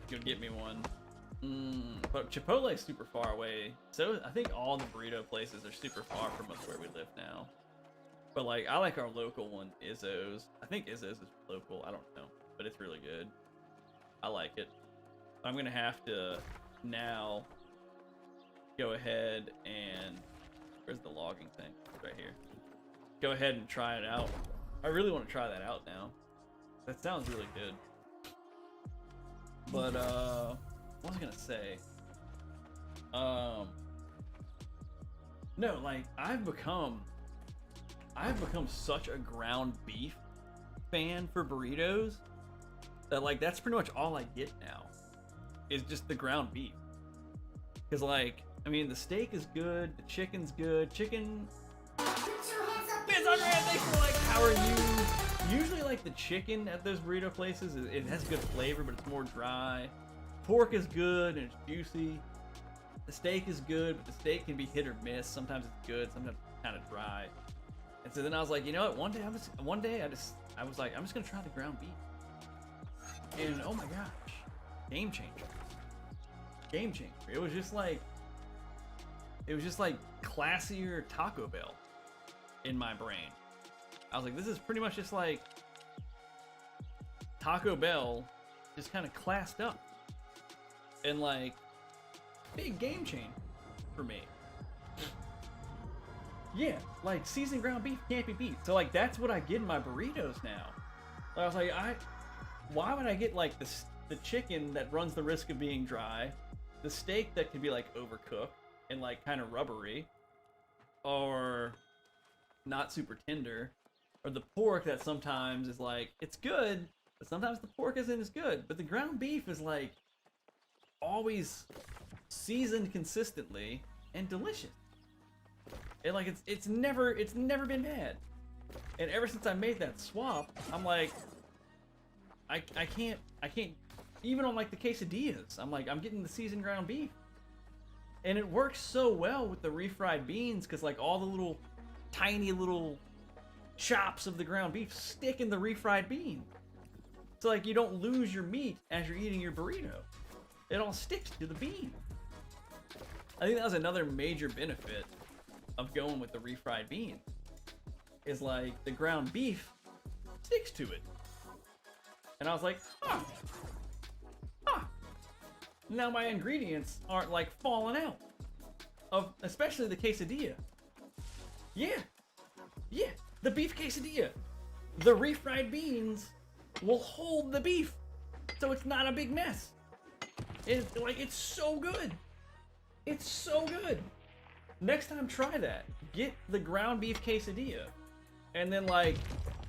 S1: Go get me one. But Chipotle is super far away. So I think all the burrito places are super far from us where we live now. But like, I like our local one, Izzo's. I think Izzo's is local. I don't know, but it's really good. I like it. I'm gonna have to now go ahead and, where's the logging thing? It's right here. Go ahead and try it out. I really want to try that out now. That sounds really good. But what was I gonna say? No, like I've become such a ground beef fan for burritos that like that's pretty much all I get now is just the ground beef. Cause like, I mean, the steak is good, the chicken's good. Chicken. Thanks for like, how are you? Usually like the chicken at those burrito places, it has good flavor, but it's more dry. Pork is good and it's juicy. The steak is good, but the steak can be hit or miss. Sometimes it's good, sometimes it's kind of dry. And so then I was like, you know what? One day I was like, I'm just gonna try the ground beef. And oh my gosh, game changer. Game changer. It was just like classier Taco Bell in my brain. I was like, this is pretty much just like Taco Bell, just kind of classed up. And like, big game changer for me. Yeah, like seasoned ground beef can't be beat. So like that's what I get in my burritos now. I was like, why would I get like the chicken that runs the risk of being dry, the steak that can be like overcooked and like kind of rubbery, or not super tender, or the pork that sometimes is like it's good, but sometimes the pork isn't as good. But the ground beef is like always seasoned consistently and delicious. And like it's never been bad. And ever since I made that swap, I'm like I can't even on like the quesadillas, I'm like I'm getting the seasoned ground beef. And it works so well with the refried beans because like all the little tiny little chops of the ground beef stick in the refried bean. So like you don't lose your meat as you're eating your burrito. It all sticks to the bean. I think that was another major benefit of going with the refried bean. Is like the ground beef sticks to it. And I was like, huh. Now my ingredients aren't like falling out. Of especially the quesadilla. Yeah, the beef quesadilla. The refried beans will hold the beef, so it's not a big mess. It's so good. It's so good. Next time, try that. Get the ground beef quesadilla, and then like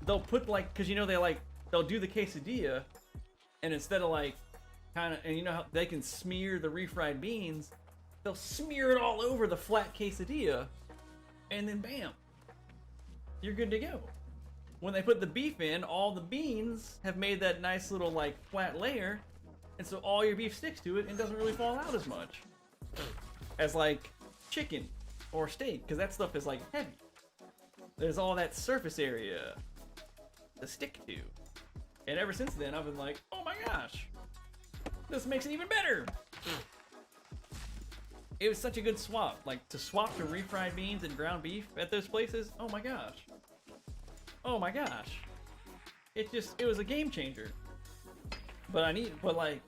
S1: they'll put like, cause you know they'll do the quesadilla, and instead of like kind of, and you know how they can smear the refried beans, they'll smear it all over the flat quesadilla, and then bam, you're good to go. When they put the beef in, all the beans have made that nice little like flat layer, and so all your beef sticks to it and doesn't really fall out as much as like chicken or steak, because that stuff is like heavy. There's all that surface area to stick to. And ever since then, I've been like, oh my gosh, this makes it even better. It was such a good swap. Like, to swap to refried beans and ground beef at those places, oh my gosh. Oh my gosh. It was a game changer. But like,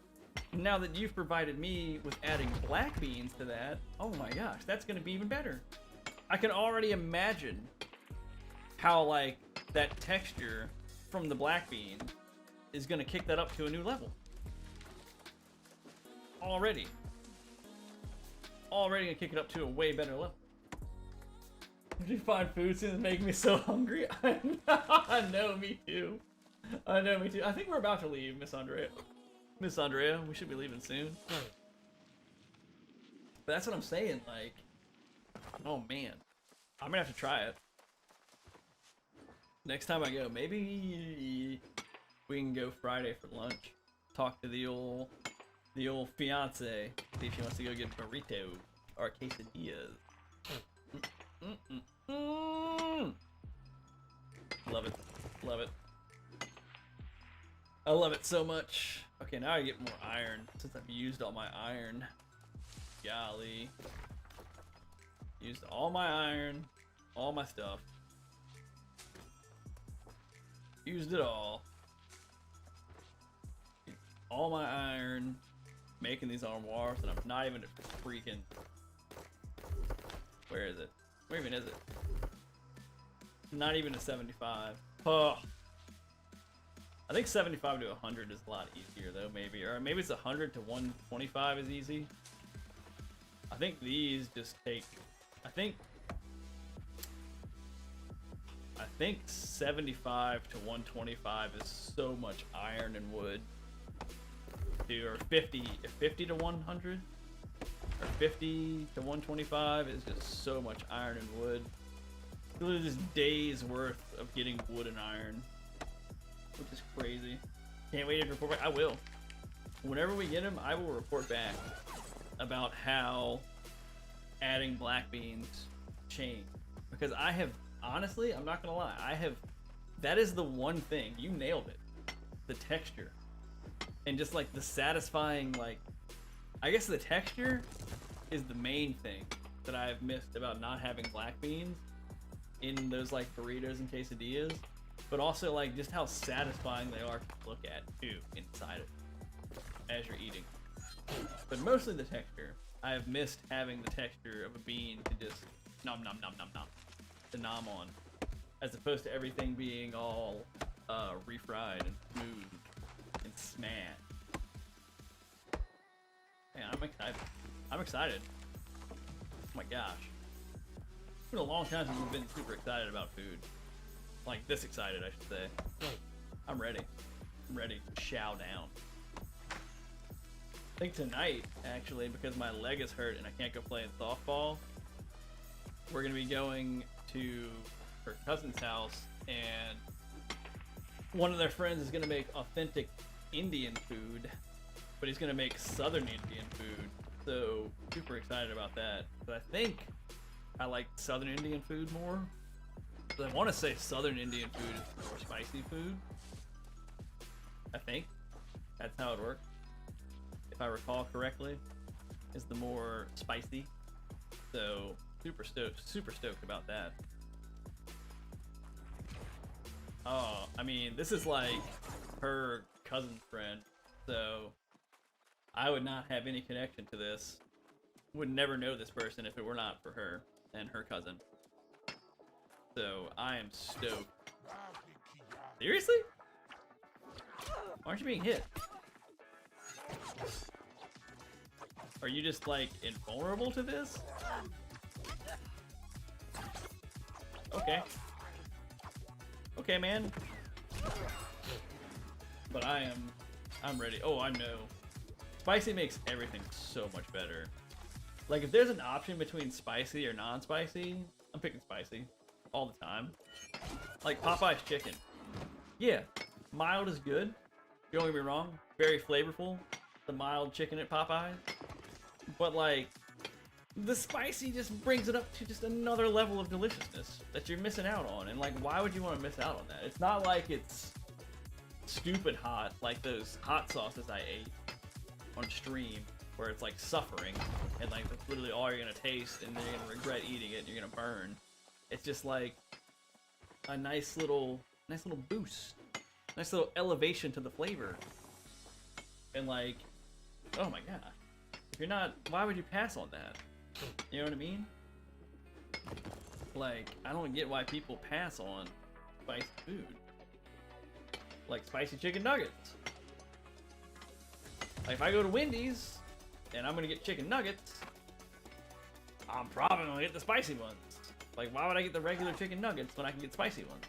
S1: now that you've provided me with adding black beans to that, oh my gosh, that's gonna be even better. I can already imagine how like that texture from the black bean is gonna kick that up to a new level. Already gonna kick it up to a way better level. Did you find food soon and make me so hungry? I know, me too. I know, me too. I think we're about to leave, Miss Andrea. Miss Andrea, we should be leaving soon. But that's what I'm saying, like, oh man. I'm gonna have to try it. Next time I go, maybe we can go Friday for lunch. Talk to the old fiance. See if she wants to go get burritos or quesadillas. Love it. Love it. I love it so much. Okay, now I get more iron since I've used all my iron. Golly. Used all my iron, all my stuff. Used it all. All my iron, making these armoires, and I'm not even a freaking. Where is it? Where even is it? Not even a 75. Oh. I think 75 to 100 is a lot easier though, maybe. Or maybe it's 100 to 125 is easy. I think these just take, I think 75 to 125 is so much iron and wood. Dude, or 50 to 100? Or 50 to 125 is just so much iron and wood. Literally just days worth of getting wood and iron. Which is crazy. Can't wait to report back. I will. Whenever we get them, I will report back about how adding black beans changed. Because I have, honestly, I'm not gonna lie, that is the one thing, you nailed it. The texture. And just like the satisfying, like, I guess the texture is the main thing that I have missed about not having black beans in those like burritos and quesadillas. But also like just how satisfying they are to look at too inside it as you're eating. But mostly the texture. I have missed having the texture of a bean to just nom nom nom nom nom to nom on, as opposed to everything being all refried and smooth and smashed. Man, I'm excited. I'm excited. Oh my gosh. It's been a long time since we've been super excited about food. Like this excited, I should say. I'm ready. I'm ready to chow down. I think tonight, actually, because my leg is hurt and I can't go play in softball, we're gonna be going to her cousin's house, and one of their friends is gonna make authentic Indian food, but he's gonna make Southern Indian food. So super excited about that. But I think I like Southern Indian food more. But I want to say Southern Indian food is more spicy food. I think that's how it works. If I recall correctly, is the more spicy. So super stoked about that. Oh, I mean, this is like her cousin's friend, so I would not have any connection to this. Would never know this person if it were not for her and her cousin. So I am stoked. Seriously? Why aren't you being hit? Are you just like invulnerable to this? Okay. Okay, man. But I'm ready. Oh, I know. Spicy makes everything so much better. Like if there's an option between spicy or non-spicy, I'm picking spicy all the time. Like Popeye's chicken. Yeah, mild is good. Don't get me wrong, very flavorful. The mild chicken at Popeyes. But like, the spicy just brings it up to just another level of deliciousness that you're missing out on. And like, why would you want to miss out on that? It's not like it's stupid hot like those hot sauces I ate on stream, where it's like suffering and like that's literally all you're gonna taste, and then you're gonna regret eating it and you're gonna burn. It's just like a nice little boost, nice little elevation to the flavor. And like, oh my gosh, if you're not, why would you pass on that? You know what I mean? Like, I don't get why people pass on spicy food, like spicy chicken nuggets. Like if I go to Wendy's and I'm gonna get chicken nuggets, I'm probably gonna get the spicy ones. Like why would I get the regular chicken nuggets when I can get spicy ones?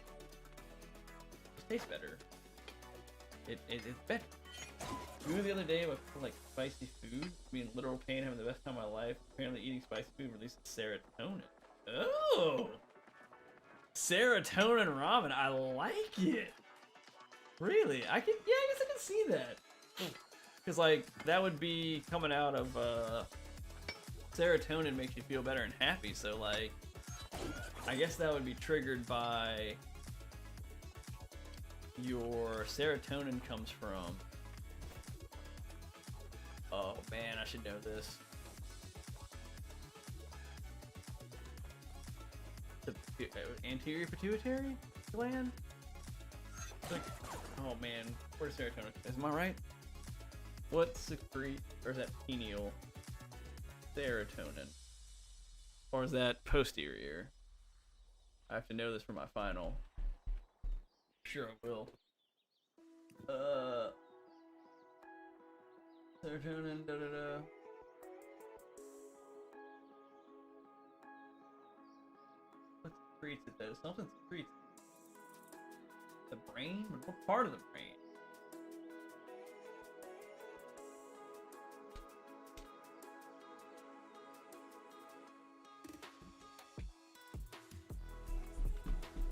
S1: It tastes better. It's better. We were the other day about like spicy food, being in literal pain, having the best time of my life. Apparently eating spicy food releases serotonin. Oh! Serotonin ramen, I like it! Really? Yeah, I guess I can see that. Because, like, that would be coming out of, serotonin makes you feel better and happy, so, like, I guess that would be triggered by your serotonin comes from, oh, man, I should know this. The anterior pituitary gland? It's like, oh, man, where's serotonin? Am I right? What secrete, or is that pineal serotonin? Or is that posterior? I have to know this for my final. Sure I will. Serotonin, da-da-da. What secretes it though? Something secretes the brain? What part of the brain?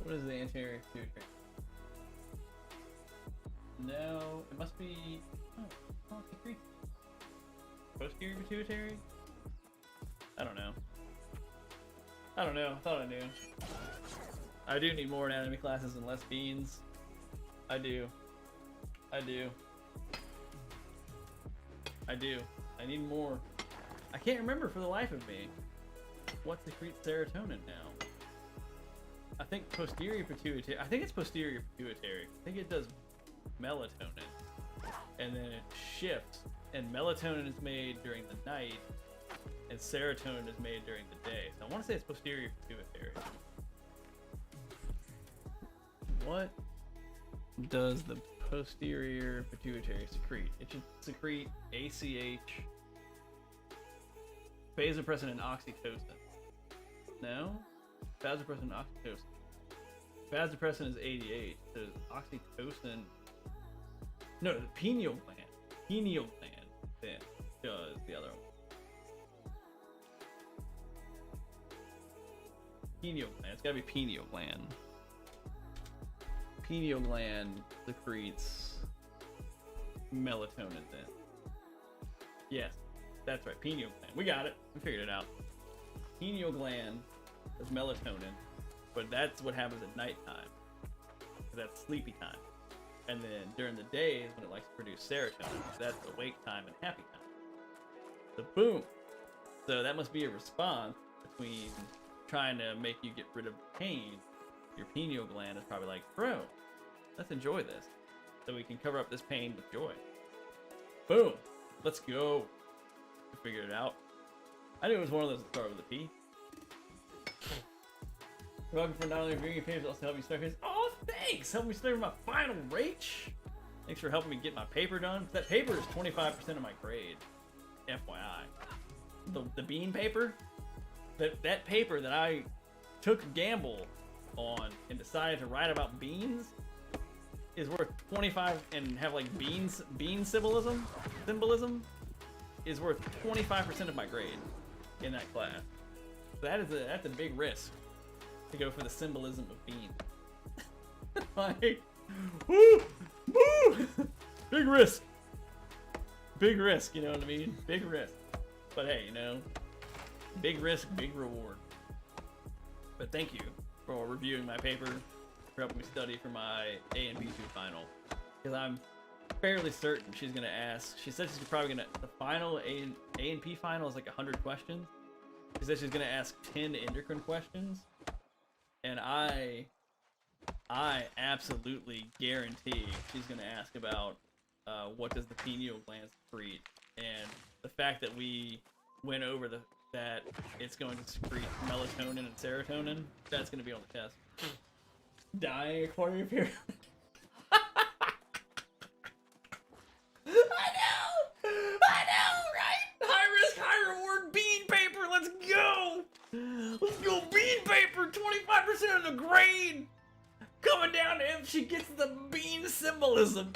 S1: What is the anterior pituitary? No, it must be. Oh, secretes. Posterior pituitary? I don't know. I thought I knew. I do need more anatomy classes and less beans. I do. I need more. I can't remember for the life of me what secretes serotonin now. I think posterior pituitary. I think it's posterior pituitary. I think it does melatonin, and then it shifts. And melatonin is made during the night, and serotonin is made during the day. So I want to say it's posterior pituitary. What does the posterior pituitary secrete? It should secrete ACH, vasopressin, and oxytocin. No? Vasopressin and oxytocin. Vasopressin is 88. So oxytocin. No, the pineal gland. Pineal gland then does the other one. Pineal gland. It's gotta be pineal gland. Pineal gland secretes melatonin then. Yes, that's right. Pineal gland. We got it. We figured it out. Pineal gland is melatonin, but that's what happens at nighttime. That's sleepy time. And then during the day is when it likes to produce serotonin. That's awake time and happy time. So boom. So that must be a response between trying to make you get rid of pain. Your pineal gland is probably like, bro, let's enjoy this. So we can cover up this pain with joy. Boom. Let's go. We figured it out. I knew it was one of those that started with a P. You're welcome for not only reviewing your papers, but also helping me study papers. Oh, thanks! Helping me study for my final rach. Thanks for helping me get my paper done. That paper is 25% of my grade. FYI. The bean paper? That paper that I took a gamble on and decided to write about beans is worth 25 and have like bean symbolism is worth 25% of my grade in that class. So that's a big risk to go for the symbolism of beans. Like, woo, woo, big risk, you know what I mean? Big risk. But hey, you know, big risk, big reward. But thank you for reviewing my paper, for helping me study for my A&P2 final. Because I'm fairly certain she's gonna ask. She said she's probably gonna. The final A&P final is like 100 questions. She said she's gonna ask 10 endocrine questions, and I absolutely guarantee she's gonna ask about what does the pineal gland secrete, and the fact that we went over that it's going to secrete melatonin and serotonin. That's gonna be on the test. Dying according to your period. I know, right? High risk, high reward, bean paper, let's go! Let's go, bean paper, 25% of the grade! Coming down to if she gets the bean symbolism.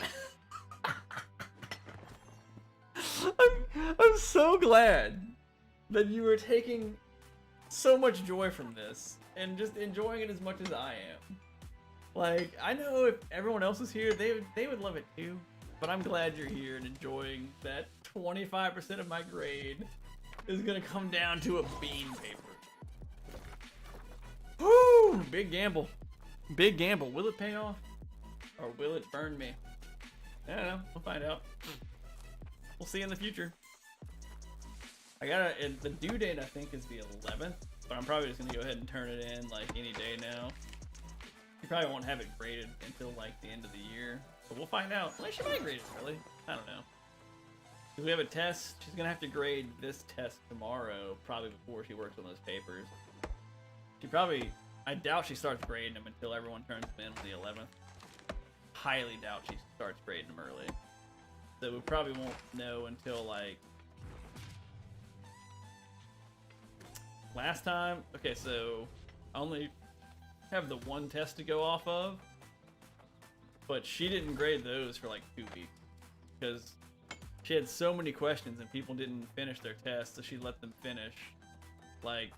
S1: I'm so glad that you are taking so much joy from this and just enjoying it as much as I am. Like, I know if everyone else was here, they would love it too. But I'm glad you're here and enjoying that 25% of my grade is gonna come down to a bean paper. Woo! Big gamble. Big gamble. Will it pay off? Or will it burn me? I don't know. We'll find out. We'll see in the future. The due date I think is the 11th, but I'm probably just gonna go ahead and turn it in like any day now. You probably won't have it graded until like the end of the year. But we'll find out. Well, she might grade it early. I don't know. If we have a test, she's gonna have to grade this test tomorrow, probably before she works on those papers. I doubt she starts grading them until everyone turns them in on the 11th. Highly doubt she starts grading them early. So we probably won't know until like last time. Okay, so I only have the one test to go off of. But she didn't grade those for like 2 weeks because she had so many questions and people didn't finish their tests, so she let them finish like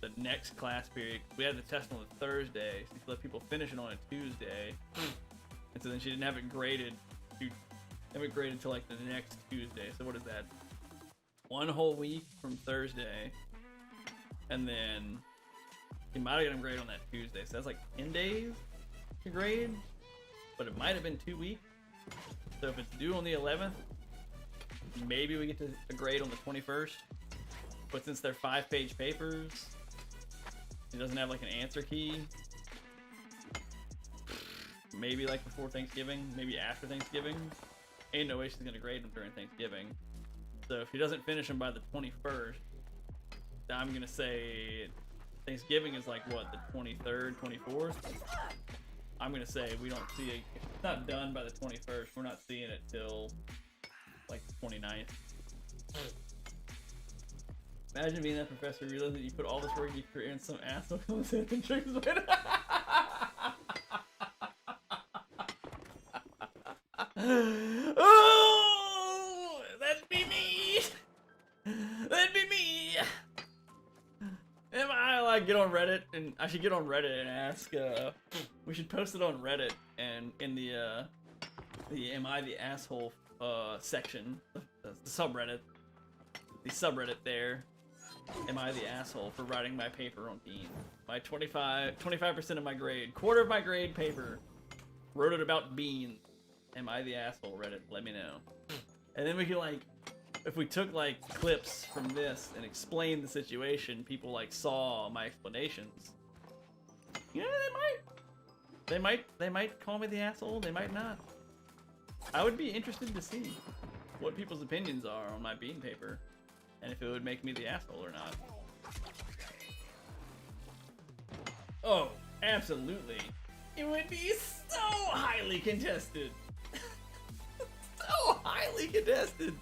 S1: the next class period. We had the test on a Thursday, so she let people finish it on a Tuesday, and so then she didn't have it graded. She have it graded until like the next Tuesday. So what is that? 1 whole week from Thursday, and then you might have got them graded on that Tuesday. So that's like 10 days. To grade, but it might have been 2 weeks. So if it's due on the 11th, maybe we get to a grade on the 21st. But since they're 5-page papers, it doesn't have like an answer key. Maybe like before Thanksgiving, maybe after Thanksgiving. Ain't no way she's gonna grade them during Thanksgiving. So if she doesn't finish them by the 21st, I'm gonna say Thanksgiving is like what, the 23rd, 24th? I'm gonna say we don't see it. If it's not done by the 21st, we're not seeing it till like the 29th. Imagine being that professor, realizing that you put all this work you create and some asshole comes in and tricks it. Oh, that'd be me. That'd be me. Am I like get on Reddit and I should get on Reddit and ask? We should post it on Reddit and in the "Am I the asshole" section, the subreddit, there. Am I the asshole for writing my paper on Bean? My 25% of my grade, quarter of my grade paper, wrote it about beans. Am I the asshole? Reddit, let me know. And then we can like, if we took like clips from this and explained the situation, people like saw my explanations. Yeah, they might call me the asshole. They might not. I would be interested to see what people's opinions are on my Bean paper, and if it would make me the asshole or not. Oh, absolutely. It would be so highly contested. So highly contested.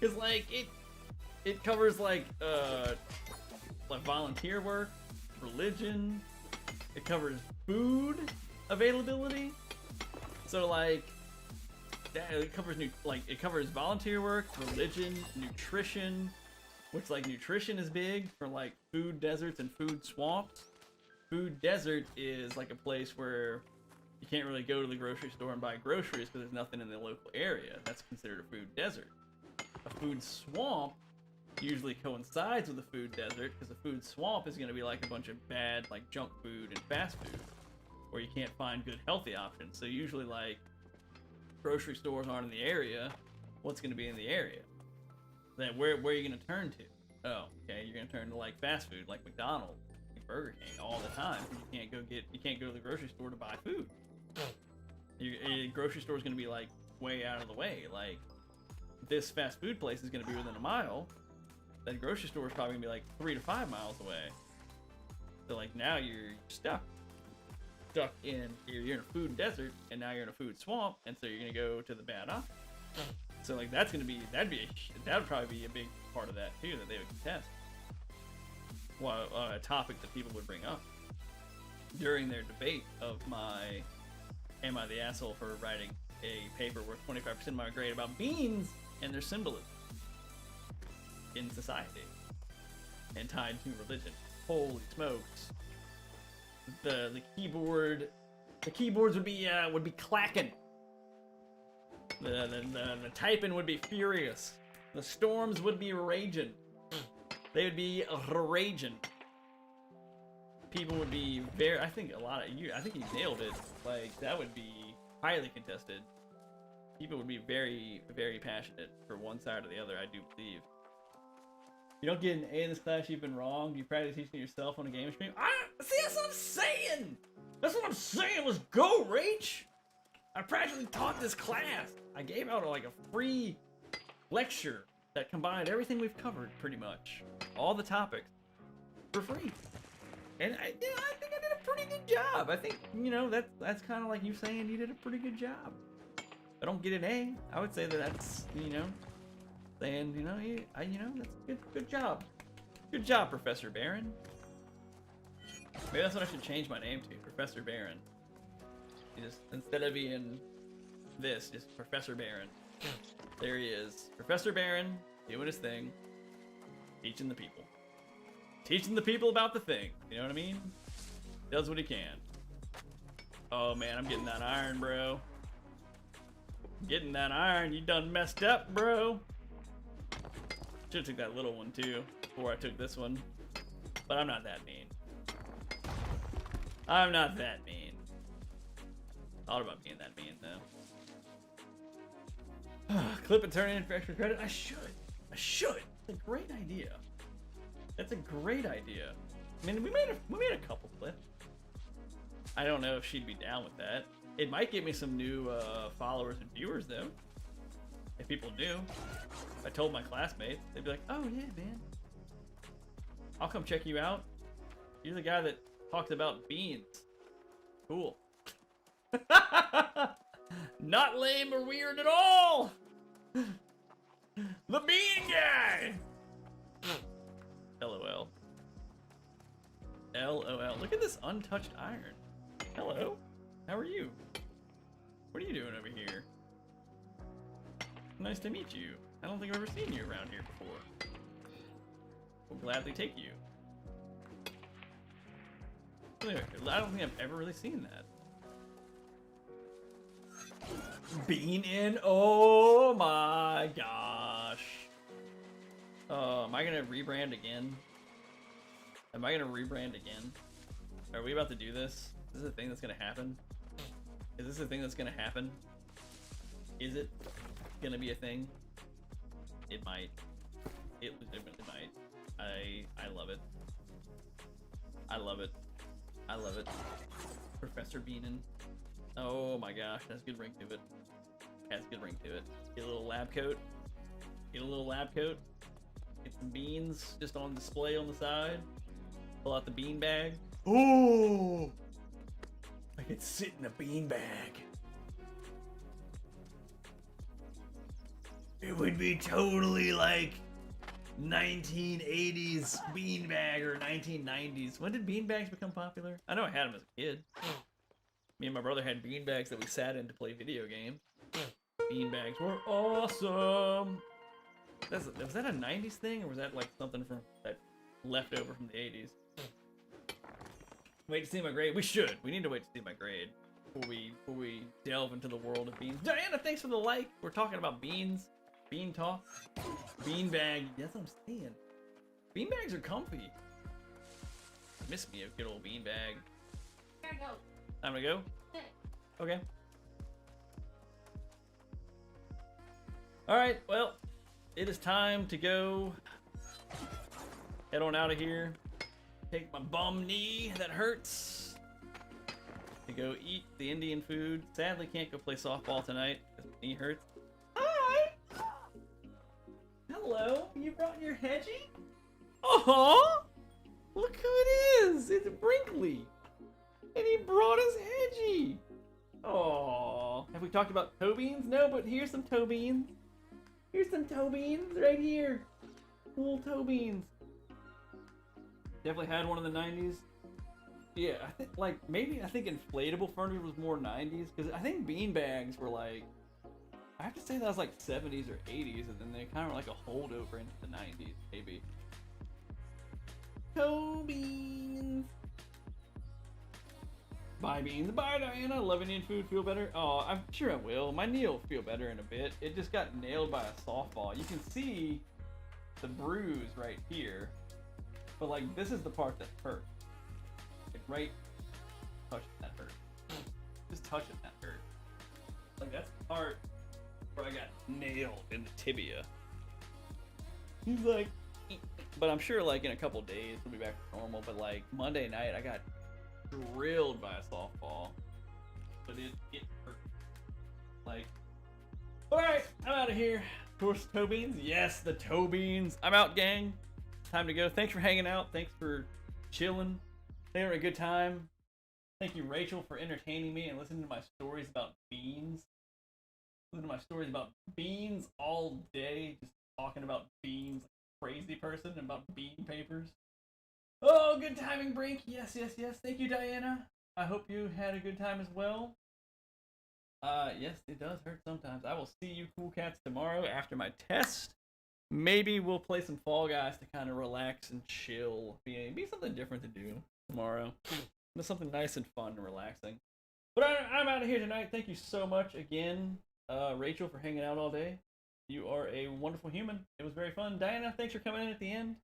S1: Cause like it covers like volunteer work, religion, it covers food availability. So like that it covers it covers volunteer work, religion, nutrition, which like nutrition is big for like food deserts and food swamps. Food desert is like a place where you can't really go to the grocery store and buy groceries because there's nothing in the local area. That's considered a food desert. A food swamp usually coincides with a food desert because a food swamp is going to be like a bunch of bad like junk food and fast food where you can't find good healthy options. So usually like grocery stores aren't in the area. What's going to be in the area? Then where are you going to turn to? Oh, okay, you're going to turn to like fast food like McDonald's, like Burger King all the time. You can't go to the grocery store to buy food. Your grocery store is going to be like way out of the way. Like this fast food place is going to be within a mile. That grocery store is probably going to be like 3 to 5 miles away. So like now you're stuck in you're in a food desert, and now you're in a food swamp, and so you're going to go to the bad option. So like that would probably be a big part of that too, that they would contest. Well, a topic that people would bring up during their debate of my "Am I the asshole for writing a paper worth 25% of my grade about beans and their symbolism in society and tied to religion?" Holy smokes! The keyboards would be clacking. The typing would be furious. The storms would be raging. They would be raging. People would be very. I think you nailed it. Like that would be highly contested. People would be very, very passionate for one side or the other. I do believe. You don't get an A in this class, you've been wrong. Do you practice teaching yourself on a game stream? See, that's what I'm saying. That's what I'm saying. Let's go, Rach. I practically taught this class. I gave out like a free lecture that combined everything we've covered, pretty much, all the topics, for free. And I think I did a pretty good job. I think that's kind of like you saying you did a pretty good job. I don't get an A. I would say that's saying that's good job. Good job, Professor Barron. Maybe that's what I should change my name to, Professor Barron. Just instead of being this, just Professor Barron. There he is, Professor Barron, doing his thing, teaching the people about the thing. You know what I mean? Does what he can. Oh man, I'm getting that iron, bro. Getting that iron. You done messed up, bro. Should've took that little one too before I took this one, but I'm not that mean. I'm not that mean. Thought about being that mean though. Clip and turn in for extra credit. I should. It's a great idea. That's a great idea. I mean, we made a couple clips. I don't know if she'd be down with that. It might give me some new followers and viewers though. If people knew. If I told my classmates, they'd be like, oh yeah, man. I'll come check you out. You're the guy that talks about beans. Cool. Not lame or weird at all! The bean guy! LOL. LOL. Look at this untouched iron. Hello. How are you? What are you doing over here? Nice to meet you. I don't think I've ever seen you around here before. We'll gladly take you. I don't think I've ever really seen that. Bean in? Oh my gosh. Am I gonna rebrand again? Am I gonna rebrand again? Are we about to do this? Is this a thing that's gonna happen? Is this a thing that's gonna happen? Is it gonna be a thing? It might. It legitimately might. I love it. I love it. I love it. Professor Beanin. Oh my gosh, that's a good ring to it. That's a good ring to it. Get a little lab coat. Get a little lab coat. Get some beans just on display on the side. Pull out the bean bag. Oh! I could sit in a bean bag. It would be totally like 1980s beanbag or 1990s. When did beanbags become popular? I know I had them as a kid. Me and my brother had beanbags that we sat in to play video games. Beanbags were awesome. Was that a 90s thing, or was that like something from that left over from the 80s? Wait to see my grade. We should. We need to wait to see my grade before we delve into the world of beans. Diana, thanks for the like. We're talking about beans. Bean talk. Beanbag. That's what I'm saying. Beanbags are comfy. Miss me a good old beanbag.
S3: Gotta go.
S1: Time to go? Okay. Alright, well, it is time to go. Head on out of here. Take my bum knee that hurts. To go eat the Indian food. Sadly, can't go play softball tonight because my knee hurts. Hi! Hello, you brought your hedgie? Oh! Look who it is! It's Brinkley! And he brought his hedgie! Aww. Have we talked about toe beans? No, but here's some toe beans. Here's some toe beans right here. Cool toe beans. Definitely had one in the 90s. Yeah, I think I think inflatable furniture was more 90s, because I think bean bags were like, I have to say that was like 70s or 80s, and then they kind of were like a holdover into the 90s, maybe. Toe beans. Bye beans. Bye Diana. Love Indian food. Feel better? Oh, I'm sure I will. My knee will feel better in a bit. It just got nailed by a softball. You can see the bruise right here. But like, this is the part that hurt. Like right, touching that hurt. Just touching that hurt. Like that's the part where I got nailed in the tibia. He's like, but I'm sure like in a couple days we'll be back to normal. But like Monday night I got drilled by a softball. But it hurt. Like, alright, I'm out of here. Of course, toe beans. Yes, the toe beans. I'm out, gang. Time to go. Thanks for hanging out. Thanks for chilling. They were a good time. Thank you, Rachel, for entertaining me and listening to my stories about beans. Listening to my stories about beans all day. Just talking about beans like a crazy person and about bean papers. Oh, good timing, Brink. Yes, yes, yes. Thank you, Diana. I hope you had a good time as well. Yes, it does hurt sometimes. I will see you cool cats tomorrow after my test. Maybe we'll play some Fall Guys to kind of relax and chill. Be something different to do tomorrow. But something nice and fun and relaxing. But I'm out of here tonight. Thank you so much again, Rachel, for hanging out all day. You are a wonderful human. It was very fun. Diana, thanks for coming in at the end.